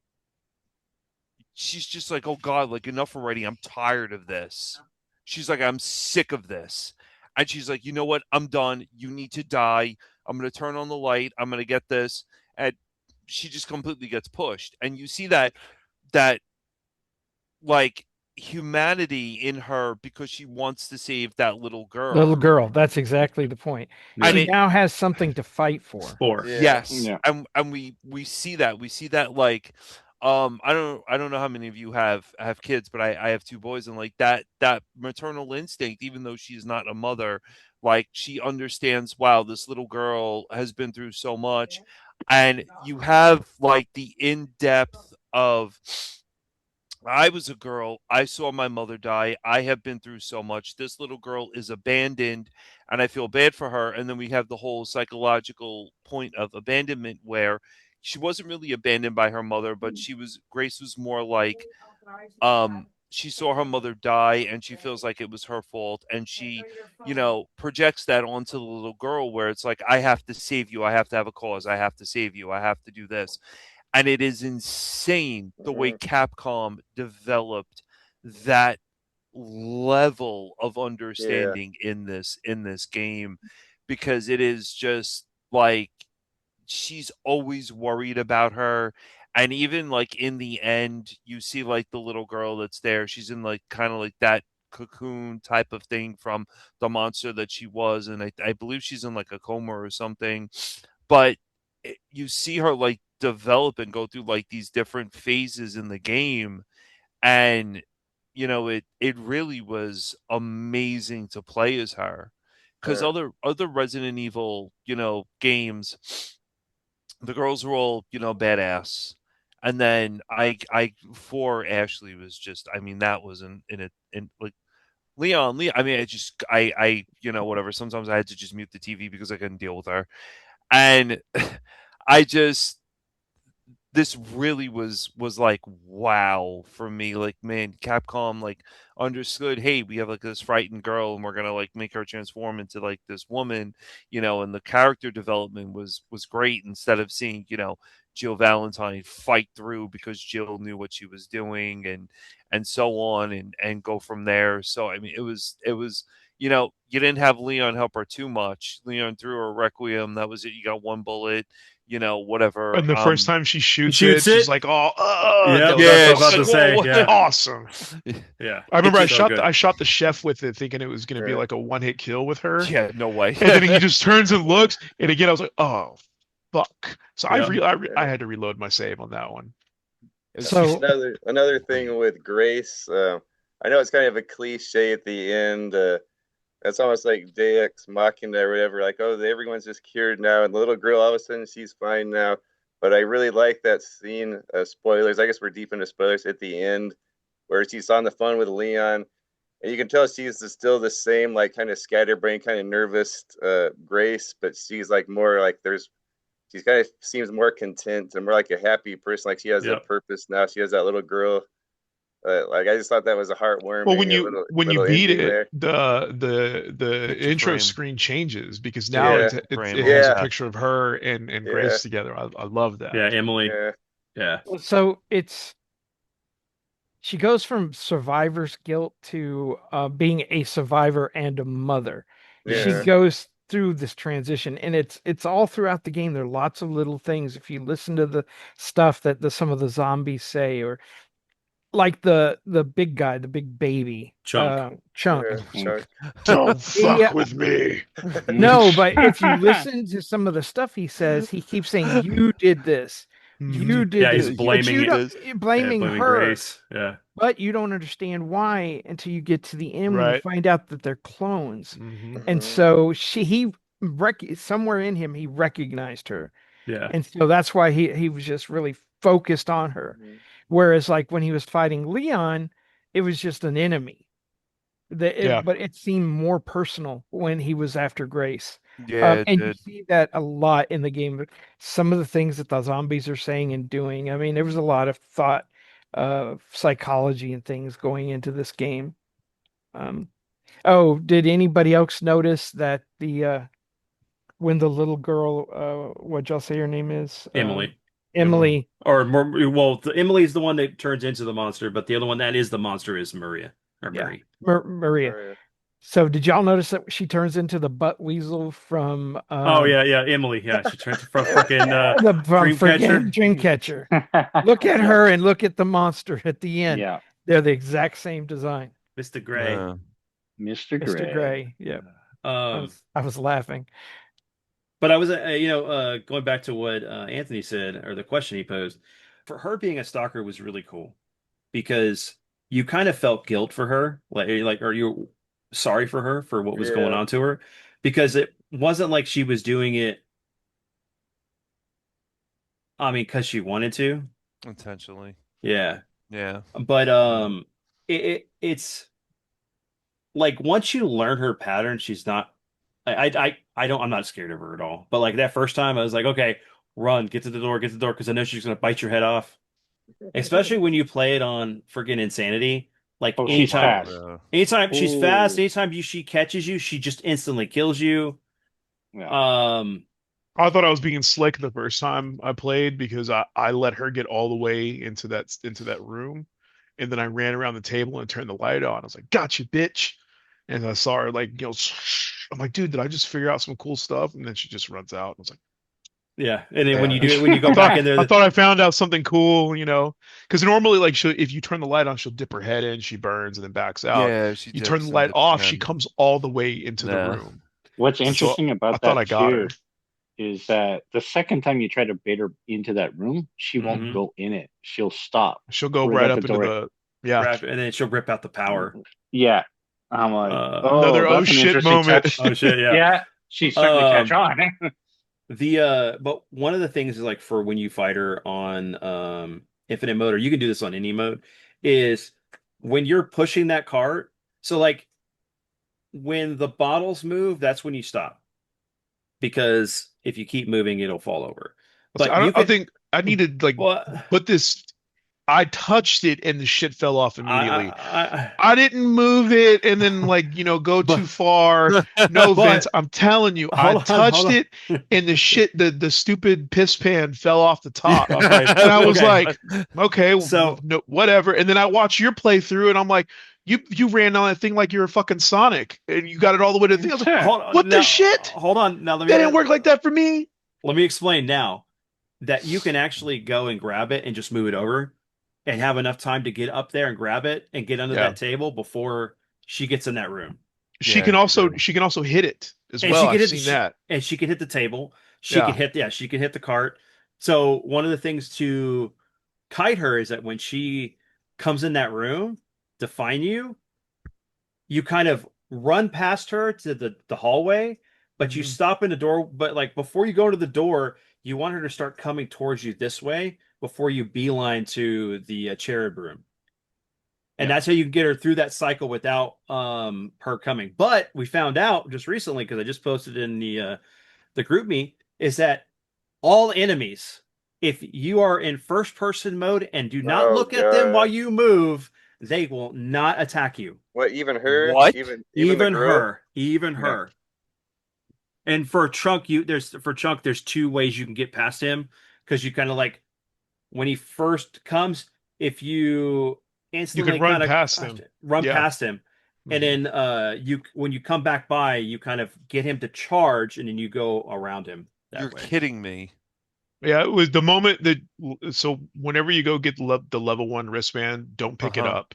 Speaker 6: she's just like, oh God, like enough already. I'm tired of this. She's like, I'm sick of this. And she's like, you know what? I'm done. You need to die. I'm going to turn on the light. I'm going to get this. And she just completely gets pushed, and you see that like humanity in her because she wants to save that little
Speaker 3: Little
Speaker 6: girl.
Speaker 3: girl. That's exactly the point.
Speaker 6: And
Speaker 3: She
Speaker 1: Yeah.
Speaker 6: it
Speaker 3: now has something to fight for.
Speaker 1: Four.
Speaker 5: Yeah.
Speaker 6: Yes,
Speaker 4: Yeah.
Speaker 6: and we see that like I don't know how many of you have kids, but I have two boys, and like that maternal instinct, even though she's not a mother, like she understands, wow, this little girl has been through so much, and you have like the in-depth of, I was a girl. I saw my mother die. I have been through so much. This little girl is abandoned, and I feel bad for her. And then we have the whole psychological point of abandonment where she wasn't really abandoned by her mother, but Grace was more like, she saw her mother die and she feels like it was her fault. And she, projects that onto the little girl where it's like, I have to save you. I have to have a cause. I have to save you. I have to do this. And it is insane the way
Speaker 5: Mhm.
Speaker 6: Capcom developed that level of
Speaker 5: Yeah.
Speaker 6: understanding in this game, because it is just like she's always worried about her. And even like in the end you see like the little girl that's there, she's in like kind of like that cocoon type of thing from the monster that she was, and I believe she's in like a coma or something. But you see her like develop and go through like these different phases in the game, and it really was amazing to play as her, because
Speaker 5: Uh,
Speaker 6: other Resident Evil games, the girls were all badass. And then I for Ashley was just, I mean, that was in like Leon, I mean, I whatever, sometimes I had to just mute the TV because I couldn't deal with her. And I just, this really was like wow for me. Like, man, Capcom like understood, hey, we have like this frightened girl and we're gonna like make her transform into like this woman, and the character development was great, instead of seeing Jill Valentine fight through because Jill knew what she was doing, and so on, and go from there. So I mean, it was you didn't have Leon help her too much. Leon threw her Requiem, that was it. You got one bullet, whatever.
Speaker 2: And the first time she
Speaker 1: He
Speaker 2: shoots
Speaker 1: shoots
Speaker 2: it, she's
Speaker 1: it.
Speaker 2: like, "Oh,
Speaker 1: Yep,
Speaker 2: that
Speaker 1: that's
Speaker 6: Yeah,
Speaker 1: what I was
Speaker 6: she's
Speaker 1: about
Speaker 6: like,
Speaker 1: to
Speaker 2: was
Speaker 1: say.
Speaker 6: "Whoa,
Speaker 1: Yeah,
Speaker 6: whoa."
Speaker 2: awesome."
Speaker 1: yeah.
Speaker 2: I
Speaker 6: It
Speaker 2: remember
Speaker 6: just
Speaker 1: So good.
Speaker 2: I shot the chef with it, thinking it was going to be
Speaker 5: yeah.
Speaker 2: like a one hit kill with her,
Speaker 6: Yeah, no way.
Speaker 2: and then he just turns and looks, and again I was like, "Oh, fuck!" So
Speaker 1: Yeah.
Speaker 2: I
Speaker 5: Yeah.
Speaker 2: had to reload my save on that one.
Speaker 6: It's just
Speaker 3: So
Speaker 5: Another thing with Grace. I know it's kind of a cliche at the end. It's almost like Deus Machina or whatever. Like, oh, everyone's just cured now, and the little girl, all of a sudden, she's fine now. But I really like that scene. Spoilers. I guess we're deep into spoilers at the end, where she's on the phone with Leon, and you can tell she's still the same, like, kind of scatterbrained, kind of nervous Grace, but she's like more like she's kind of seems more content and more like a happy person. Like she has a
Speaker 1: Yep.
Speaker 5: purpose now. She has that little girl. Like I just thought that was a
Speaker 2: Well,
Speaker 5: heartwarming, a
Speaker 2: when you
Speaker 5: little
Speaker 2: beat
Speaker 5: ending
Speaker 2: it,
Speaker 5: there.
Speaker 2: the
Speaker 6: picture
Speaker 2: intro
Speaker 6: frame.
Speaker 2: screen changes because now
Speaker 6: Yeah,
Speaker 5: Yeah,
Speaker 6: picture frame.
Speaker 2: it
Speaker 6: Oh
Speaker 2: has a
Speaker 5: yeah,
Speaker 6: yeah.
Speaker 2: picture of her and
Speaker 5: yeah,
Speaker 2: Grace together. I love
Speaker 1: Yeah,
Speaker 2: that.
Speaker 1: Emily.
Speaker 5: yeah.
Speaker 1: Yeah.
Speaker 3: so she goes from survivor's guilt to being a survivor and a mother. She
Speaker 5: Yeah.
Speaker 1: Yes.
Speaker 3: goes through this transition, and it's all throughout the game. There are lots of little things. If you listen to the stuff that some of the zombies say, or like the big guy, the big baby,
Speaker 1: Chunk.
Speaker 3: Chunk.
Speaker 5: Yeah, Chuck.
Speaker 2: Don't fuck
Speaker 3: Yeah,
Speaker 2: with me.
Speaker 3: no, but if you listen to some of the stuff he says, he keeps saying, "You did this, you
Speaker 2: Mhm.
Speaker 3: did
Speaker 1: Yeah, he's
Speaker 3: this," but
Speaker 1: blaming
Speaker 3: you
Speaker 1: it.
Speaker 3: don't
Speaker 6: This
Speaker 1: Yeah,
Speaker 3: blaming
Speaker 1: blaming
Speaker 3: her.
Speaker 1: Grace. Yeah.
Speaker 3: But you don't understand why until you get to the end when you
Speaker 2: Right.
Speaker 3: find out that they're clones.
Speaker 2: Hmm.
Speaker 3: And
Speaker 5: Mhm.
Speaker 3: so somewhere in him he recognized her.
Speaker 1: Yeah.
Speaker 3: And so that's why he was just really focused on her.
Speaker 5: Mhm.
Speaker 3: Whereas like when he was fighting Leon, it was just an enemy.
Speaker 2: Yeah.
Speaker 3: But it seemed more personal when he was after Grace.
Speaker 6: Yeah, it
Speaker 3: And you
Speaker 6: did.
Speaker 3: see that a lot in the game. Some of the things that the zombies are saying and doing. I mean, there was a lot of thought, psychology and things going into this game. Um, oh, did anybody else notice that the when the little girl, what y'all say her name is?
Speaker 1: Emily.
Speaker 2: Emily.
Speaker 3: Emily.
Speaker 1: Or more, well, Emily's the one that turns into the monster, but the other one that is the monster is Maria or
Speaker 3: Yeah,
Speaker 1: Mary.
Speaker 3: Maria.
Speaker 5: Oh,
Speaker 3: So did y'all notice that she turns into the butt weasel from
Speaker 1: Oh yeah, Emily. Yeah, she turned from freaking
Speaker 3: from freaking
Speaker 1: Dreamcatcher.
Speaker 3: Dreamcatcher? Look at her and look at the monster at the end.
Speaker 4: Yeah,
Speaker 3: They're the exact same design.
Speaker 1: Mr. Gray.
Speaker 4: Mr.
Speaker 3: Mr.
Speaker 4: Gray.
Speaker 3: Gray. Yep.
Speaker 1: Um,
Speaker 3: I was laughing.
Speaker 1: but I was, going back to what Anthony said or the question he posed. For her being a stalker was really cool because you kind of felt guilt for her, or you sorry for her for what was going
Speaker 5: Yeah.
Speaker 1: on to her, because it wasn't like she was doing it. I mean, because she wanted to.
Speaker 6: Intentionally.
Speaker 1: Yeah,
Speaker 6: Yeah.
Speaker 1: but it's like once you learn her pattern, she's not. I don't. I'm not scared of her at all. But like that first time, I was like, okay, run, get to the door, because I know she's gonna bite your head off. Especially when you play it on freaking insanity. Like
Speaker 4: Oh, she's
Speaker 1: anytime,
Speaker 4: fast.
Speaker 1: anytime she's fast,
Speaker 4: Ooh.
Speaker 1: anytime she catches you, she just instantly kills you.
Speaker 4: Yeah.
Speaker 2: I thought I was being slick the first time I played because I let her get all the way into that room, and then I ran around the table and turned the light on. I was like, "Gotcha, bitch!" And I saw her like, I'm like, "Dude, did I just figure out some cool stuff?" And then she just runs out. I was like,
Speaker 1: yeah, and then when
Speaker 5: Yeah.
Speaker 1: you do it, when you go
Speaker 2: I
Speaker 1: back
Speaker 2: thought
Speaker 1: in there,
Speaker 2: I thought I found out something cool, because normally like if you turn the light on, she'll dip her head in, she burns and then backs out.
Speaker 6: Yeah, she
Speaker 2: You turn
Speaker 6: dips
Speaker 2: the
Speaker 6: and
Speaker 2: light
Speaker 6: dips
Speaker 2: off, she
Speaker 6: again.
Speaker 2: comes all the way into the
Speaker 6: Nah.
Speaker 2: room.
Speaker 4: What's
Speaker 2: So
Speaker 4: interesting
Speaker 2: I
Speaker 4: about
Speaker 2: thought I
Speaker 4: that
Speaker 2: got her.
Speaker 4: too is that the second time you try to bait her into that room, she won't
Speaker 1: Mhm.
Speaker 4: go in it. She'll stop
Speaker 2: She'll go
Speaker 4: right
Speaker 2: right
Speaker 4: at the
Speaker 2: up into
Speaker 4: door.
Speaker 2: the yeah.
Speaker 1: wrap, and then she'll rip out the power.
Speaker 4: Yeah. I'm like,
Speaker 1: Uh,
Speaker 4: oh,
Speaker 2: Another oh
Speaker 4: that's an
Speaker 2: shit
Speaker 4: interesting
Speaker 2: moment.
Speaker 4: touch.
Speaker 1: oh shit, yeah.
Speaker 4: Yeah, she's starting to catch
Speaker 1: Um,
Speaker 4: on.
Speaker 1: but one of the things is like for when you fight her on infinite mode, or you can do this on any mode, is when you're pushing that cart. So like when the bottles move, that's when you stop because if you keep moving, it'll fall over. But you
Speaker 2: I
Speaker 1: could,
Speaker 2: think I need to like
Speaker 1: well,
Speaker 2: put this. I touched it and the shit fell off immediately.
Speaker 1: I
Speaker 2: I didn't move it and then like, go
Speaker 1: but
Speaker 2: too far. No, Vince,
Speaker 1: but
Speaker 2: I'm telling you, I
Speaker 1: hold
Speaker 2: touched
Speaker 1: on.
Speaker 2: it and the stupid piss pan fell off the top.
Speaker 1: Off my
Speaker 2: And I was
Speaker 1: okay.
Speaker 2: like, okay,
Speaker 1: So
Speaker 2: no, whatever. And then I watched your playthrough and I'm like, you ran on that thing like you're a fucking Sonic and you got it all the way to the thing. I was like,
Speaker 1: hold on
Speaker 2: what the
Speaker 1: now.
Speaker 2: shit?
Speaker 1: Hold on now.
Speaker 2: That didn't work like that for me.
Speaker 1: Let me explain now that you can actually go and grab it and just move it over and have enough time to get up there and grab it and get under
Speaker 2: Yeah.
Speaker 1: that table before she gets in that room.
Speaker 2: She
Speaker 6: Yeah,
Speaker 2: can
Speaker 6: you
Speaker 2: also
Speaker 6: do.
Speaker 2: she can also hit it as
Speaker 1: And
Speaker 2: well.
Speaker 1: she could
Speaker 2: I've
Speaker 1: hit
Speaker 2: seen that.
Speaker 1: and she could hit the table.
Speaker 2: Yeah.
Speaker 1: She could hit the cart. So one of the things to kite her is that when she comes in that room to find you, you kind of run past her to the hallway, but you
Speaker 2: Mhm.
Speaker 1: stop in the door. But like before you go to the door, you want her to start coming towards you this way before you beeline to the cherub room. And
Speaker 2: Yeah.
Speaker 1: that's how you can get her through that cycle without her coming. But we found out just recently because I just posted in the group me is that all enemies, if you are in first person mode and do not
Speaker 5: Oh
Speaker 1: look at them while
Speaker 5: God.
Speaker 1: you move, they will not attack you.
Speaker 5: What? Even her?
Speaker 6: What?
Speaker 5: Even the girl?
Speaker 1: Even
Speaker 4: Yeah.
Speaker 1: her. And for Chunk, there's two ways you can get past him because you kind of like when he first comes, if you
Speaker 2: You can
Speaker 1: instantly
Speaker 2: run
Speaker 1: kind of
Speaker 2: past him.
Speaker 1: run
Speaker 2: Yeah.
Speaker 1: past him, and
Speaker 2: Mhm.
Speaker 1: then you when you come back by, you kind of get him to charge, and then you go around him
Speaker 6: You're
Speaker 1: that way.
Speaker 6: kidding me.
Speaker 2: Yeah, it was the moment that so whenever you go get the level 1 wristband, don't pick it
Speaker 6: Uh-huh.
Speaker 2: up.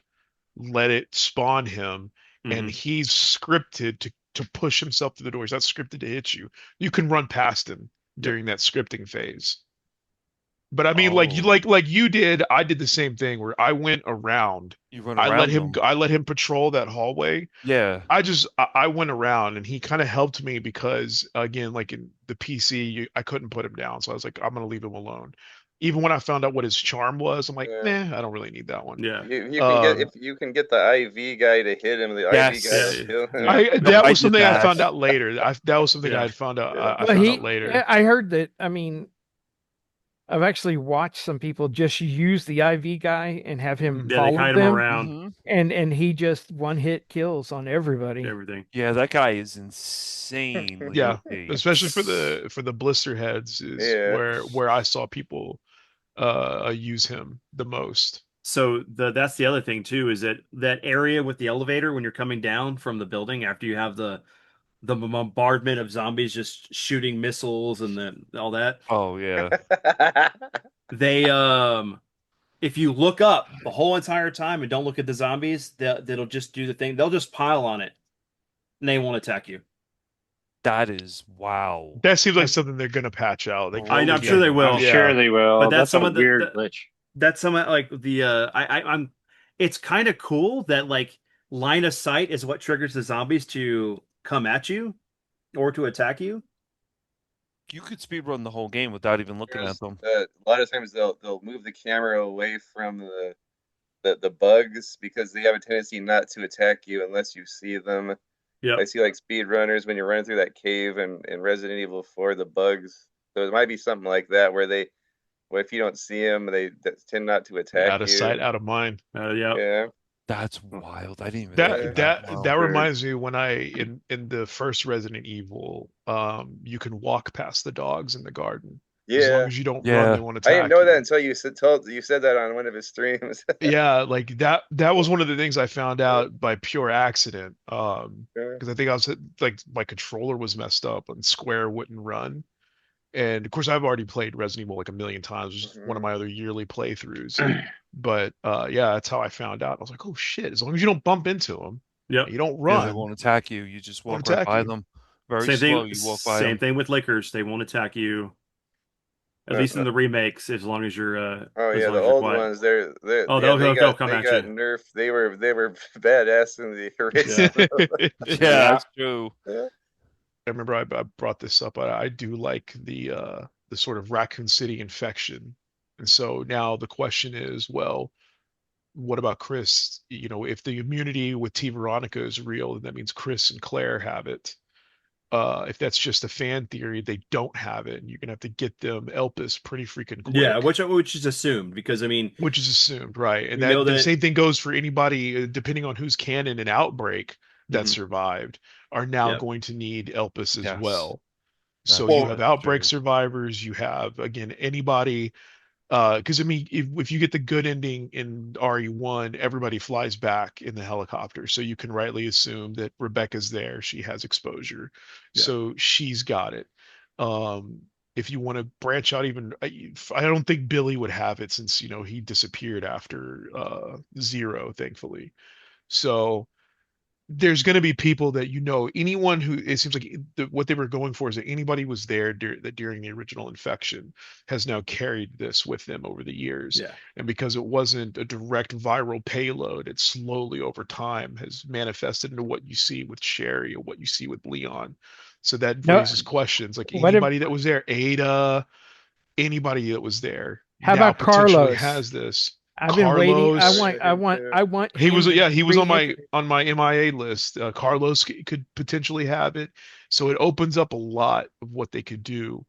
Speaker 2: Let it spawn him, and
Speaker 1: Mhm.
Speaker 2: he's scripted to push himself to the door. He's not scripted to hit you. You can run past him
Speaker 1: Yep.
Speaker 2: during that scripting phase. But I mean,
Speaker 6: Oh.
Speaker 2: like you did, I did the same thing where I went around.
Speaker 6: You run around them.
Speaker 2: I let him patrol that hallway.
Speaker 6: Yeah.
Speaker 2: I went around and he kind of helped me because again, like in the PC, I couldn't put him down, so I was like, I'm gonna leave him alone. Even when I found out what his charm was, I'm like,
Speaker 5: Yeah.
Speaker 2: nah, I don't really need that one.
Speaker 1: Yeah.
Speaker 5: You can get
Speaker 2: Um,
Speaker 5: if you can get the IV guy to hit him, the IV guy
Speaker 6: Yes.
Speaker 5: will kill him.
Speaker 4: Yeah.
Speaker 2: that
Speaker 6: I
Speaker 2: was
Speaker 6: did
Speaker 2: something I
Speaker 6: that.
Speaker 2: found out later. That was something I
Speaker 1: Yeah.
Speaker 2: had found out.
Speaker 5: Yeah.
Speaker 2: I
Speaker 3: Well,
Speaker 2: found out later.
Speaker 3: I heard that. I mean, I've actually watched some people just use the IV guy and have him
Speaker 1: Yeah, they
Speaker 3: follow
Speaker 1: kite him
Speaker 3: them,
Speaker 1: around
Speaker 6: Mhm.
Speaker 3: and he just one hit kills on everybody.
Speaker 1: everything.
Speaker 6: Yeah, that guy is insanely
Speaker 2: Yeah,
Speaker 6: OP.
Speaker 2: especially for the blister heads is
Speaker 5: Yeah.
Speaker 2: where I saw people use him the most.
Speaker 1: So that's the other thing too, is that area with the elevator when you're coming down from the building after you have the bombardment of zombies just shooting missiles and then all that.
Speaker 6: Oh yeah.
Speaker 1: They if you look up the whole entire time and don't look at the zombies, that'll just do the thing. They'll just pile on it and they won't attack you.
Speaker 6: That is wow.
Speaker 2: That seems like
Speaker 1: I'm,
Speaker 2: something they're gonna patch out. Like,
Speaker 6: Oh,
Speaker 1: I'm sure
Speaker 6: yeah.
Speaker 1: they
Speaker 4: I'm
Speaker 1: will.
Speaker 4: sure
Speaker 2: yeah,
Speaker 4: they
Speaker 1: But
Speaker 4: will.
Speaker 1: that's
Speaker 4: That's a
Speaker 1: some of
Speaker 4: weird glitch.
Speaker 1: that's some of like the I'm it's kind of cool that like line of sight is what triggers the zombies to come at you or to attack you.
Speaker 6: You could speedrun the whole game without even looking at
Speaker 5: There's
Speaker 6: them.
Speaker 5: a lot of times they'll move the camera away from the bugs because they have a tendency not to attack you unless you see them. I
Speaker 1: Yep.
Speaker 5: see like speedrunners when you're running through that cave in Resident Evil 4, the bugs. So it might be something like that where well, if you don't see them, they tend not to attack
Speaker 2: out of sight,
Speaker 5: you.
Speaker 2: out of mind.
Speaker 1: Yep.
Speaker 5: Yeah,
Speaker 6: That's wild. I didn't even think
Speaker 2: That
Speaker 6: of
Speaker 5: yeah,
Speaker 6: that.
Speaker 2: that
Speaker 6: Wow.
Speaker 2: that
Speaker 5: weird.
Speaker 2: reminds me when in the first Resident Evil, you can walk past the dogs in the garden. As long
Speaker 5: Yeah.
Speaker 2: as you don't run, they
Speaker 6: Yeah.
Speaker 2: won't
Speaker 5: I didn't
Speaker 2: attack
Speaker 5: know that
Speaker 2: you.
Speaker 5: until you said that on one of his streams.
Speaker 2: Yeah, like that was one of the things I found out by pure accident.
Speaker 5: Yeah.
Speaker 2: Because I think I was like my controller was messed up and Square wouldn't run. And of course I've already played Resident Evil like a million times, which is one of
Speaker 5: Mhm.
Speaker 2: my other yearly playthroughs. But yeah, that's how I found out. I was like, oh shit, as long as you don't bump into them,
Speaker 1: Yep.
Speaker 2: you don't
Speaker 6: Yeah, they
Speaker 2: run,
Speaker 6: won't attack you. You just
Speaker 2: they won't
Speaker 6: walk right
Speaker 2: attack
Speaker 6: by
Speaker 2: you.
Speaker 6: them. Very
Speaker 1: Same thing.
Speaker 6: slow. You walk by
Speaker 1: Same
Speaker 6: them.
Speaker 1: thing with lickers. They won't attack you. At
Speaker 5: Uh,
Speaker 1: least in
Speaker 5: uh,
Speaker 1: the remakes,
Speaker 5: oh
Speaker 1: as
Speaker 5: yeah,
Speaker 1: long
Speaker 5: the
Speaker 1: as you're
Speaker 5: old
Speaker 1: quiet.
Speaker 5: ones. They're
Speaker 1: Oh,
Speaker 5: yeah
Speaker 1: they'll come
Speaker 5: they
Speaker 1: at
Speaker 5: got
Speaker 1: you.
Speaker 5: nerfed. They were badass in the
Speaker 1: Yeah.
Speaker 5: original.
Speaker 6: Yeah,
Speaker 4: Yeah.
Speaker 6: that's true.
Speaker 5: Yeah.
Speaker 2: I remember I brought this up. I do like the sort of Raccoon City infection. And so now the question is, well, what about Chris? You know, if the immunity with T Veronica is real, then that means Chris and Claire have it. If that's just a fan theory, they don't have it, and you're gonna have to get them Elpis pretty freaking
Speaker 1: Yeah,
Speaker 2: quick,
Speaker 1: which is assumed because I mean
Speaker 2: which is assumed, right? And
Speaker 1: we know
Speaker 2: that the
Speaker 1: that.
Speaker 2: same thing goes for anybody, depending on who's canon and Outbreak that
Speaker 1: Mhm.
Speaker 2: survived, are now
Speaker 1: Yep.
Speaker 2: going to need Elpis as
Speaker 6: Yes,
Speaker 2: well. So
Speaker 6: that's
Speaker 2: you
Speaker 5: Well,
Speaker 2: have
Speaker 6: that's
Speaker 2: Outbreak
Speaker 6: true.
Speaker 2: survivors, you have again anybody because I mean, if you get the good ending in RE1, everybody flies back in the helicopter. So you can rightly assume that Rebecca's there. She has exposure.
Speaker 1: Yeah.
Speaker 2: So she's got it. Um, if you want to branch out even, I don't think Billy would have it since, you know, he disappeared after Zero, thankfully. So there's going to be people that you know anyone who it seems like what they were going for is that anybody was there that during the original infection has now carried this with them over the years,
Speaker 1: Yeah.
Speaker 2: and because it wasn't a direct viral payload, it slowly over time has manifested into what you see with Sherry or what you see with Leon. So that
Speaker 3: No,
Speaker 2: raises questions like
Speaker 3: what if,
Speaker 2: anybody that was there, Ada, anybody that was there
Speaker 3: how
Speaker 2: now
Speaker 3: about
Speaker 2: potentially
Speaker 3: Carlos?
Speaker 2: has this.
Speaker 3: I've been waiting.
Speaker 2: Carlos,
Speaker 5: him too.
Speaker 3: I want
Speaker 2: he was
Speaker 3: him to
Speaker 2: yeah,
Speaker 3: be
Speaker 2: he was
Speaker 3: reintroduced.
Speaker 2: on my MIA list. Carlos could potentially have it, so it opens up a lot of what they could do.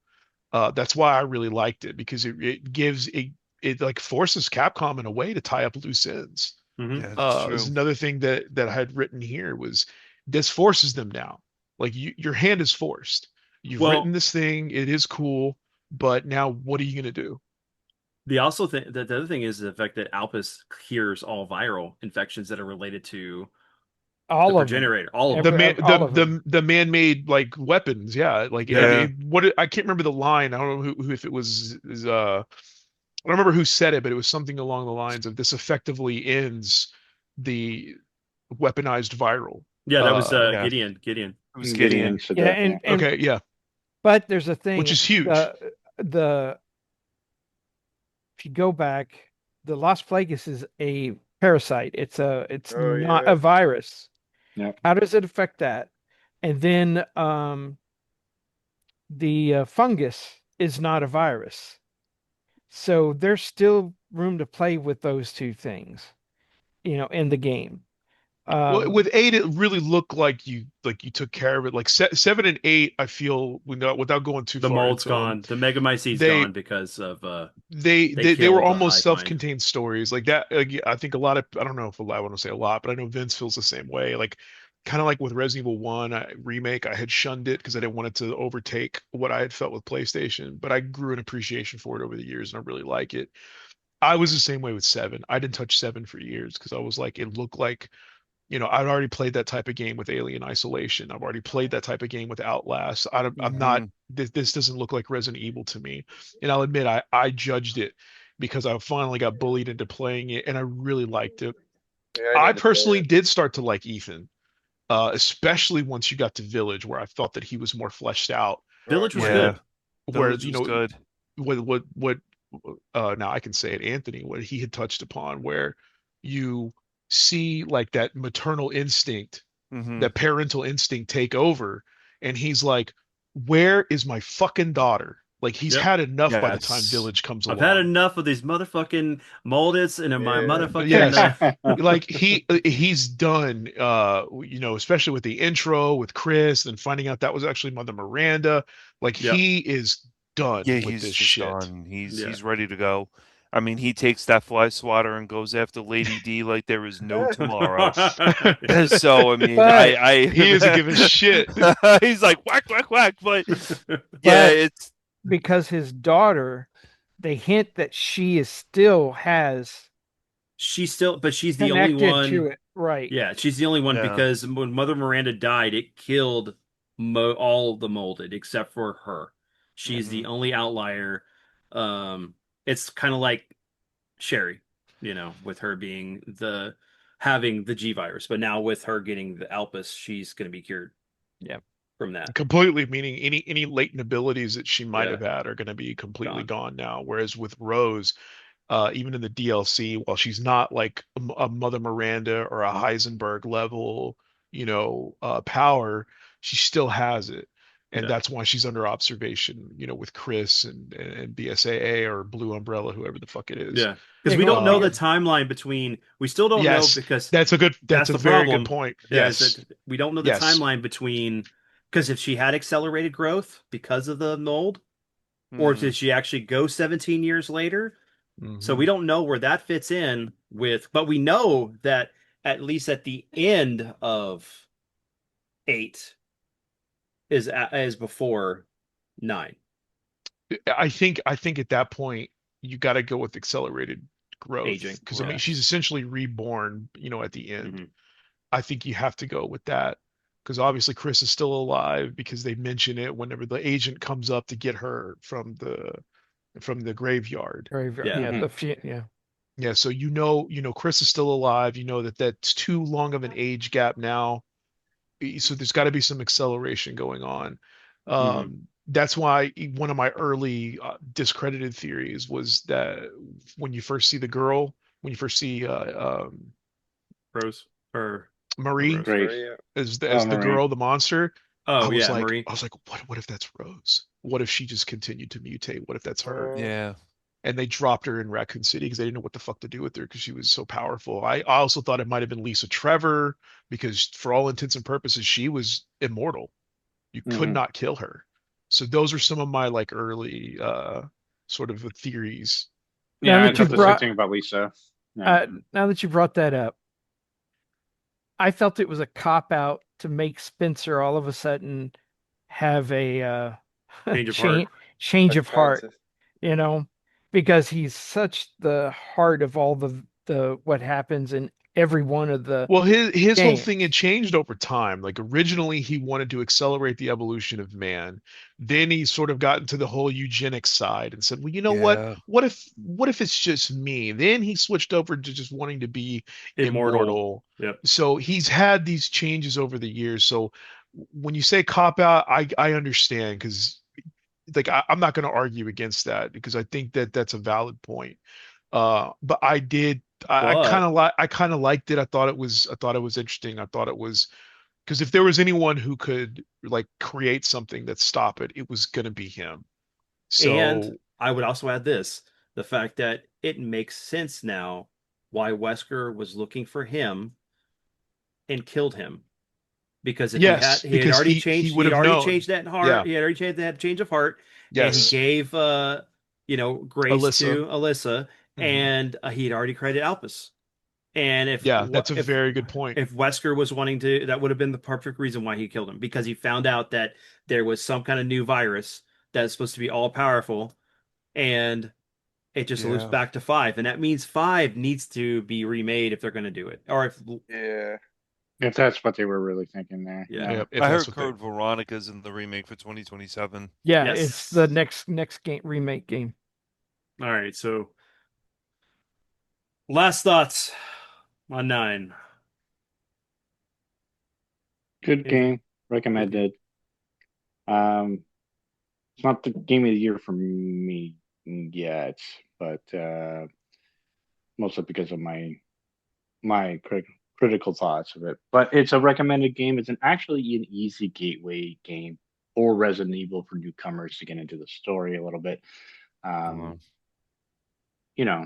Speaker 2: That's why I really liked it because it gives it like forces Capcom in a way to tie up loose ends.
Speaker 1: Hmm.
Speaker 6: Yeah, that's
Speaker 2: There's
Speaker 6: true.
Speaker 2: another thing that I had written here was this forces them now. Like your hand is forced. You've written
Speaker 1: Well,
Speaker 2: this thing, it is cool, but now what are you gonna do?
Speaker 1: the also thing that the other thing is the fact that Alpus cures all viral infections that are related to the
Speaker 3: All of them.
Speaker 1: progenitor, all of
Speaker 2: The
Speaker 1: them.
Speaker 2: man
Speaker 3: All of them.
Speaker 2: the man-made like weapons, yeah, like
Speaker 6: Yeah.
Speaker 2: I can't remember the line. I don't know who if it was I don't remember who said it, but it was something along the lines of this effectively ends the weaponized viral.
Speaker 1: Yeah, that was
Speaker 6: Yeah,
Speaker 1: Gideon. Gideon.
Speaker 6: it was
Speaker 4: Gideon
Speaker 6: Gideon.
Speaker 4: said
Speaker 3: Yeah,
Speaker 4: that. Yeah.
Speaker 3: and
Speaker 2: Okay, yeah,
Speaker 3: but there's a
Speaker 2: which
Speaker 3: thing.
Speaker 2: is huge.
Speaker 3: The if you go back, the Las Plagas is a parasite. It's
Speaker 5: Oh
Speaker 3: not
Speaker 5: yeah.
Speaker 3: a virus.
Speaker 4: Yeah.
Speaker 3: How does it affect that? And then the fungus is not a virus. So there's still room to play with those two things, in the game.
Speaker 2: Well,
Speaker 3: Um,
Speaker 2: with 8, it really looked like you took care of it. Like 7 and 8, I feel without going too
Speaker 1: The
Speaker 2: far
Speaker 1: mold's
Speaker 2: into them,
Speaker 1: gone. The Megamycet's
Speaker 2: they
Speaker 1: gone because of they
Speaker 2: they were
Speaker 1: killed the
Speaker 2: almost
Speaker 1: hive mind.
Speaker 2: self-contained stories like that. Like, I think a lot of I don't know if I want to say a lot, but I know Vince feels the same way. Like kind of like with Resident Evil 1 remake, I had shunned it because I didn't want it to overtake what I had felt with PlayStation, but I grew an appreciation for it over the years and I really like it. I was the same way with 7. I didn't touch 7 for years because I was like, it looked like, I'd already played that type of game with Alien Isolation. I've already played that type of game with Outlast. I'm not,
Speaker 6: Hmm.
Speaker 2: this doesn't look like Resident Evil to me. And I'll admit, I judged it because I finally got bullied into playing it and I really liked it.
Speaker 5: Yeah, I
Speaker 2: I
Speaker 5: need to play
Speaker 2: personally
Speaker 5: it.
Speaker 2: did start to like Ethan, especially once you got to Village, where I felt that he was more fleshed out,
Speaker 1: Village was
Speaker 2: where,
Speaker 6: Yeah,
Speaker 1: good.
Speaker 2: where,
Speaker 6: Village was good.
Speaker 2: what now I can say it, Anthony, what he had touched upon, where you see like that maternal instinct,
Speaker 6: Hmm.
Speaker 2: that parental instinct take over, and he's like, where is my fucking daughter? Like he's
Speaker 1: Yep.
Speaker 2: had enough by the time
Speaker 6: Yes.
Speaker 2: Village comes
Speaker 1: I've had
Speaker 2: along.
Speaker 1: enough of these motherfucking moldeds and my
Speaker 5: Yeah.
Speaker 1: motherfucking
Speaker 2: Yes. Like he's done, especially with the intro with Chris and finding out that was actually Mother Miranda. Like
Speaker 1: yeah,
Speaker 2: he is done
Speaker 6: Yeah,
Speaker 2: with
Speaker 6: he's
Speaker 2: this
Speaker 6: just
Speaker 2: shit.
Speaker 6: done. He's
Speaker 1: yeah.
Speaker 6: he's ready to go. I mean, he takes that fly swatter and goes after Lady D like there is no tomorrow. So, I mean,
Speaker 3: But
Speaker 2: He doesn't give a shit.
Speaker 6: he's like whack, whack, whack. But yeah,
Speaker 3: but
Speaker 6: it's
Speaker 3: because his daughter, they hint that she is still has
Speaker 1: She's still, but she's the only
Speaker 3: connected
Speaker 1: one.
Speaker 3: to it, right?
Speaker 1: Yeah, she's the only one
Speaker 6: yeah.
Speaker 1: because when Mother Miranda died, it killed all the molded except for her. She's
Speaker 6: Hmm.
Speaker 1: the only outlier. Um, it's kind of like Sherry, with her being having the G virus, but now with her getting the Alpus, she's going to be cured
Speaker 3: Yeah.
Speaker 1: from that.
Speaker 2: Completely, meaning any latent abilities that she might
Speaker 1: Yeah,
Speaker 2: have had are going to be completely
Speaker 1: gone.
Speaker 2: gone now. Whereas with Rose, even in the DLC, while she's not like a Mother Miranda or a Heisenberg level, power, she still has it. And
Speaker 1: Yeah.
Speaker 2: that's why she's under observation, with Chris and BSAA or Blue Umbrella, whoever the fuck it is.
Speaker 1: Yeah, because
Speaker 3: Yeah,
Speaker 1: we don't know the
Speaker 2: Um,
Speaker 1: timeline between. We still don't know
Speaker 2: yes,
Speaker 1: because
Speaker 2: that's
Speaker 1: that's
Speaker 2: a
Speaker 1: the
Speaker 2: very good
Speaker 1: problem.
Speaker 2: point.
Speaker 1: Yeah, is
Speaker 2: Yes,
Speaker 1: that we don't know the
Speaker 2: yes.
Speaker 1: timeline between because if she had accelerated growth because of the mold, or
Speaker 6: Hmm.
Speaker 1: did she actually go 17 years later? So we
Speaker 2: Hmm.
Speaker 1: don't know where that fits in with, but we know that at least at the end of 8 is before 9
Speaker 2: I think at that point you got to go with accelerated growth
Speaker 1: aging.
Speaker 2: because I mean
Speaker 1: Yeah.
Speaker 2: she's essentially reborn, at the end.
Speaker 1: Hmm.
Speaker 2: I think you have to go with that because obviously Chris is still alive because they mention it whenever the agent comes up to get her from the graveyard.
Speaker 3: Graveyard.
Speaker 1: Yeah.
Speaker 3: Yeah,
Speaker 4: Mhm.
Speaker 3: yeah.
Speaker 2: Yeah, so Chris is still alive. You know that's too long of an age gap now. So there's got to be some acceleration going on.
Speaker 1: Hmm.
Speaker 2: That's why one of my early discredited theories was that when you first see the girl, when you first see
Speaker 1: Rose or not
Speaker 2: Marie
Speaker 1: Rose.
Speaker 4: Great.
Speaker 5: Maria.
Speaker 2: as
Speaker 4: Oh,
Speaker 2: the
Speaker 4: Marie.
Speaker 2: girl, the monster, I
Speaker 1: Oh
Speaker 2: was
Speaker 1: yeah,
Speaker 2: like,
Speaker 1: Marie.
Speaker 2: I was like, what if that's Rose? What if she just continued to mutate? What if that's her?
Speaker 6: Yeah.
Speaker 2: And they dropped her in Raccoon City because they didn't know what the fuck to do with her because she was so powerful. I also thought it might have been Lisa Trevor because for all intents and purposes, she was immortal. You could
Speaker 4: Hmm.
Speaker 2: not kill her. So those are some of my like early sort of theories
Speaker 3: Now
Speaker 4: Yeah, I
Speaker 3: that you
Speaker 4: thought the same
Speaker 2: before.
Speaker 3: brought
Speaker 4: thing about Lisa. Yeah.
Speaker 3: now that you brought that up, I felt it was a cop out to make Spencer all of a sudden have a
Speaker 1: Change of heart.
Speaker 3: change change
Speaker 5: A
Speaker 3: of heart,
Speaker 5: conscious.
Speaker 3: you know, because he's such the heart of all the what happens in every one of the
Speaker 2: Well, his whole thing had
Speaker 3: games.
Speaker 2: changed over time. Like originally he wanted to accelerate the evolution of man. Then he sort of got into the whole eugenics side and said, "Well, you know what?
Speaker 6: Yeah.
Speaker 2: What if it's just me?" Then he switched over to just wanting to be
Speaker 1: Immortal.
Speaker 2: immortal.
Speaker 1: Yep.
Speaker 2: So he's had these changes over the years. So when you say cop out, I understand because like I'm not going to argue against that because I think that that's a valid point. But
Speaker 1: But
Speaker 2: I kind of liked it. I thought it was interesting. I thought it was because if there was anyone who could like create something that stop it, it was gonna be him.
Speaker 1: and
Speaker 2: So
Speaker 1: I would also add this, the fact that it makes sense now why Wesker was looking for him and killed him. Because if
Speaker 2: yes,
Speaker 1: he had
Speaker 2: because
Speaker 1: already
Speaker 2: he
Speaker 1: changed,
Speaker 2: would have known. Yeah,
Speaker 1: he had already changed that change of heart, and he
Speaker 2: yes,
Speaker 1: gave grace
Speaker 2: Alyssa.
Speaker 1: to Alyssa,
Speaker 2: Hmm.
Speaker 1: and he had already created Alpus. And
Speaker 2: Yeah, that's a very good point.
Speaker 1: if Wesker was wanting to, that would have been the perfect reason why he killed him because he found out that there was some kind of new virus that's supposed to be all powerful, and It just loops
Speaker 6: Yeah.
Speaker 1: back to 5, and that means 5 needs to be remade if they're going to do it. Or if,
Speaker 5: Yeah.
Speaker 4: If that's what they were really thinking there.
Speaker 1: yeah.
Speaker 4: Yeah.
Speaker 2: Yeah, if
Speaker 6: I
Speaker 2: that's
Speaker 6: heard
Speaker 2: what they.
Speaker 6: Code Veronica's in the remake for 2027.
Speaker 3: Yeah, it's the
Speaker 1: Yes.
Speaker 3: next game remake game.
Speaker 1: All right, so last thoughts on 9.
Speaker 4: Good
Speaker 1: Anything?
Speaker 4: game. Recommended. Um, it's not the game of the year for me yet, but mostly because of my critical thoughts of it. But it's a recommended game. It's actually an easy gateway game for Resident Evil for newcomers to get into the story a little bit. Um,
Speaker 6: Wow.
Speaker 4: you know,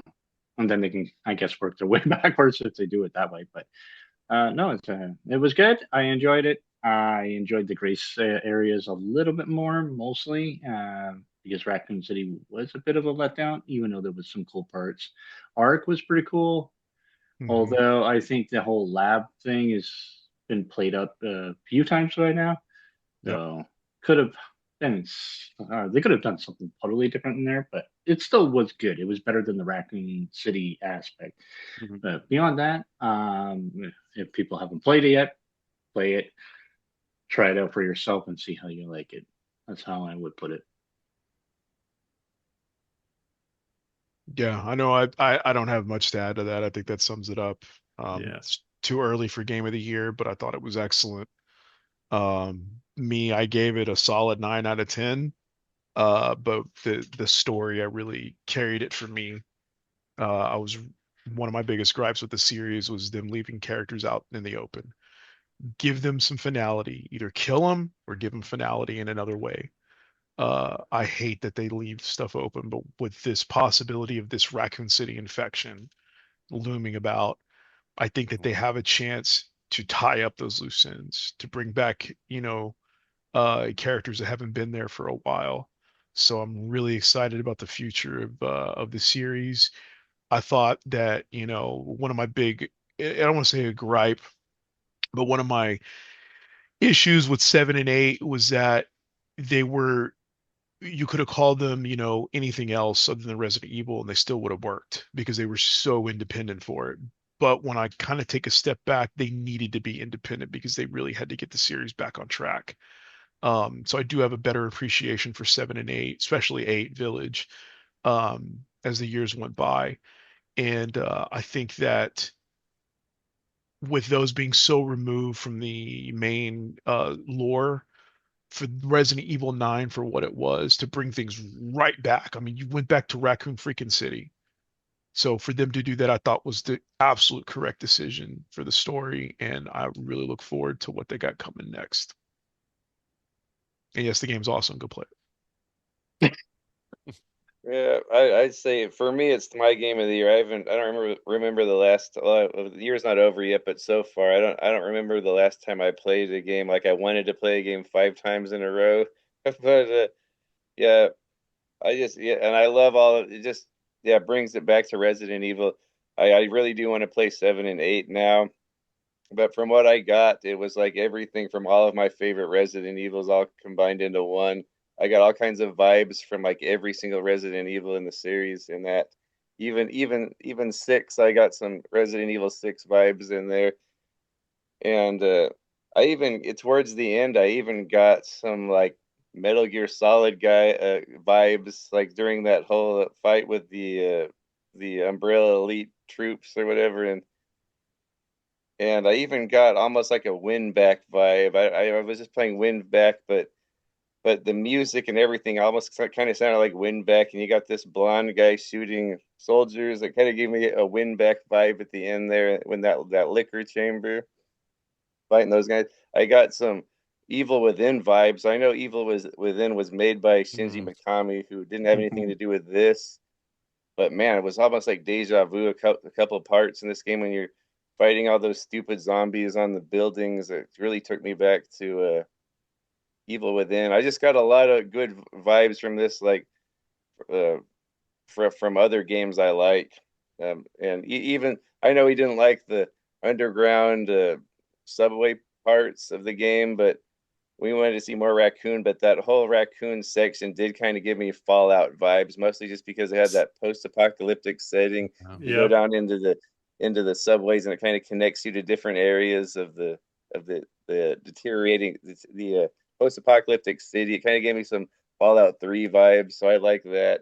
Speaker 4: and then they can, I guess, work their way backwards if they do it that way. But no, it was good. I enjoyed it. I enjoyed the Grace areas a little bit more, mostly because Raccoon City was a bit of a letdown, even though there was some cool parts. Ark was pretty cool.
Speaker 2: Mhm.
Speaker 4: Although I think the whole lab thing has been played up a few times right now,
Speaker 2: Yep.
Speaker 4: so could have been they could have done something totally different in there, but it still was good. It was better than the Raccoon City aspect.
Speaker 1: Mhm.
Speaker 4: But beyond that, if people haven't played it yet, play it, try it out for yourself, and see how you like it. That's how I would put it.
Speaker 2: Yeah, I know. I don't have much to add to that. I think that sums it up.
Speaker 1: Yeah.
Speaker 2: It's too early for game of the year, but I thought it was excellent. Me, I gave it a solid 9 out of 10. But the story, I really carried it for me. I was one of my biggest gripes with the series was them leaving characters out in the open. Give them some finality, either kill them or give them finality in another way. I hate that they leave stuff open, but with this possibility of this Raccoon City infection looming about, I think that they have a chance to tie up those loose ends, to bring back, characters that haven't been there for a while. So I'm really excited about the future of the series. I thought that, one of my big, I don't want to say a gripe, but one of my issues with 7 and 8 was that they were you could have called them, anything else other than Resident Evil, and they still would have worked because they were so independent for it. But when I kind of take a step back, they needed to be independent because they really had to get the series back on track. So I do have a better appreciation for 7 and 8, especially 8 Village, as the years went by. And I think that with those being so removed from the main lore, for Resident Evil 9 for what it was to bring things right back. I mean, you went back to Raccoon freaking City. So for them to do that, I thought was the absolute correct decision for the story, and I really look forward to what they got coming next. And yes, the game's awesome. Go play
Speaker 5: Yeah, I'd say for me, it's my game of the year. I don't remember the last. The year's not over yet, but so far, I don't remember the last time I played a game like I wanted to play a game 5 times in a row. But yeah, yeah, and I love all of it. Just yeah, brings it back to Resident Evil. I really do want to play 7 and 8 now. But from what I got, it was like everything from all of my favorite Resident Evils all combined into one. I got all kinds of vibes from like every single Resident Evil in the series, and that even six, I got some Resident Evil 6 vibes in there. And I even towards the end, I even got some like Metal Gear Solid guy vibes, like during that whole fight with the Umbrella Elite troops or whatever, and I even got almost like a win back vibe. I was just playing win back, but the music and everything almost kind of sounded like win back. And you got this blonde guy shooting soldiers that kind of gave me a win back vibe at the end there when that liquor chamber fighting those guys. I got some Evil Within vibes. I know Within was made by Shinji
Speaker 6: Mm.
Speaker 5: Mikami, who didn't have anything to do with this. But man, it was almost like deja vu a couple of parts in this game when you're fighting all those stupid zombies on the buildings. It really took me back to Evil Within. I just got a lot of good vibes from this, like uh, from other games I like. And even I know he didn't like the underground subway parts of the game, but we wanted to see more raccoon, but that whole raccoon section did kind of give me Fallout vibes, mostly just because it had that post-apocalyptic setting. You go
Speaker 1: Yep.
Speaker 5: down into the subways, and it kind of connects you to different areas of the deteriorating the post-apocalyptic city. It kind of gave me some Fallout 3 vibes, so I like that.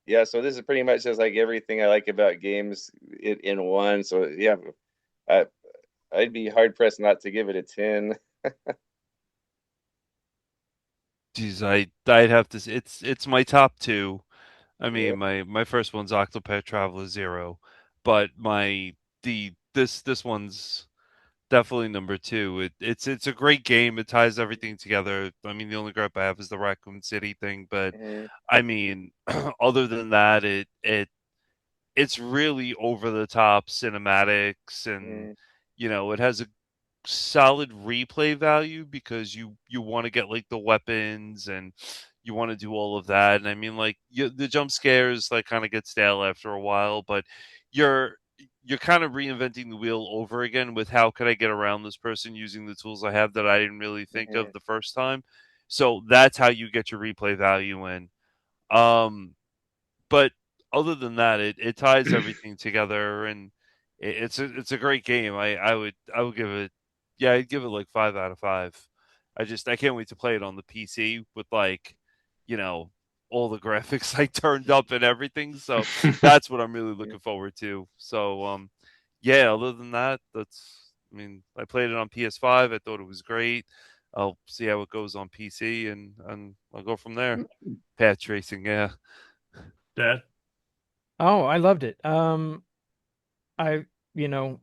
Speaker 5: Yeah, so this is pretty much just like everything I like about games in one. So yeah, I I'd be hard pressed not to give it a 10.
Speaker 6: Geez, I'd have to. It's my top two. I
Speaker 5: Yeah.
Speaker 6: mean, my first one's Octopath Traveler 0, but this one's definitely number two. It's a great game. It ties everything together. I mean, the only gripe I have is the Raccoon City thing, but
Speaker 5: Mhm,
Speaker 6: I mean, other than that, it's really over the top cinematics, and
Speaker 5: mhm,
Speaker 6: it has a solid replay value because you want to get like the weapons and you want to do all of that. And I mean, like the jump scares like kind of get stale after a while, but you're you're kind of reinventing the wheel over again with how could I get around this person using the tools I have that I didn't really think
Speaker 5: mhm.
Speaker 6: of the first time. So that's how you get your replay value in. Um, but other than that, it ties everything together, and it's a great game. I would give it, yeah, I'd give it like 5 out of 5. I can't wait to play it on the PC with like, you know, all the graphics like turned up and everything. So that's what I'm really looking forward to. So yeah. Other than that, I mean, I played it on PS5. I thought it was great. I'll see how it goes on PC, and I'll go from there. Path tracing, yeah.
Speaker 1: Dad.
Speaker 3: Oh, I loved it. I, you know,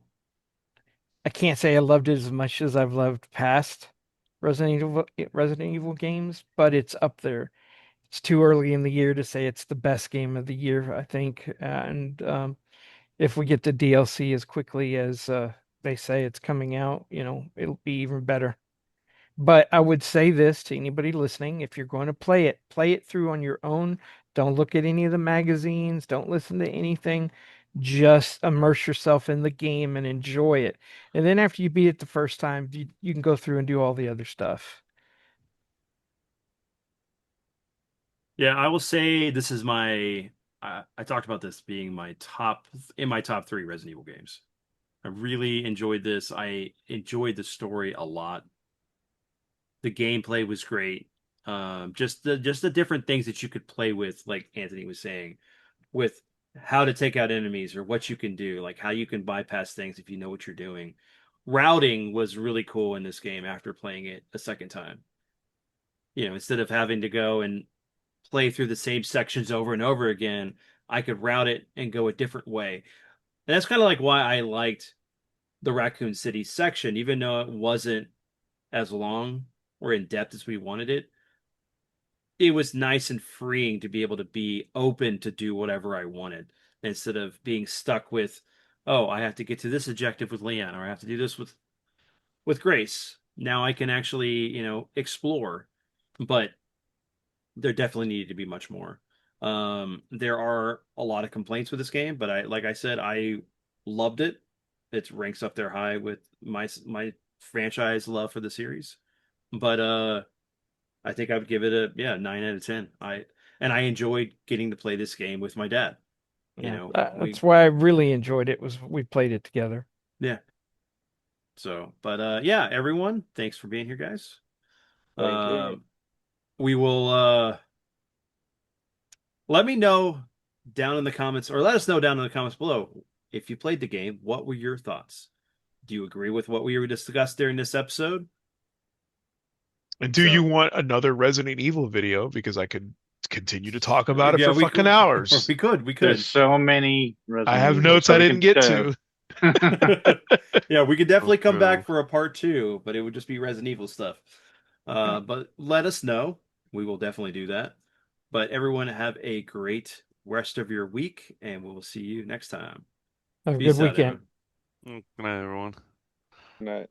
Speaker 3: I can't say I loved it as much as I've loved past Resident Evil games, but it's up there. It's too early in the year to say it's the best game of the year, I think. And if we get the DLC as quickly as they say it's coming out, it'll be even better. But I would say this to anybody listening, if you're going to play it through on your own. Don't look at any of the magazines, don't listen to anything. Just immerse yourself in the game and enjoy it. And then after you beat it the first time, you can go through and do all the other stuff.
Speaker 1: Yeah, I will say this is I talked about this being my top three Resident Evil games. I really enjoyed this. I enjoyed the story a lot. The gameplay was great. Just the different things that you could play with, like Anthony was saying, with how to take out enemies or what you can do, like how you can bypass things if you know what you're doing. Routing was really cool in this game after playing it a second time. Instead of having to go and play through the same sections over and over again, I could route it and go a different way. And that's kind of like why I liked the Raccoon City section, even though it wasn't as long or in depth as we wanted it. It was nice and freeing to be able to be open to do whatever I wanted instead of being stuck with, oh, I have to get to this objective with Leon, or I have to do this with Grace. Now I can actually, explore, but there definitely needed to be much more. There are a lot of complaints with this game, but like I said, I loved it. It ranks up there high with my franchise love for the series. But I think I would give it a, yeah, 9 out of 10. I enjoyed getting to play this game with my dad.
Speaker 3: Yeah,
Speaker 1: We
Speaker 3: that's why I really enjoyed it was we played it together.
Speaker 1: Yeah. So, but yeah, everyone, thanks for being here, guys.
Speaker 5: Thank you.
Speaker 1: Um, we will let me know down in the comments, or let us know down in the comments below if you played the game. What were your thoughts? Do you agree with what we discussed during this episode?
Speaker 2: And do you
Speaker 1: So,
Speaker 2: want another Resident Evil video? Because I could continue to talk about it
Speaker 1: yeah,
Speaker 2: for
Speaker 1: we
Speaker 2: fucking
Speaker 1: could,
Speaker 2: hours.
Speaker 1: we
Speaker 4: There's
Speaker 1: could.
Speaker 4: so many
Speaker 2: I
Speaker 4: Resident
Speaker 2: have
Speaker 4: Evils,
Speaker 2: notes
Speaker 4: so
Speaker 2: I
Speaker 4: we
Speaker 2: didn't
Speaker 4: could.
Speaker 2: get to.
Speaker 1: Yeah, we could definitely come
Speaker 6: True.
Speaker 1: back for a part two, but it would just be Resident Evil stuff. But let us know. We will definitely do that. But everyone have a great rest of your week, and we will see you next time.
Speaker 3: Have a good
Speaker 1: Peace out,
Speaker 3: weekend.
Speaker 1: everyone.
Speaker 6: Good night, everyone.
Speaker 5: Not